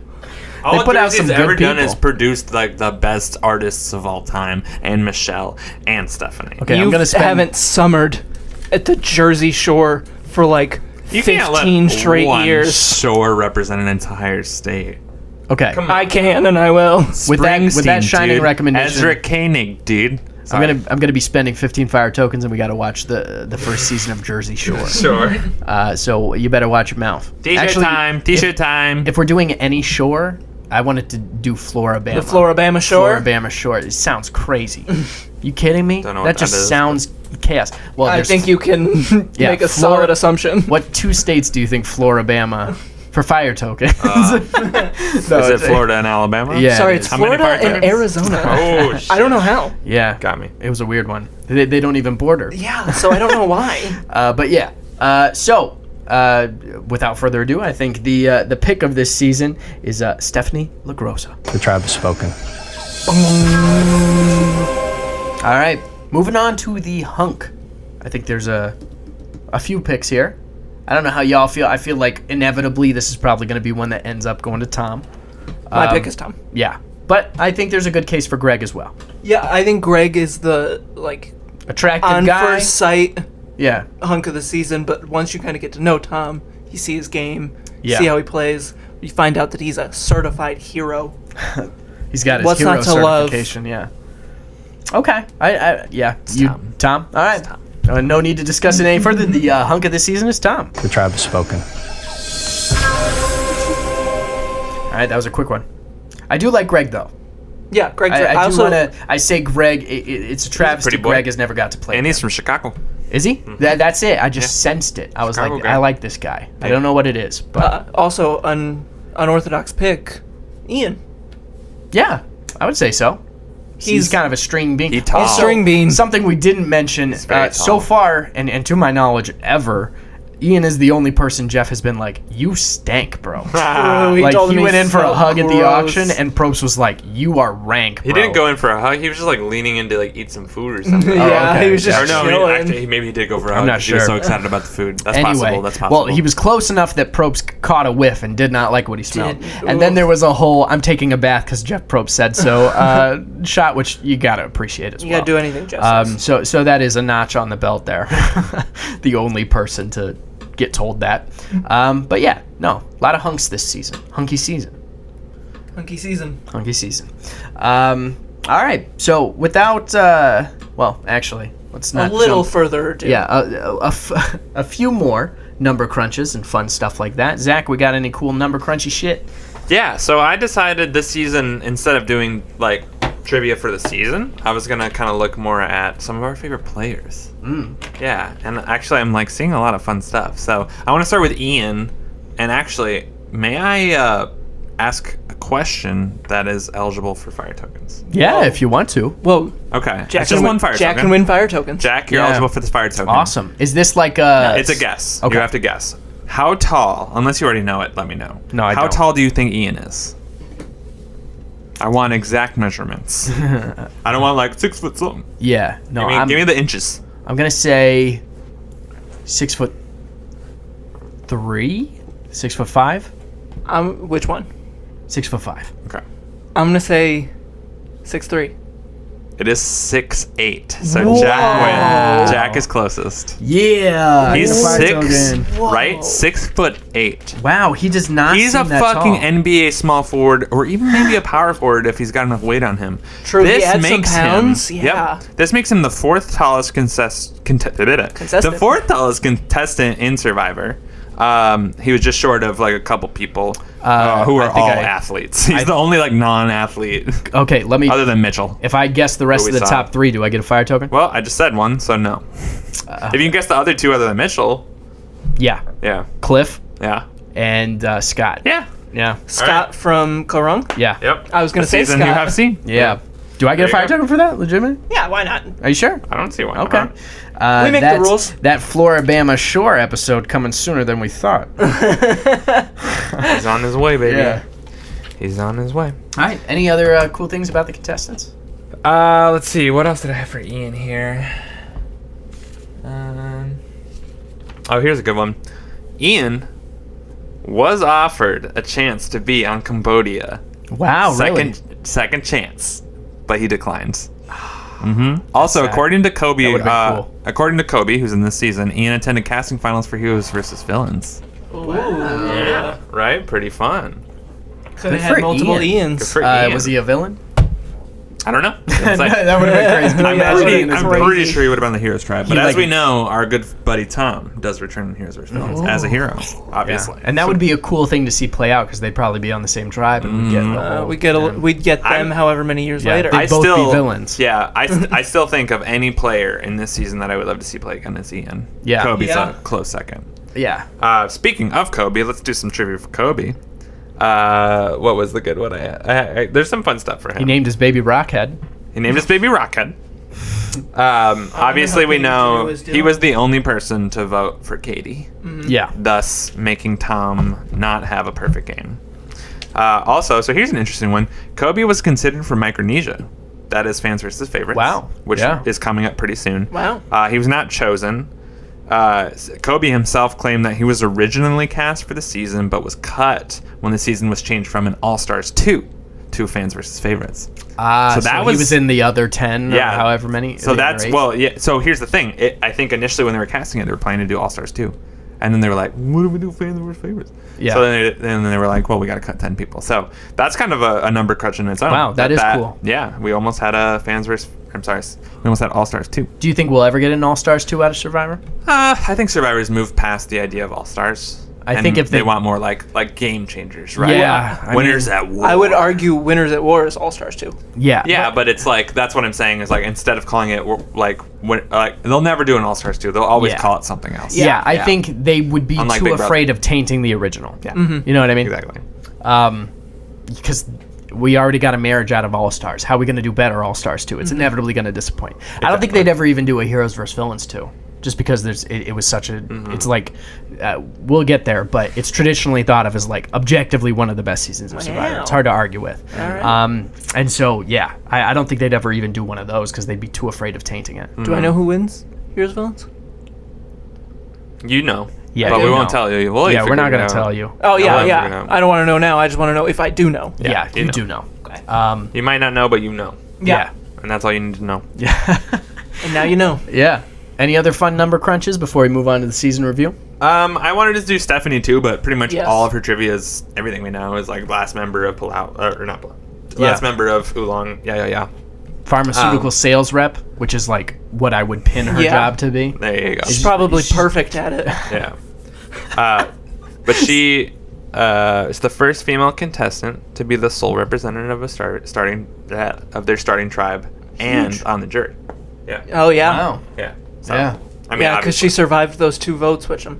B: All
A: put out
B: Jersey's
A: some good
B: ever done
A: people.
B: is produced like the best artists of all time, and Michelle and Stephanie.
A: Okay,
C: You
A: I'm gonna spend.
C: haven't summered at the Jersey Shore for like
B: You can't let
C: 15 straight
B: one
C: years.
B: shore represent an entire state.
A: Okay.
B: Come on.
C: I can and I will.
A: With that shining
B: dude.
A: recommendation,
B: Ezra Koenig, dude.
A: I'm gonna be spending 15 fire tokens, and we gotta watch the first season of Jersey Shore.
B: Sure.
A: So you better watch your mouth.
B: T-shirt time.
A: If we're doing any shore, I wanted to do Floribama.
C: The Floribama Shore?
A: Floribama Shore. It sounds crazy. You kidding me?
B: Don't know
A: That
B: what
A: just
B: that is.
A: sounds chaos. Well,
C: I
A: there's-
C: think you can
A: Yeah,
C: make a
A: Flor-
C: solid assumption.
A: What 2 states do you think Floribama for fire tokens?
B: Is it Florida and Alabama?
A: Yeah.
C: Sorry,
A: it
C: it's
A: is.
B: How many
C: Florida
B: fire
C: and
B: tokens?
C: Arizona.
B: Oh, shit.
C: I don't know how.
A: Yeah.
B: Got me.
A: It was a weird one. They don't even border.
C: Yeah, so I don't know why.
A: But yeah. So without further ado, I think the pick of this season is Stephanie LaGrossa.
D: The tribe has spoken.
A: All right. Moving on to the hunk. I think there's a few picks here. I don't know how y'all feel. I feel like inevitably this is probably going to be one that ends up going to Tom.
C: My pick is Tom.
A: Yeah. But I think there's a good case for Greg as well.
C: Yeah, I think Greg is the,
A: Attractive
C: on
A: guy.
C: first sight
A: Yeah.
C: hunk of the season, but once you kind of get to know Tom, you see his game,
A: Yeah.
C: see how he plays, you find out that he's a certified hero.
A: He's got his
C: What's
A: hero
C: not to love?
A: certification, yeah. Okay. Yeah.
C: Tom.
A: Tom? All right.
C: Tom.
A: No need to discuss it any further. The hunk of the season is Tom.
D: The tribe has spoken.
A: All right, that was a quick one. I do like Greg, though.
C: Yeah, Greg's right.
A: I do want to. I say Greg. It's a travesty.
B: pretty boy.
A: Greg has never got to play.
B: And he's from Chicago.
A: Is he? That's it. I just sensed it. I was
B: Chicago
A: like,
B: guy.
A: I like this guy. I don't know what it is, but
C: also, unorthodox pick, Ian.
A: yeah, I would say so. He's
C: He's
A: kind of a string bean.
B: He's tall.
C: String bean.
A: Something we didn't mention
B: very
A: so
B: tall.
A: far, and to my knowledge, ever. Ian is the only person Jeff has been like, you stank, bro.
C: Oh,
A: Like,
C: told
A: he
C: me
A: went in for a
C: so
A: hug at the
C: gross.
A: auction, and Probst was like, you are rank, bro.
B: He didn't go in for a hug. He was just like leaning in to like eat some food or something.
C: Yeah,
A: okay.
C: he was just
B: Or no,
C: chilling.
B: actually, maybe he did go for a hug.
A: I'm not
B: 'cause He was
A: sure.
B: so excited about the food. That's
A: Anyway,
B: possible. That's possible.
A: well, he was close enough that Probst caught a whiff and did not like what he smelled. And then
C: Oof.
A: there was a whole, I'm taking a bath because Jeff Probst said so, shot, which you got to appreciate as
C: You
A: well.
C: gotta do anything, Jeff says.
A: So that is a notch on the belt there. The only person to get told that. But yeah, no, a lot of hunks this season. Hunky season.
C: Hunky season.
A: Hunky season. All right, so without, well, actually, let's not
C: A little
A: jump.
C: further ado.
A: Yeah, a few more number crunches and fun stuff like that. Zach, we got any cool number crunchy shit?
B: Yeah, so I decided this season, instead of doing like trivia for the season, I was gonna kind of look more at some of our favorite players. Yeah, and actually I'm like seeing a lot of fun stuff. So I want to start with Ian, and actually, may I ask a question that is eligible for fire tokens?
A: Yeah, if you want to.
C: Whoa.
B: Okay,
C: Jack
B: it's just
C: can
B: one
C: win,
B: fire
C: Jack
B: token.
C: can win fire tokens.
B: Jack, you're
A: Yeah.
B: eligible for this fire token.
A: Awesome. Is this like a...
B: It's a guess.
A: Okay.
B: You have to guess. How tall, unless you already know it, let me know.
A: No, I
B: How
A: don't.
B: tall do you think Ian is? I want exact measurements. I don't want like 6 foot something.
A: Yeah, no,
B: Give me the inches.
A: I'm gonna say 6'3", 6'5",
C: Which one?
A: 6'5".
B: Okay.
C: I'm gonna say 6'3".
B: It is 6'8". So
A: Whoa.
B: Jack wins. Jack is closest.
A: Yeah,
B: He's
A: fire
B: 6,
A: token.
B: right? 6'8".
A: Wow, he does not.
B: He's a
A: seem that
B: fucking
A: tall.
B: NBA small forward, or even maybe a power forward if he's got enough weight on him.
C: True, he adds some pounds,
B: Him,
C: yeah.
B: Yep, this makes him the fourth tallest the fourth tallest contestant in Survivor. He was just short of like a couple people who
A: I
B: are
A: think
B: all
A: I-
B: athletes. He's the only like non-athlete
A: Okay, let me.
B: other than Mitchell.
A: If I guess the rest
B: Who
A: of
B: we
A: the
B: saw.
A: top three, do I get a fire token?
B: Well, I just said one, so no. If you can guess the other two other than Mitchell,
A: Yeah,
B: yeah,
A: Cliff
B: yeah,
A: and Scott.
B: yeah,
A: Yeah,
C: Scott from Korung.
A: yeah,
B: yep.
C: I was gonna
B: The
C: say
B: season
C: Scott.
B: you have seen.
A: yeah. Do I get a
B: There you
A: fire
B: go.
A: token for that? Legitimate?
C: Yeah, why not?
A: Are you sure?
B: I don't see why.
A: Okay.
B: not.
C: We make the
A: that's-
C: rules.
A: That Floribama Shore episode coming sooner than we thought.
B: He's on his way, baby.
A: Yeah.
B: He's on his way.
A: All right. Any other cool things about the contestants?
B: Let's see. What else did I have for Ian here? Oh, here's a good one. Ian was offered a chance to be on Cambodia.
A: Wow, really?
B: Second chance, but he declined. Also,
A: sad.
B: according to Kobe,
A: That would've been cool.
B: according to Kobe, who's in this season, Ian attended casting finals for Heroes vs. Villains. Yeah, right. Pretty fun.
C: Could have
A: Good for
C: had multiple
A: Ian.
B: Good
C: Ians.
B: for Ian.
A: Was he a villain?
B: I don't know. It's like-
A: that would have been crazy. Can you
B: I'm,
A: imagine
B: pretty,
A: being this
B: I'm
A: crazy?
B: pretty sure he would have been on the Heroes tribe. But
A: He,
B: as
A: like-
B: we know, our good buddy Tom does return in Heroes vs. Villains as a hero, obviously.
A: Yeah. And that would be a cool thing to see play out because they'd probably be on the same tribe and we'd get the whole,
C: We'd get them
B: I'm-
C: however many years
A: Yeah,
C: later.
A: they- both be villains.
B: Yeah, I still think of any player in this season that I would love to see play again is Ian.
A: Yeah.
B: Kobe's
C: Yeah.
B: a close second.
A: Yeah.
B: Speaking of Kobe, let's do some trivia for Kobe. What was the good one? There's some fun stuff for him.
A: He named his baby Rockhead.
B: He named his baby Rockhead. Obviously, we
C: Katie
B: know
C: was
B: he
C: doing.
B: was the only person to vote for Katie,
A: Yeah.
B: thus making Tom not have a perfect game. Also, so here's an interesting one. Kobe was considered for Micronesia. that is Fans versus Favorites.
A: Wow.
B: Which
A: Yeah.
B: is coming up pretty soon.
C: Wow.
B: He was not chosen. Kobe himself claimed that he was originally cast for the season, but was cut when the season was changed from an All-Stars 2 to Fans versus Favorites.
A: So he was in the other 10 or however many.
B: So that's, well, yeah. So here's the thing. I think initially when they were casting it, they were planning to do All-Stars 2. And then they were like, what do we do Fans versus Favorites?
A: Yeah.
B: So then they were like, well, we got to cut 10 people. So that's kind of a number crunch in its own.
A: Wow, that is cool.
B: Yeah. We almost had a we almost had All-Stars 2.
A: Do you think we'll ever get an All-Stars 2 out of Survivor?
B: I think Survivor's moved past the idea of All-Stars.
A: I think if
B: they want more like game changers, right?
A: Yeah,
B: Winners at War.
C: I would argue Winners at War is All-Stars too.
A: Yeah.
B: Yeah, but it's like, that's what I'm saying is like, instead of calling it like they'll never do an All-Stars 2. They'll always call it something else.
A: Yeah, I think they would be
B: Unlike
A: too
B: Big Brother.
A: afraid of tainting the original.
B: Yeah.
A: You know what I mean?
B: Exactly.
A: Because we already got a marriage out of All-Stars. How are we going to do better All-Stars 2? It's inevitably going to disappoint. I don't think they'd ever even do a Heroes vs. Villains 2. Just because it was such a... It's like... we'll get there, but it's traditionally thought of as like objectively one of the best seasons of Survivor. It's hard to argue with. And so, yeah, I don't think they'd ever even do one of those because they'd be too afraid of tainting it.
C: Do I know who wins Heroes Villains?
B: You know.
A: Yeah,
B: but
A: you
B: we won't
A: know.
B: tell you.
A: Yeah, we're not going to tell you.
C: Oh, yeah,
B: I'll
C: yeah.
B: figure it out.
C: I don't want to know now. I just want to know if I do know.
A: Yeah, you
B: know.
A: do know.
C: Okay.
B: You might not know, but you know.
A: Yeah.
B: And that's all you need to know.
C: And now you know.
A: Yeah. Any other fun number crunches before we move on to the season review?
B: I wanted to do Stephanie too, but pretty much
C: Yes.
B: all of her trivia is everything we know is like last member of Palau, or not Palau. Last member of Oolong. Yeah.
A: Pharmaceutical sales rep, which is like what I would pin her job to be.
B: There you go.
C: She's probably perfect at it.
B: Yeah. But she is the first female contestant to be the sole representative of their starting tribe and on the jury. Yeah.
C: Oh, yeah.
A: Wow.
B: Yeah. So,
A: Yeah.
B: I mean,
C: Yeah, because she survived those 2 votes, Witcham.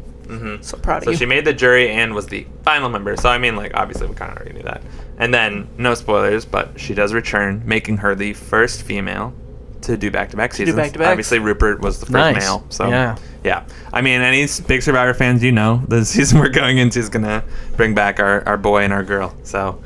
C: So proud of
B: So
C: you.
B: she made the jury and was the final member. So I mean, like, obviously we kind of already knew that. And then, no spoilers, but she does return, making her the first female to do back-to-back seasons.
C: back-to-backs.
B: Obviously, Rupert was the first
A: Nice.
B: male. So
A: Yeah.
B: I mean, any big Survivor fans, you know, the season we're going into is gonna bring back our boy and our girl. So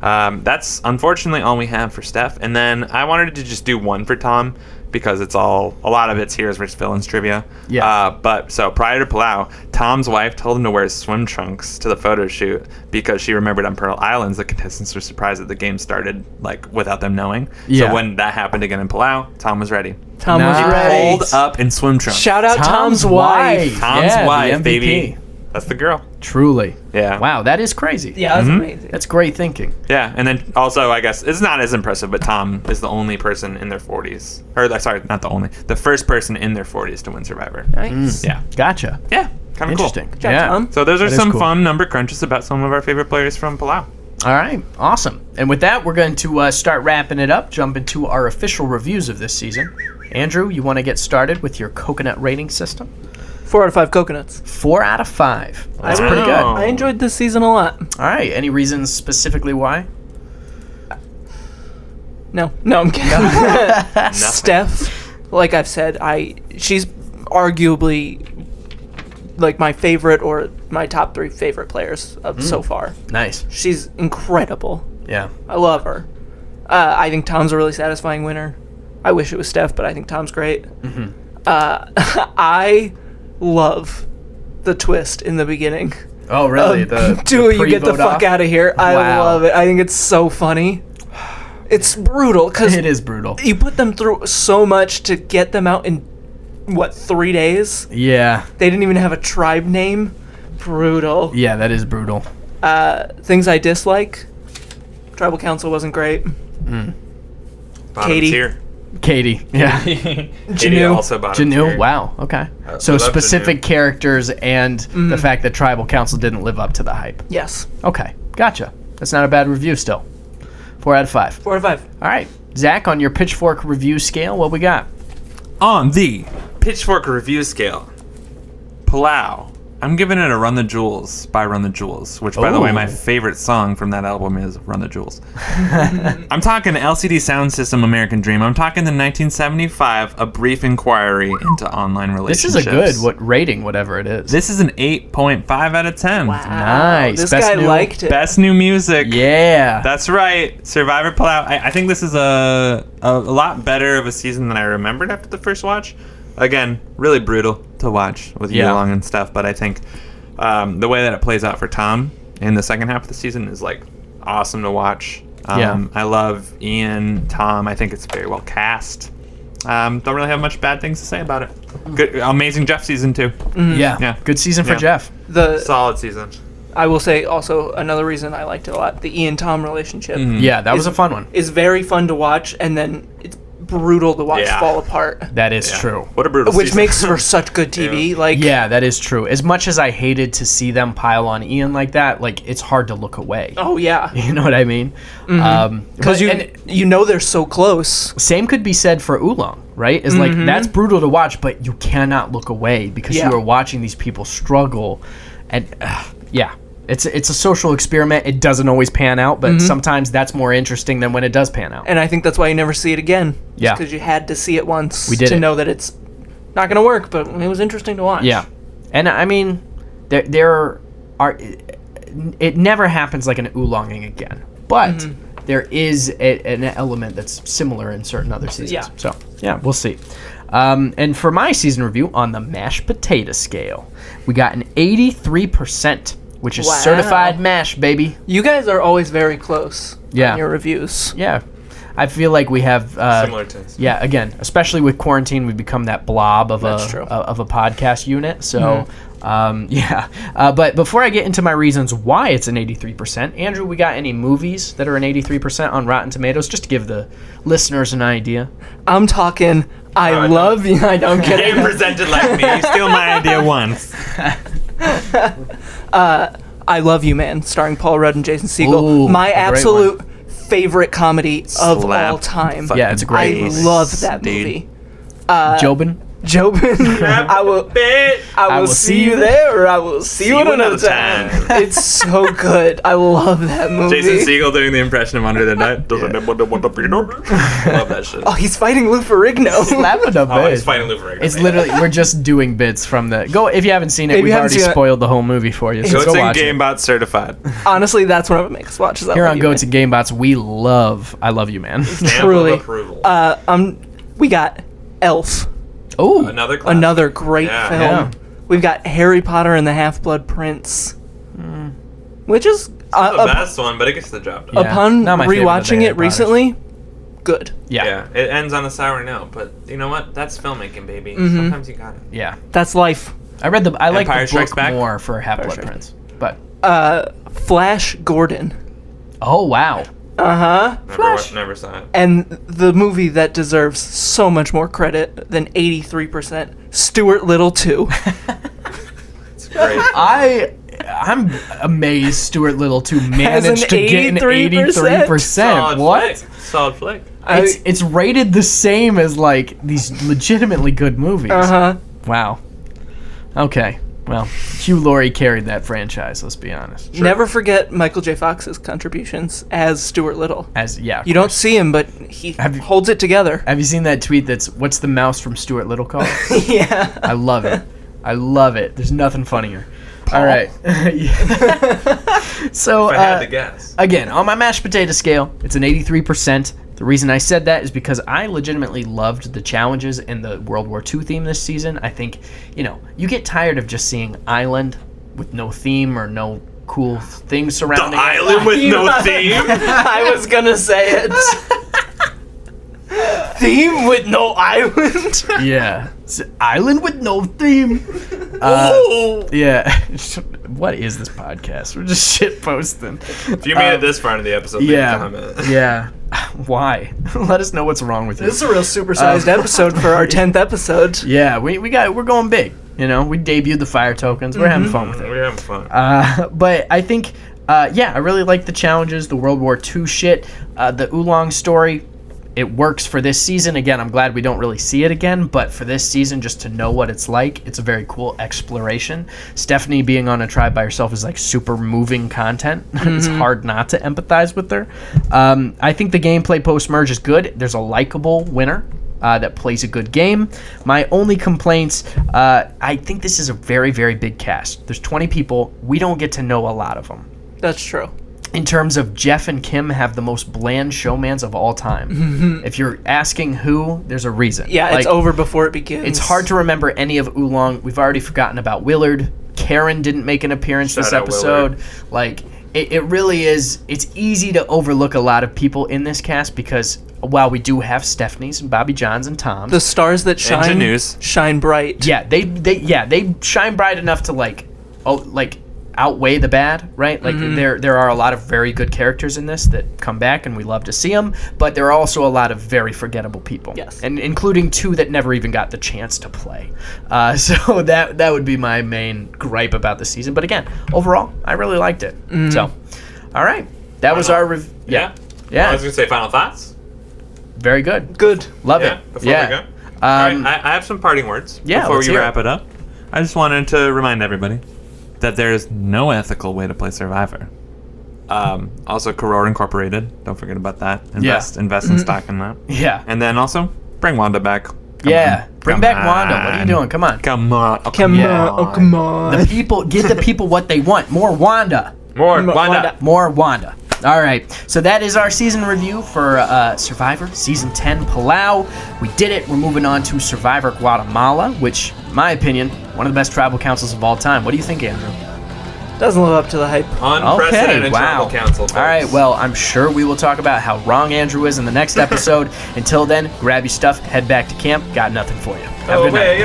B: that's unfortunately all we have for Steph. And then I wanted to just do one for Tom, because a lot of it's Heroes vs. Villains trivia.
A: Yeah.
B: But so prior to Palau, Tom's wife told him to wear swim trunks to the photo shoot because she remembered on Pearl Islands the contestants were surprised that the game started like without them knowing.
A: Yeah.
B: So when that happened again in Palau, Tom was ready.
C: Tom was
A: Nice.
C: ready.
B: Pulled up in swim trunks.
C: Shout out Tom's wife.
B: Tom's
A: Yeah, the
B: wife,
A: MVP.
B: baby. That's the girl.
A: Truly.
B: Yeah.
A: Wow, that is crazy.
C: Yeah, that's amazing.
A: That's great thinking.
B: Yeah, and then also I guess it's not as impressive, but Tom is the only person in their 40s, or sorry, not the only, the first person in their 40s to win Survivor.
C: Nice.
B: Yeah,
A: Gotcha.
B: yeah, kind of cool.
A: Interesting.
C: job,
A: yeah.
C: Tom.
B: So those are
A: That is
B: some
A: cool.
B: fun number crunches about some of our favorite players from Palau.
A: All right. Awesome. And with that, we're going to start wrapping it up, jump into our official reviews of this season. Andrew, you want to get started with your coconut rating system?
C: 4 out of 5 coconuts.
A: 4 out of 5. That's
B: Wow.
A: pretty good.
C: I enjoyed this season a lot.
A: All right. Any reasons specifically why?
C: No, I'm kidding. Steph, like I've said, she's arguably like my favorite or my top 3 favorite players of so far.
A: Nice.
C: She's incredible.
A: Yeah.
C: I love her. I think Tom's a really satisfying winner. I wish it was Steph, but I think Tom's great. I love the twist in the beginning.
A: Oh, really?
C: Do you get the
A: pre-vote
C: fuck
A: off?
C: out of here? I
A: Wow.
C: love it. I think it's so funny. It's brutal because
A: It is brutal.
C: you put them through so much to get them out in 3 days?
A: Yeah.
C: They didn't even have a tribe name. Brutal.
A: Yeah, that is brutal.
C: Things I dislike. Tribal council wasn't great.
B: Bottom
C: Katie.
B: tier.
A: Katie. Yeah.
B: Katie
C: Janu.
B: also bottom
A: Janu.
B: tier.
A: Wow. Okay. So
B: we love
A: specific
B: Janu.
A: characters and the fact that tribal council didn't live up to the hype.
C: Yes.
A: Okay. Gotcha. That's not a bad review still. 4 out of 5.
C: 4 out of 5.
A: All right. Zach, on your pitchfork review scale, what we got?
B: On the Pitchfork review scale, Palau I'm giving it a Run the Jewels by Run the Jewels, which, by the way, my favorite song from that album is Run the Jewels. I'm talking LCD Sound System American Dream. I'm talking the 1975 A Brief Inquiry into Online Relationships.
A: This is a good rating, whatever it is.
B: This is an 8.5 out of 10.
C: Wow.
A: Nice.
C: This
A: Best
C: guy
A: new-
C: liked it.
B: Best new music.
A: Yeah.
B: That's right. Survivor Palau. I think this is a lot better of a season than I remembered after the first watch. Again, really brutal to watch with Yulong and stuff, but I think the way that it plays out for Tom in the second half of the season is like awesome to watch. I love Ian, Tom. I think it's very well cast. Don't really have much bad things to say about it. Good, amazing Jeff season too.
A: Yeah. Good season for Jeff.
B: Solid season.
C: I will say also another reason I liked it a lot, the Ian-Tom relationship.
A: Yeah, that was a fun one.
C: Is very fun to watch, and then it's brutal to watch fall apart.
A: That is true.
B: What a brutal
C: Which
B: season.
C: makes for such good TV.
A: Yeah, that is true. As much as I hated to see them pile on Ian like that, like it's hard to look away.
C: Oh yeah.
A: You know what I mean?
C: Because you know they're so close.
A: Same could be said for Oolong, right? It's like that's brutal to watch, but you cannot look away because you are watching these people struggle, and it's a social experiment. It doesn't always pan out, but sometimes that's more interesting than when it does pan out.
C: And I think that's why you never see it again.
A: Yeah.
C: Because you had to see it once
A: to
C: know that it's not going to work, but it was interesting to watch.
A: Yeah, and I mean, there are. It never happens like an Oolonging again, but there is an element that's similar in certain other seasons.
C: Yeah.
A: So yeah, we'll see. And for my season review on the mashed potato scale, we got an 83%. Which is certified mash, baby.
C: You guys are always very close on your reviews.
A: Yeah. I feel like we have...
B: similar taste.
A: Yeah, again, especially with quarantine, we've become that blob of a podcast unit. So, but before I get into my reasons why it's an 83%, Andrew, we got any movies that are an 83% on Rotten Tomatoes, just to give the listeners an idea?
C: I'm talking... I love you. I don't get it.
B: Game presented like me. You steal my idea once.
C: I Love You, Man, starring Paul Rudd and Jason Segel.
A: Ooh,
C: my
A: a great
C: absolute favorite comedy of all time.
A: Yeah, it's a great
C: I
A: movie.
C: love that movie.
A: Jobin?
C: Jobin, I will see you there, or I will see you another time. It's so good. I love that movie.
B: Jason Segel doing the impression of Under the Night. Doesn't it want the peanut? Love that shit.
C: Oh, he's fighting Lou Ferrigno.
A: Slapping a
B: Oh,
A: bit.
B: he's fighting Lou Ferrigno.
A: It's literally, we're just doing bits from the... Go, if you haven't seen it,
C: If you
A: we've
C: haven't
A: already
C: seen it-
A: spoiled the whole movie for you. So
B: Goats
A: go
B: and
A: watch it.
B: GameBot certified.
C: Honestly, that's one of the makes watches.
A: Here on Goats and GameBots, we love I Love You, Man.
C: Truly.
B: Stamp of approval.
C: We got Elf.
A: Oh,
B: Another classic.
C: Another great
B: Yeah.
C: film.
A: Yeah.
C: We've got Harry Potter and the Half-Blood Prince, which is
B: the best one, but it gets the job done.
A: Yeah.
C: upon
A: Not my favorite of the
C: rewatching
A: Harry
C: it recently, good.
A: yeah.
B: Yeah, it ends on a sour note, but you know what? That's filmmaking, baby. Sometimes you got it.
A: Yeah.
C: That's life.
A: I like
B: Empire
A: the
B: Strikes
A: book
B: Back?
A: more for Half-Blood Prince. But,
C: Flash Gordon.
A: oh, wow.
B: Never saw it.
C: And the movie that deserves so much more credit than 83%, Stuart Little 2.
B: It's great.
A: I'm amazed Stuart Little 2
C: Has
A: managed
C: an
A: to get an
C: 83%.
A: 83%.
B: Solid
A: What?
B: Flick. Solid flick.
A: It's rated the same as, like, these legitimately good movies. Wow. Okay. Well, Hugh Laurie carried that franchise, let's be honest.
C: Never forget Michael J. Fox's contributions as Stuart Little.
A: You
C: don't see him, but he
A: you-
C: holds it together.
A: Have you seen that tweet that's, what's the mouse from Stuart Little called?
C: Yeah.
A: I love it. I love it. There's nothing funnier. All right. So,
B: If I had to guess.
A: again, on my mashed potato scale, it's an 83%. The reason I said that is because I legitimately loved the challenges in the World War II theme this season. I think, you get tired of just seeing Island with no theme or no cool things surrounding it.
B: Island with no theme.
C: I was gonna say it. Theme with no island.
A: Yeah. It's Island with no theme. Yeah. What is this podcast? We're just shit posting.
B: If you made it this far into the episode, leave a comment.
A: Yeah. Why? Let us know what's wrong with you.
C: This is a real supersized episode for our 10th episode.
A: Yeah, we're going big. We debuted the fire tokens. We're having fun with it.
B: We're having fun.
A: But I think, I really like the challenges, the World War II shit, the Oolong story. it works for this season. Again, I'm glad we don't really see it again, but for this season, just to know what it's like, it's a very cool exploration. Stephanie being on a tribe by herself is like super moving content. It's hard not to empathize with her. I think the gameplay post-merge is good. There's a likable winner that plays a good game. My only complaints, I think this is a very, very big cast. There's 20 people. We don't get to know a lot of them.
C: That's true.
A: In terms of Jeff and Kim have the most bland showmans of all time. If you're asking who, there's a reason.
C: Yeah,
A: like,
C: it's over before it begins.
A: It's hard to remember any of Oolong. We've already forgotten about Willard. Karen didn't make an appearance this episode. Like, it really is. It's easy to overlook a lot of people in this cast because while we do have Stephanie's and Bobby John's and Tom's,
C: the stars that shine bright.
A: Yeah, they shine bright enough to outweigh the bad, right? Like there are a lot of very good characters in this that come back and we love to see them, but there are also a lot of very forgettable people.
C: Yes.
A: And including 2 that never even got the chance to play. So that would be my main gripe about the season. But again, overall, I really liked it. So, all right. That was our review.
B: Yeah. I was going to say final thoughts.
A: Very good.
C: Good.
A: Love it.
B: Before we go. All right, I have some parting words before we wrap it up. I just wanted to remind everybody that there is no ethical way to play Survivor. Also, Karor Incorporated. Don't forget about that. Invest in stock in that.
A: Yeah.
B: And then also, bring Wanda back.
A: Bring back Wanda. What are you doing? Come on.
B: Come on.
C: Come on.
A: The people, give the people what they want. More Wanda.
B: More Wanda.
A: More Wanda. All right, so that is our season review for Survivor Season 10 Palau. We did it. We're moving on to Survivor Guatemala, which, in my opinion, one of the best tribal councils of all time. What do you think, Andrew?
C: Doesn't live up to the hype.
B: Unprecedented tribal council. Folks.
A: All right, well, I'm sure we will talk about how wrong Andrew is in the next episode. Until then, grab your stuff, head back to camp. Got nothing for you. Have a good night.